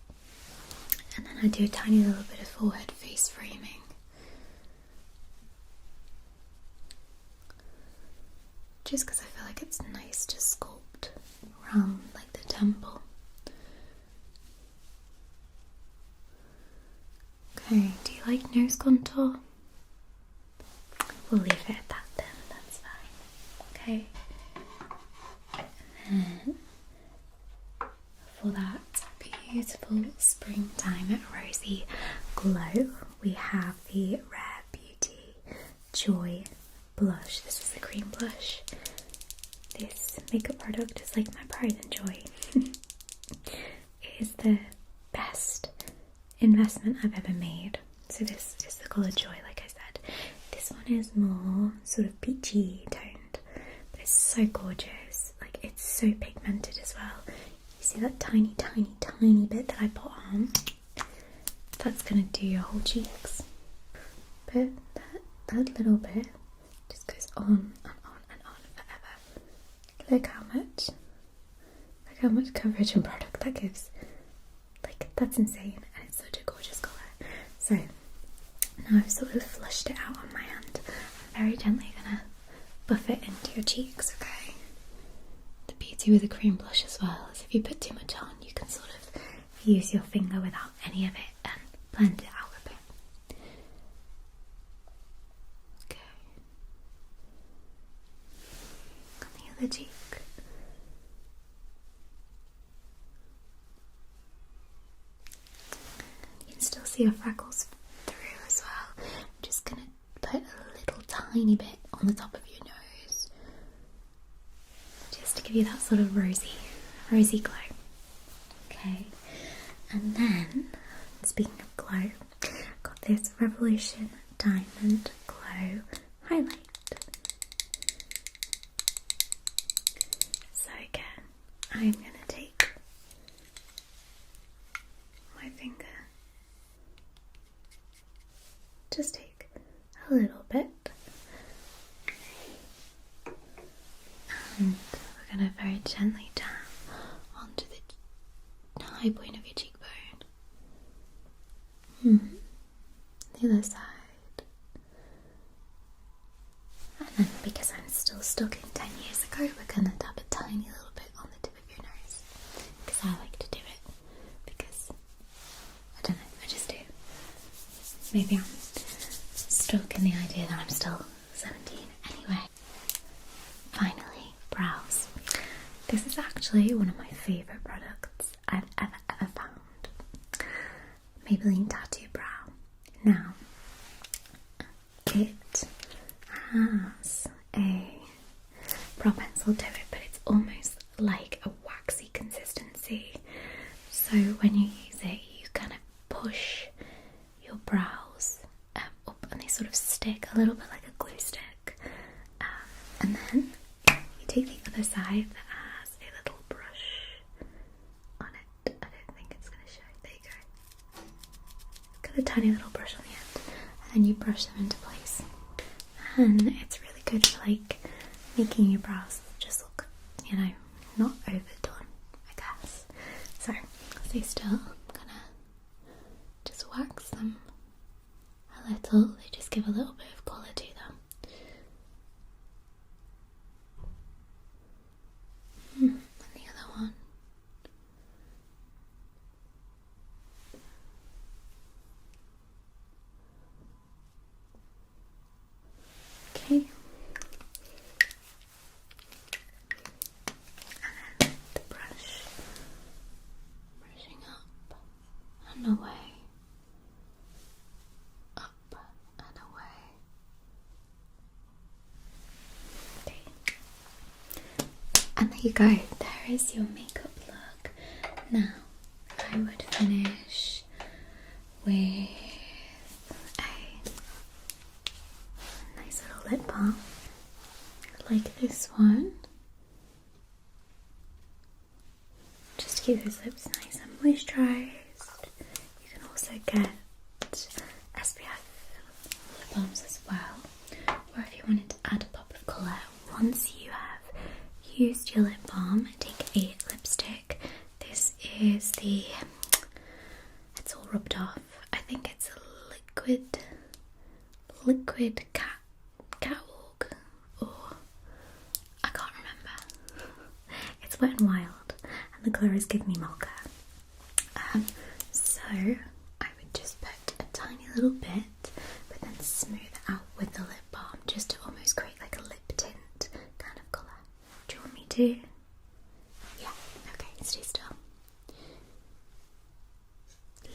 and then I do a tiny little bit of forehead face framing. Just because I feel like it's nice to sculpt around like the temple. Okay, do you like nose contour? We'll leave it at that then, that's fine. Okay. And then for that beautiful springtime rosy glow, we have the Rare Beauty Joy blush. This is the cream blush. This makeup product is like my pride and joy. It is the best investment I've ever made. So this is the colour Joy, like I said. This one is more sort of peachy toned, but it's so gorgeous. Like, it's so pigmented as well. You see that tiny, tiny, tiny bit that I put on? That's gonna do your whole cheeks. But that little bit just goes on and on and on forever. Look how much coverage and product that gives. Like, that's insane, and it's such a gorgeous colour. So now I've sort of flushed it out on my hand. I'm very gently gonna buff it into your cheeks, okay? The beauty with a cream blush as well is if you put too much on, you can sort of use your finger without any of it and blend it out a bit. Okay. On the other cheek. You can still see your freckles through as well. I'm just gonna put a little tiny bit on the top of your nose, just to give you that sort of rosy glow. Okay, and then, speaking of glow, I've got this Revolution Diamond Glow highlight. So again, I'm going to take my finger, just take a little bit, and we're going to very gently tap onto the high point of your cheekbone. The other side. And then, because I'm still stuck in 10 years ago, we're going to tap a tiny little bit on the tip of your nose. Because I like to do it. Because, I don't know, I just do. Maybe I'm stuck in the idea that I'm still 17 anyway. Finally, brows. This is actually one of my favourite products I've ever found. Maybelline Tattoo Brow. Now, it has a brow pencil to it, but it's almost like a waxy consistency. So when you use it, you kind of push your brows up and they sort of stick a little bit like a glue stick. And then you take the other side that has a little brush on it. I don't think it's going to show. There you go. Got a tiny little brush on the end, and then you brush them into place. And it's really good for like making your brows just look, you know, not overdone, I guess. So, stay still. I'm gonna just wax them a little. They just give a little bit of colour to them. And the other one. Okay. And then the brush, brushing up and away, up and away. Okay. And there you go. There is your makeup look. Now, I would finish with a nice little lip balm, like this one, just to keep those lips nice and moisturised. You can also get SPF lip balms as well, or if you wanted to add a pop of colour, once you have used your lip balm, take a lipstick. This is it's all rubbed off. I think it's a liquid catwalk, or I can't remember. It's Wet n Wild, and the colour is Give Me Mocha. So I would just put a tiny little bit, but then smooth it out with the lip balm, just to almost create like a lip tint kind of colour. Do you want me to? Yeah, okay, stay still.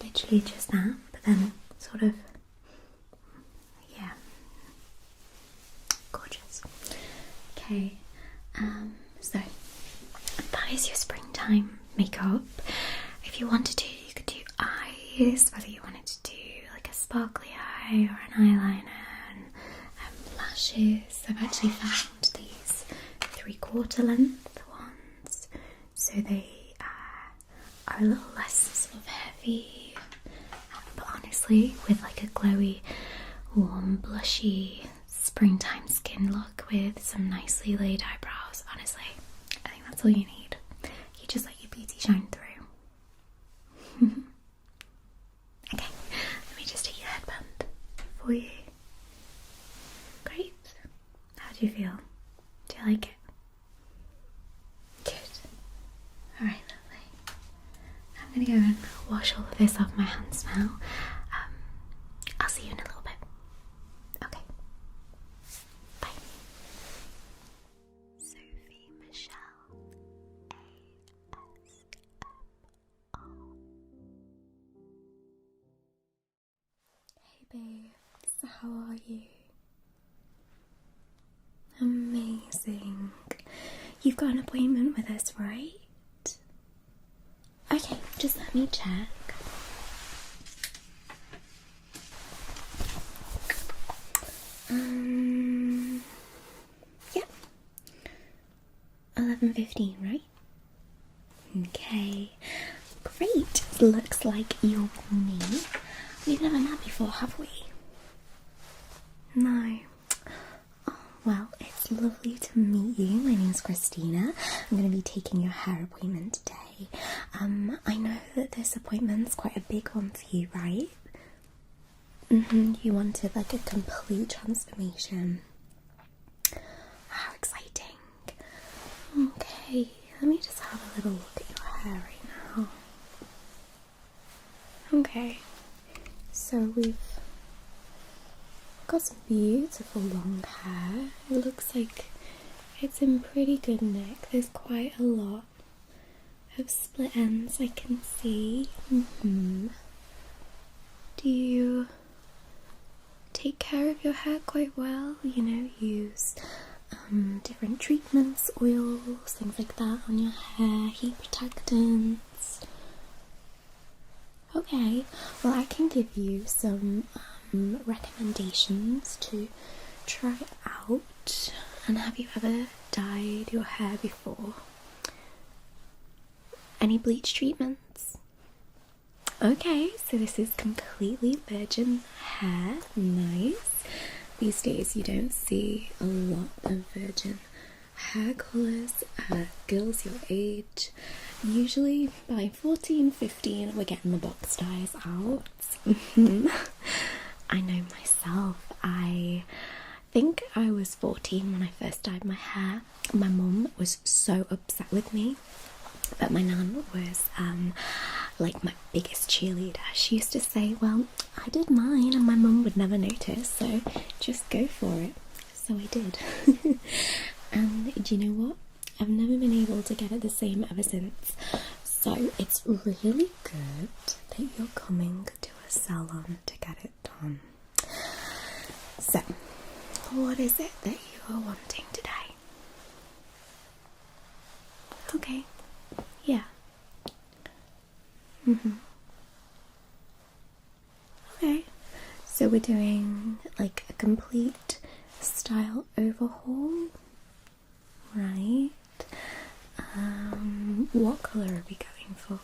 Literally just that, but then sort of, yeah, gorgeous. Okay, so that is your springtime makeup. If you wanted to, you could do eyes, whether you wanted to do like a sparkly eye or an eyeliner, and lashes. I've actually found these 3/4 length ones, so they are a little less sort of heavy, but honestly, with like a glowy, warm, blushy, springtime skin look with some nicely laid eyebrows, honestly, I think that's all you need. You just let your beauty shine through. Okay, let me just take your headband for you. Great. How do you feel? Do you like it? Good. Alright, lovely. I'm gonna go and wash all of this off my hands now. I'll see you in a little bit. Okay. Bye. Sophie Michelle ASMR. Hey babes, how are you? Amazing. You've got an appointment with us, right? Okay, just let me check. Yeah. 11:15, right? Okay. Great. Looks like you're with me. We've never met before, have we? No. Oh, well, it's lovely to meet you. My name's Christina. I'm going to be taking your hair appointment today. I know that this appointment's quite a big one for you, right? You wanted like a complete transformation. How exciting. Okay, let me just have a little look at your hair right now. Okay, so we've got some beautiful long hair. It looks like it's in pretty good nick. There's quite a lot of split ends I can see. Do you take care of your hair quite well? You know, use different treatments, oils, things like that on your hair, heat protectants. Okay, well I can give you some recommendations to try out. And have you ever dyed your hair before? Any bleach treatments? Okay, so this is completely virgin hair. Nice. These days you don't see a lot of virgin hair colours. Girls your age, usually by 14, 15, we're getting the box dyes out. I know myself. I think I was 14 when I first dyed my hair. My mum was so upset with me, but my nan was like my biggest cheerleader. She used to say, well, I did mine and my mum would never notice, so just go for it. So I did. And do you know what? I've never been able to get it the same ever since. So it's really good that you're coming to a salon to get it done. So, what is it that you are wanting today? Okay. Yeah. Okay. So we're doing like a complete style overhaul, right? What colour are we going for?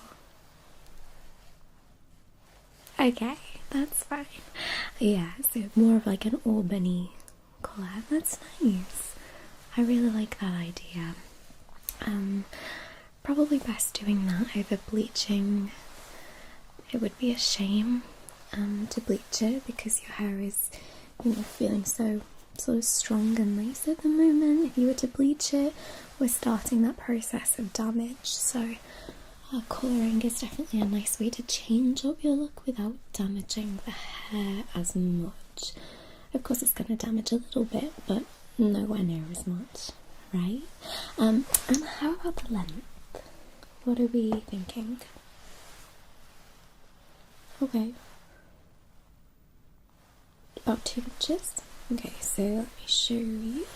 Okay, that's fine. Yeah, so more of like an auburny colour. That's nice. I really like that idea. Probably best doing that over bleaching. It would be a shame to bleach it because your hair is, you know, feeling so sort of strong and nice at the moment. If you were to bleach it, we're starting that process of damage. So colouring is definitely a nice way to change up your look without damaging the hair as much. Of course it's going to damage a little bit, but nowhere near as much, right? And how about the length? What are we thinking? Okay. About 2 inches. Okay, so let me show you.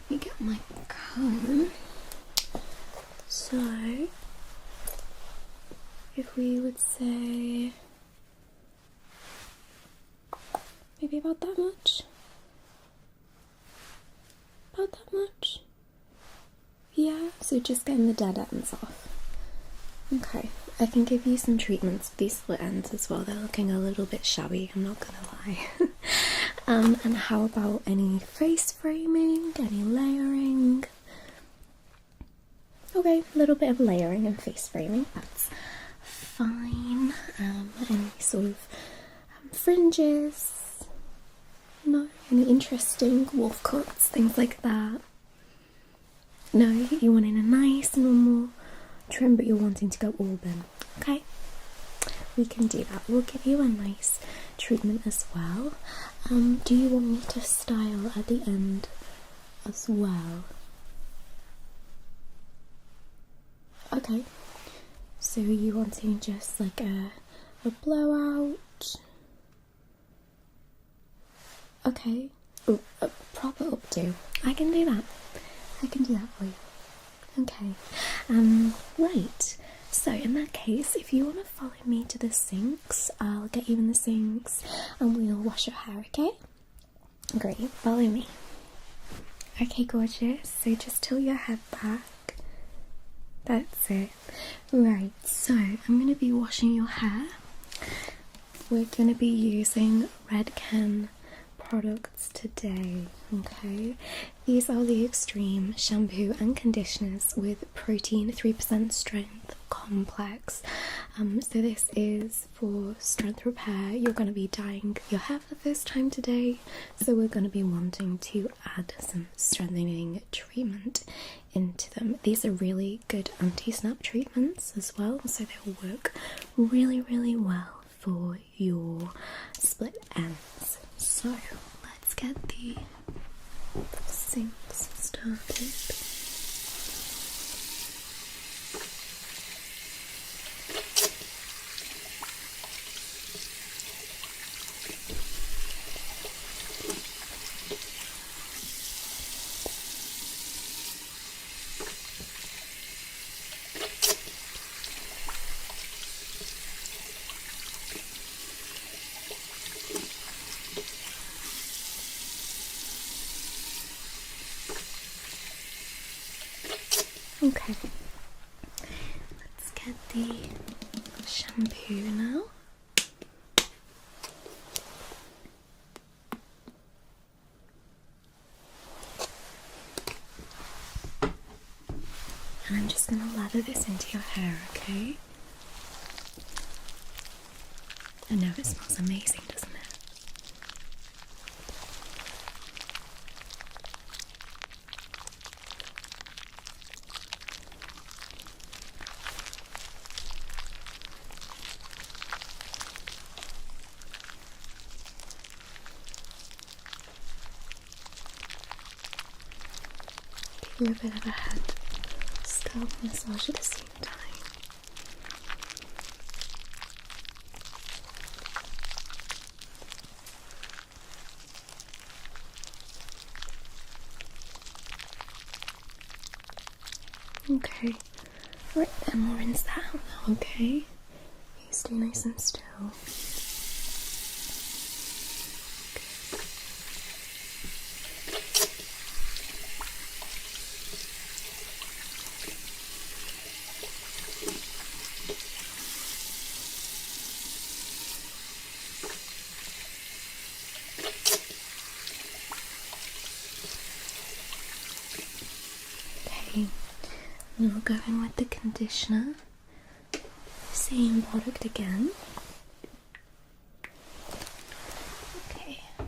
Let me get my comb. So, if we would say maybe about that much. About that much. Yeah, so just getting the dead ends off. Okay, I can give you some treatments for these split ends as well. They're looking a little bit shabby, I'm not gonna lie. And how about any face framing, any layering? Okay, a little bit of layering and face framing, that's fine. Any sort of fringes? No? Any interesting wolf cuts, things like that? No, you want in a nice normal trim, but you're wanting to go auburn. Okay, we can do that. We'll give you a nice treatment as well. Do you want me to style at the end as well? Okay, so are you wanting just like a blowout? Okay, oh, a proper updo. I can do that. I can do that for you. Okay, right, so in that case, if you want to follow me to the sinks, I'll get you in the sinks and we'll wash your hair, okay? Great, follow me. Okay, gorgeous, so just tilt your head back. That's it. Right, so I'm going to be washing your hair. We're going to be using Redken products today, okay? These are the Extreme shampoo and conditioners with protein 3% strength complex. So this is for strength repair. You're going to be dyeing your hair for the first time today, so we're going to be wanting to add some strengthening treatment into them. These are really good anti-snap treatments as well, so they'll work really, really well for your split ends. So let's get the sinks started. Okay, let's get the shampoo now. And I'm just going to lather this into your hair, okay? I know it smells amazing, doesn't it? Give you a bit of a head scalp massage at the same time. Okay, right then we'll rinse that out now, okay? You stay nice and still. Okay, and we'll go in with the conditioner. Same product again. Okay. And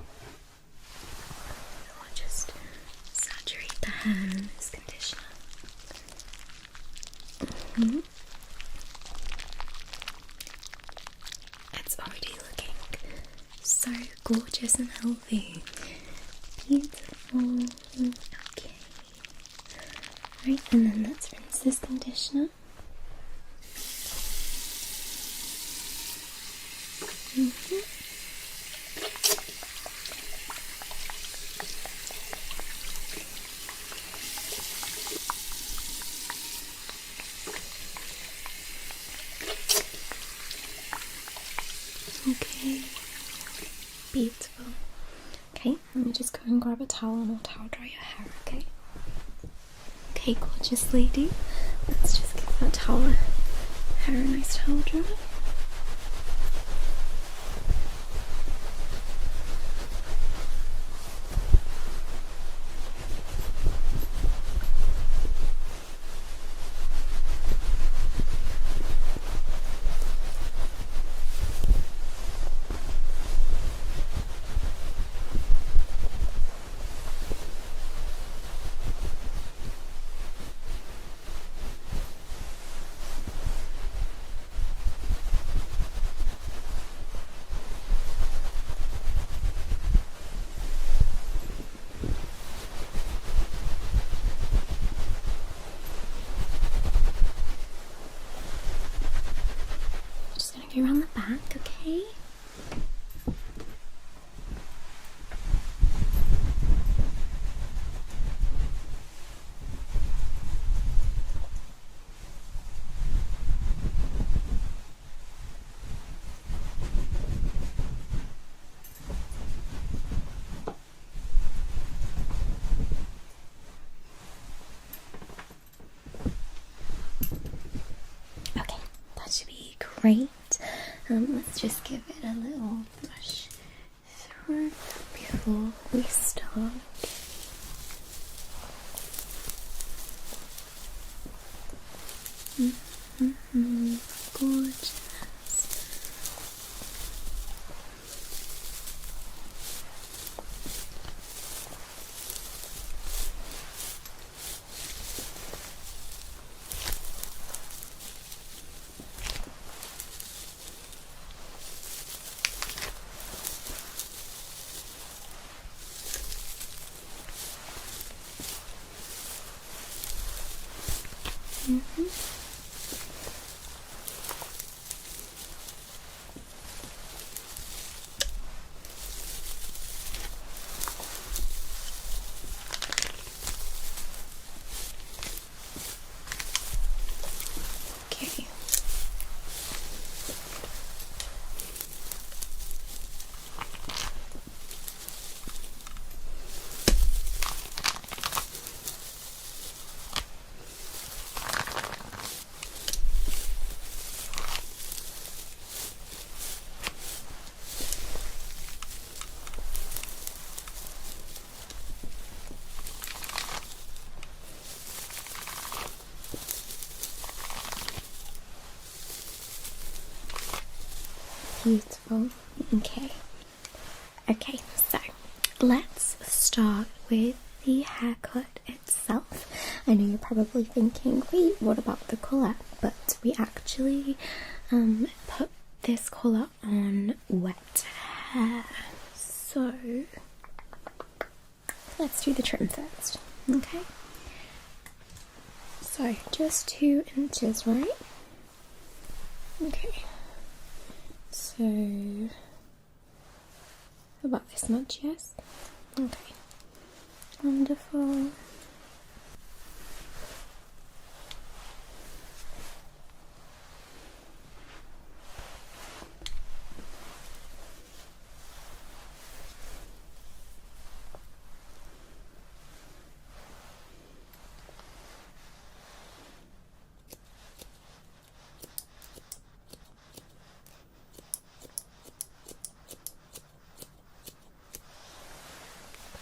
we'll just saturate the hair in this conditioner. It's already looking so gorgeous and healthy. Beautiful. Okay. Right, and then let's rinse this conditioner. Okay, beautiful. Okay, let me just go and grab a towel and I'll towel dry your hair, okay? Okay, gorgeous lady. Let's just give that towel a hair a nice towel dry. Just gonna go around the back, okay? Okay, that should be great. Let's just give it a little brush through before we start. Gorgeous. Okay. Beautiful. Okay. Okay, so let's start with the haircut itself. I know you're probably thinking, wait, what about the colour? But we actually put this colour on wet hair. So let's do the trim first. Okay. So just 2 inches, right? Okay. So about this much, yes? Okay. Wonderful.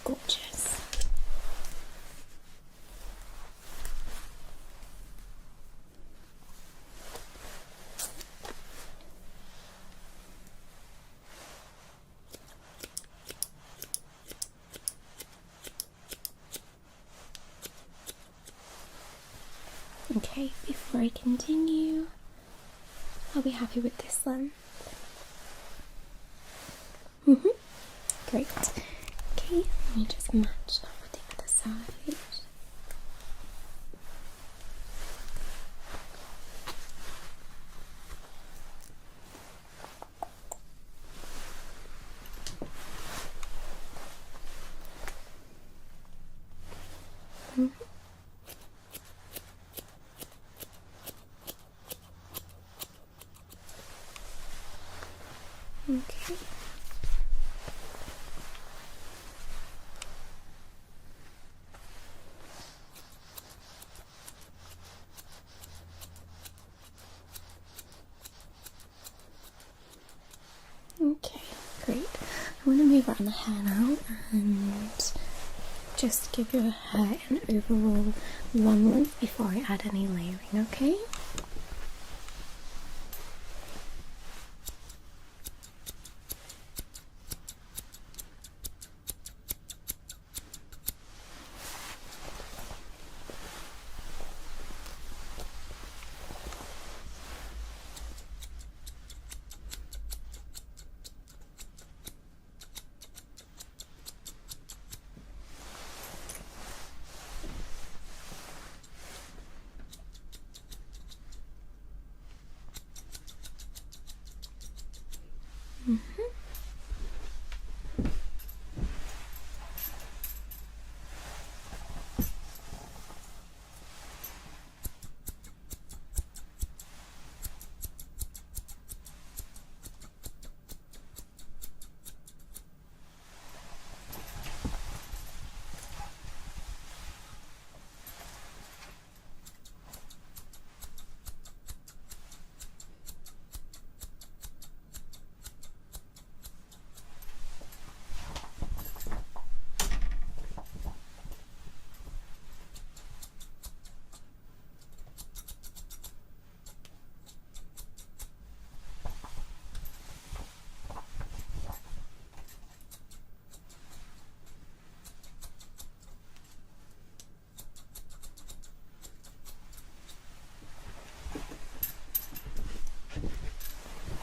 Gorgeous. Okay, before I continue, I'll be happy with this one. Great. Okay, let me just match that with the other side. Okay. want to move around the hair now and just give your hair an overall one length before I add any layering, okay?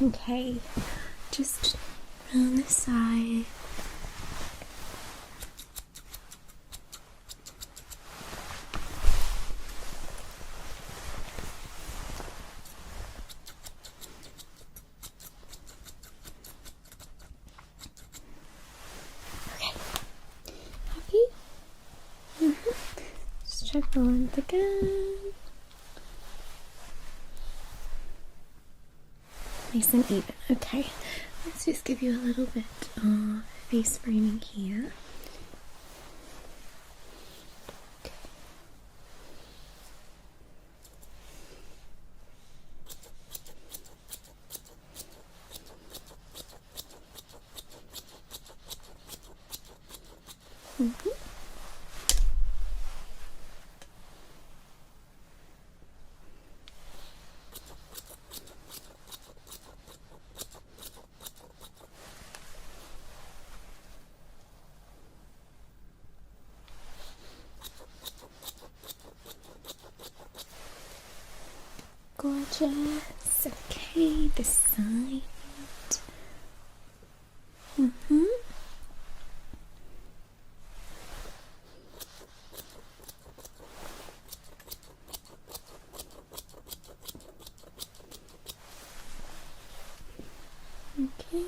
Okay, just around this side. Okay, happy? Just check the length again. Nice and even. Okay, let's just give you a little bit of face framing here. Okay. Gorgeous. Okay, this side. Okay.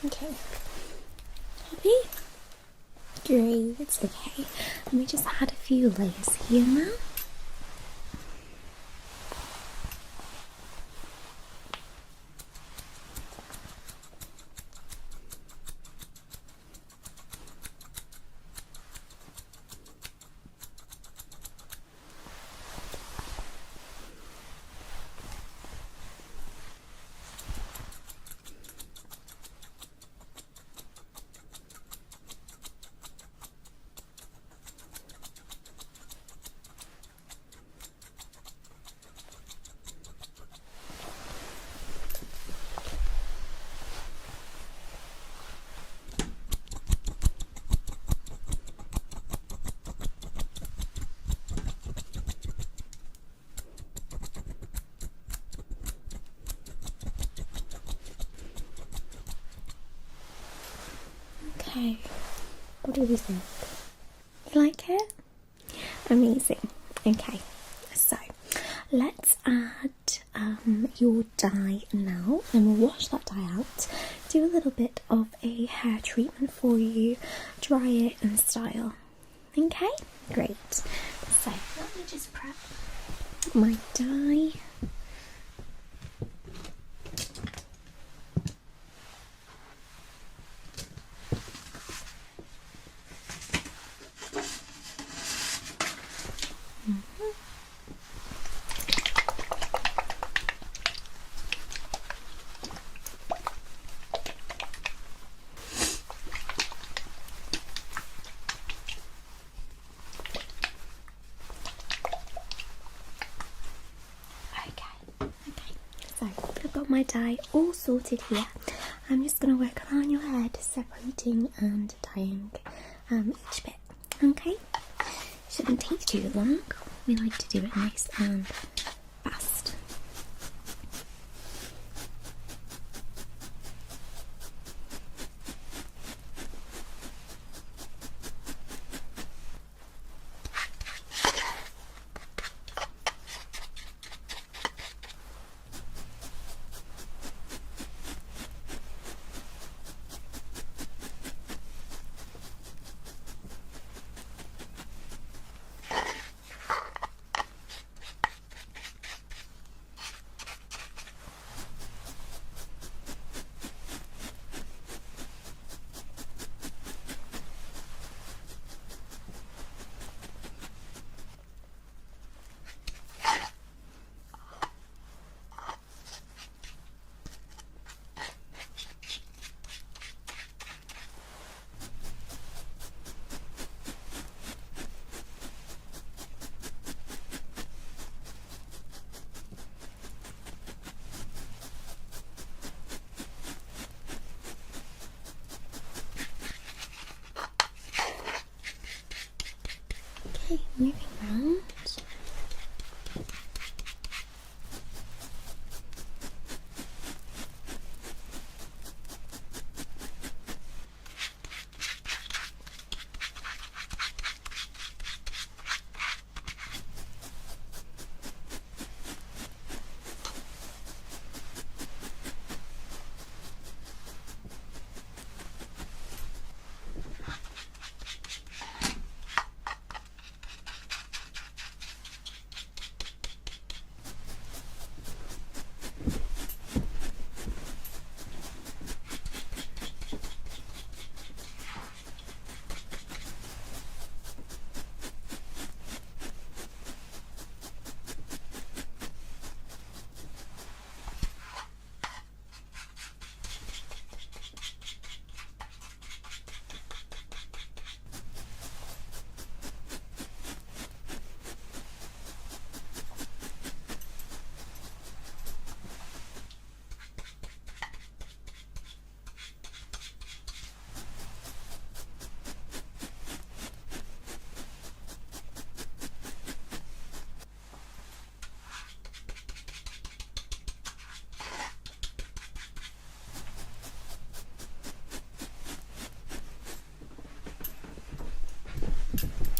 Okay. Happy? Great, it's okay. Let me just add a few layers here now. Okay, what do you think? You like it? Amazing. Okay, so let's add your dye now, and we'll wash that dye out, do a little bit of a hair treatment for you, dry it and style. Okay, great. So let me just prep my dye. my dye all sorted here. I'm just going to work around your head, separating and dyeing each bit. Okay? Shouldn't take too long. We like to do it nice and fast. Okay, moving around.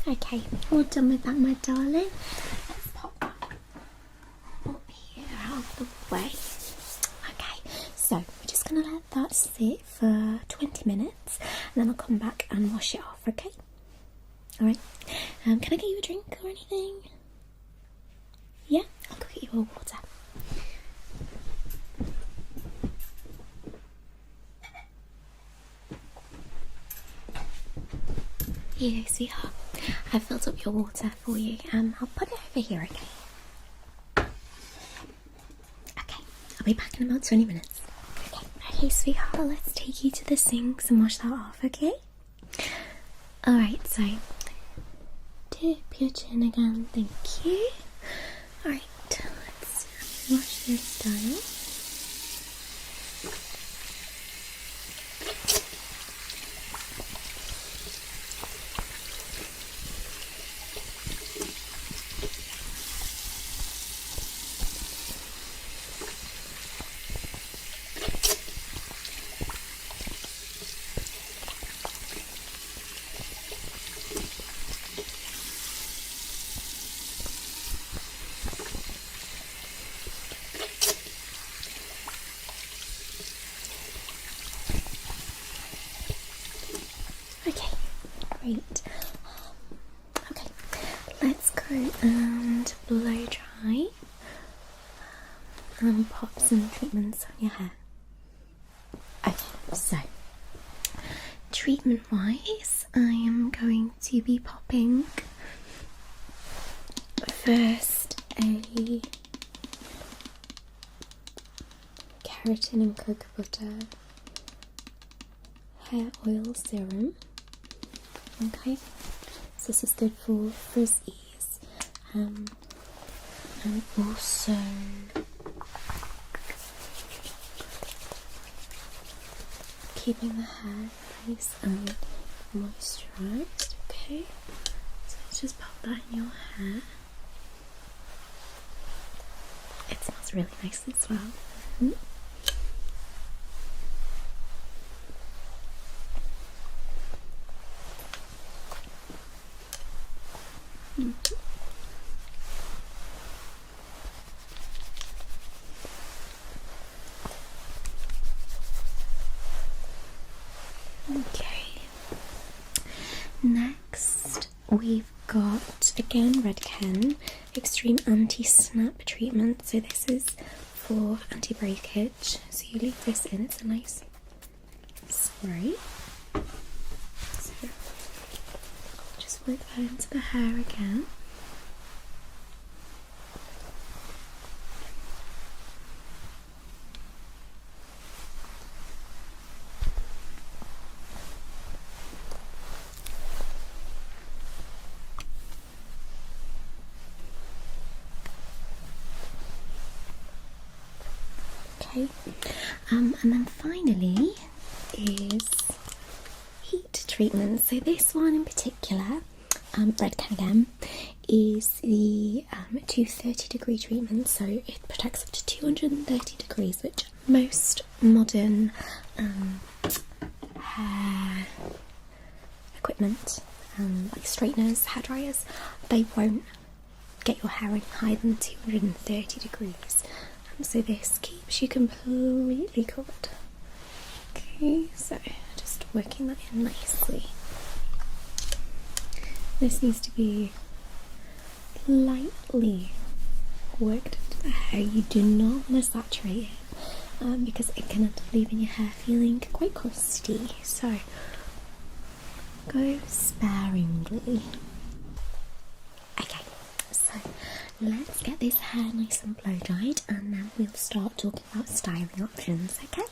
Okay, all done with that, my darling. Let's pop that up here out of the way. Okay, so we're just going to let that sit for 20 minutes and then I'll come back and wash it off, okay? Alright, can I get you a drink or anything? Yeah, I'll go get you a water. Here you go, sweetheart. I've filled up your water for you. I'll put it over here, okay? Okay, I'll be back in about 20 minutes. Okay, sweetheart, let's take you to the sinks and wash that off, okay? Alright, so dip your chin again, thank you. Alright, let's wash this down. Great. Okay, let's go and blow dry and pop some treatments on your hair. Okay, so treatment wise, I am going to be popping first a keratin and cocoa butter hair oil serum. Okay, so this is good for frizzies, and also keeping the hair nice and moisturised. Okay, so let's just pop that in your hair. It smells really nice as well. Okay, next we've got, again, Red Ken Extreme Anti-Snap Treatment. So this is for anti-breakage. So you leave this in, it's a nice spray. So just work that into the hair again. Okay, and then finally is heat treatment. So this one in particular, Red Ken again, is the 230-degree treatment. So it protects up to 230 degrees, which most modern hair equipment, like straighteners, hair dryers, they won't get your hair any higher than 230 degrees. So this keeps you completely covered. Okay, so just working that in nicely. This needs to be lightly worked into the hair. You do not want to saturate it because it can end up leaving your hair feeling quite crusty. So go sparingly. Okay, so let's get this hair nice and blow dried and then we'll start talking about styling options, okay?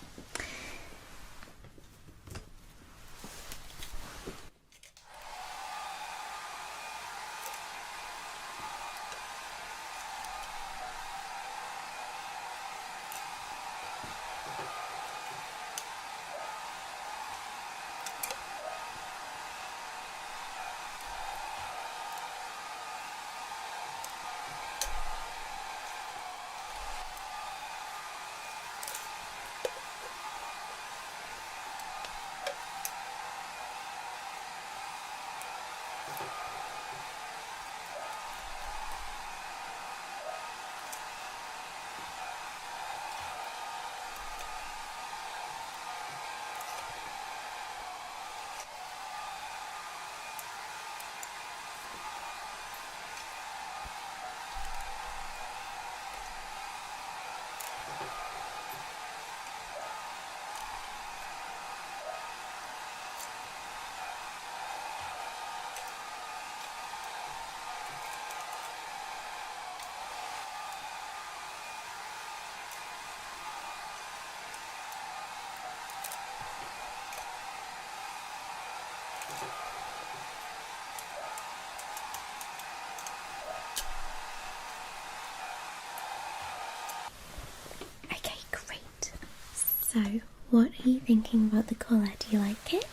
So, what are you thinking about the colour? Do you like it?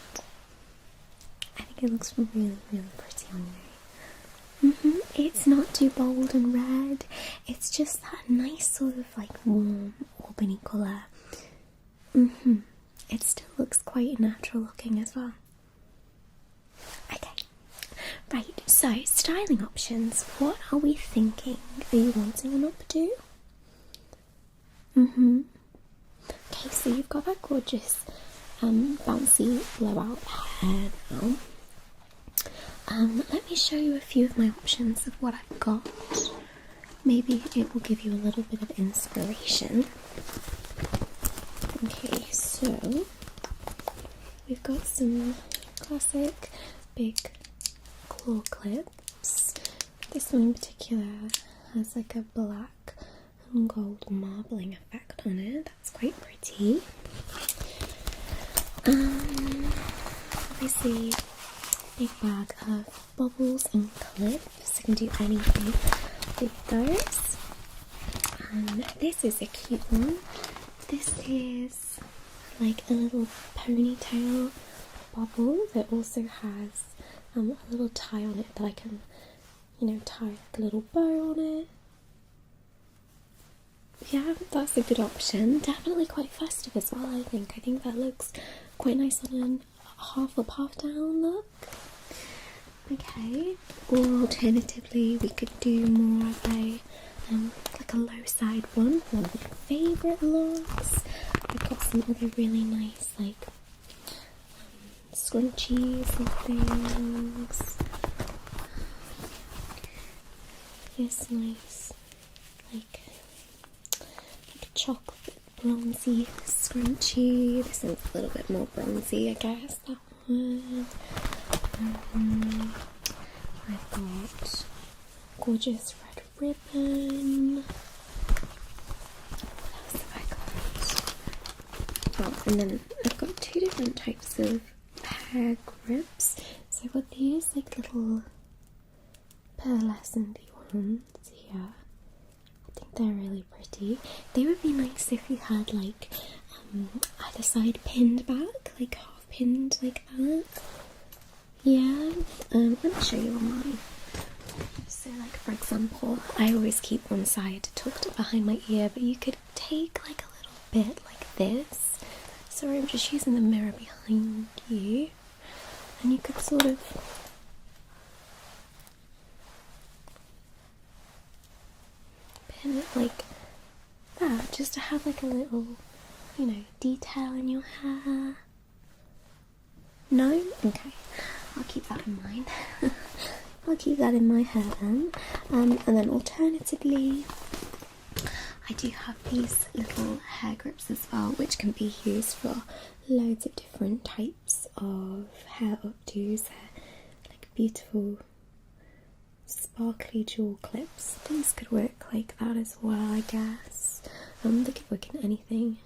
I think it looks really, really pretty on you. It's not too bold and red. It's just that nice sort of like warm, auburney colour. It still looks quite natural looking as well. Okay. Right, so styling options. What are we thinking? Are you wanting an updo? Okay, so you've got that gorgeous bouncy blowout hair now. Let me show you a few of my options of what I've got. Maybe it will give you a little bit of inspiration. Okay, so we've got some classic big claw clips. This one in particular has like a black and gold marbling effect on it. That's quite pretty. Obviously, big bag of bobbles and clips. You can do anything with those. This is a cute one. This is like a little ponytail bobble that also has a little tie on it that I can, you know, tie like a little bow on it. Yeah, that's a good option. Definitely quite festive as well, I think. I think that looks quite nice on a half up, half down look. Okay, or alternatively we could do more of a like a low side one of my favourite looks. I've got some other really nice like scrunchies and things. This nice like chocolate bronzy scrunchie. This one's a little bit more bronzy, I guess. That one. I've got gorgeous red ribbon. What else have I got? Oh, and then I've got two different types of hair grips. So I've got these like little pearlescent ones here. I think they're really pretty. They would be nice if you had like either side pinned back, like half pinned like that. Yeah, let me show you on mine. So like for example, I always keep one side tucked up behind my ear, but you could take like a little bit like this. Sorry, I'm just using the mirror behind you. And you could sort of pin it like that, just to have like a little, you know, detail in your hair. No? Okay. I'll keep that in mind. I'll keep that in my hair then. And then alternatively, I do have these little hair grips as well, which can be used for loads of different types of hair updos. Like beautiful sparkly jewel clips. These could work like that as well, I guess. They could work in anything.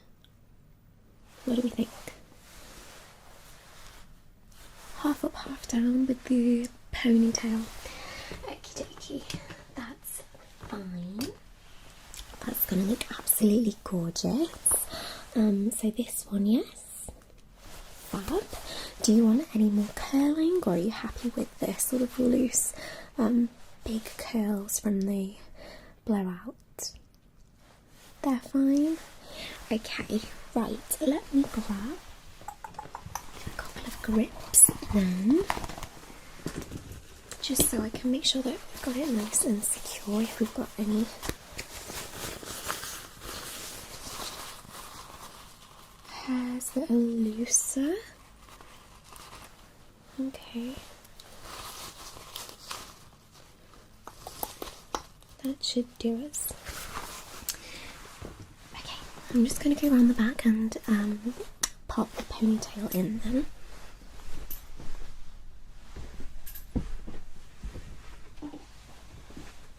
What do we think? Half up, half down with the ponytail. Okie dokie, that's fine. That's gonna look absolutely gorgeous. So this one, yes. Fab. Do you want any more curling, or are you happy with this sort of loose, big curls from the blowout? They're fine. Okay, right. Let me grab a couple of grips then, just so I can make sure that we've got it nice and secure if we've got any hairs that are looser. Okay. That should do us. Okay, I'm just going to go around the back and pop the ponytail in then.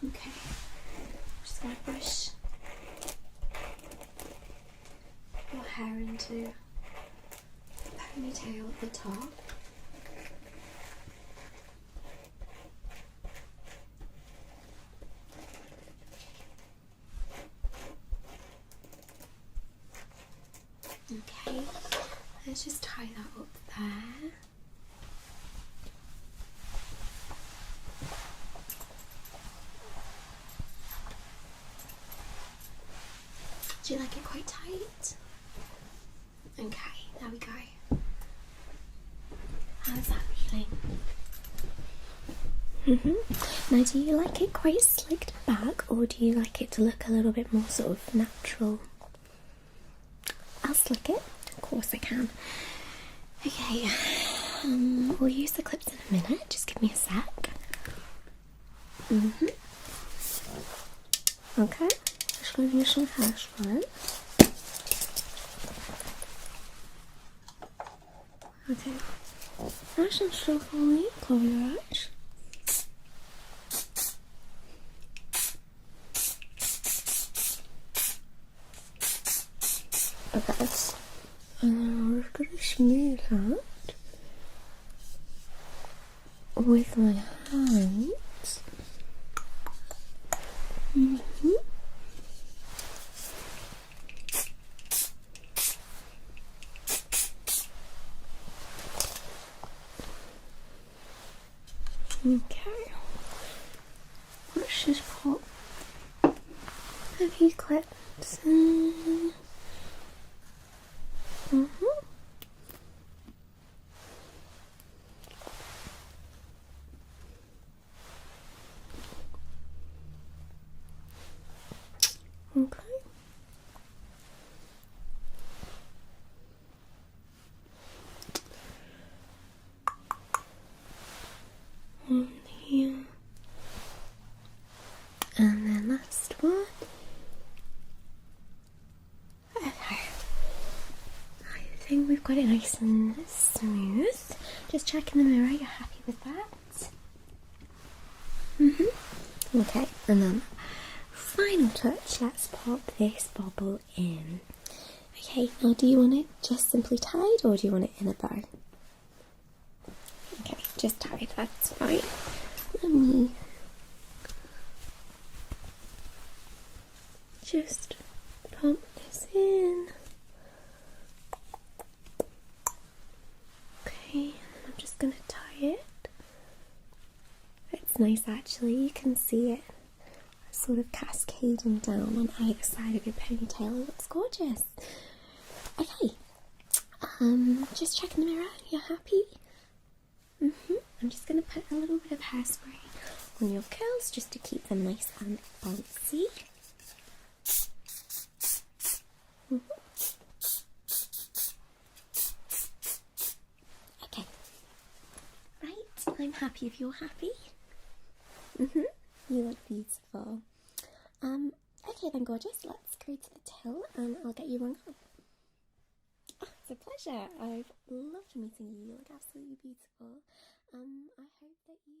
Okay, just going to brush your hair into the ponytail at the top. Okay, let's just tie that up there. Do you like it quite tight? Okay, there we go. How's that feeling? Now, do you like it quite slicked back, or do you like it to look a little bit more sort of natural? I'll slick it. Of course I can. Okay, we'll use the clips in a minute. Just give me a sec. Okay, ich will hier schon Haarspray. Okay, nice and slow for me. Close your eyes. Okay, and I'm just going to smooth out with my hands. Okay. Let's just pop a few clips in. Okay. One here. And then last one. Okay. I think we've got it nice and smooth. Just check in the mirror, you're happy with that? Okay, and then final touch, let's pop this bobble in. Okay, now do you want it just simply tied or do you want it in a bow? Okay, just tied, that's fine. Let me just pop this in. Okay, and then I'm just going to tie it. It's nice actually, you can see it sort of cascading down on either side of your ponytail. It looks gorgeous. Okay, just check in the mirror, you're happy? I'm just going to put a little bit of hairspray on your curls just to keep them nice and bouncy. Okay, right, I'm happy if you're happy. You look beautiful. Okay then, gorgeous, let's go to the till and I'll get you one on. Oh, it's a pleasure. I've loved meeting you. You look absolutely beautiful. I hope that you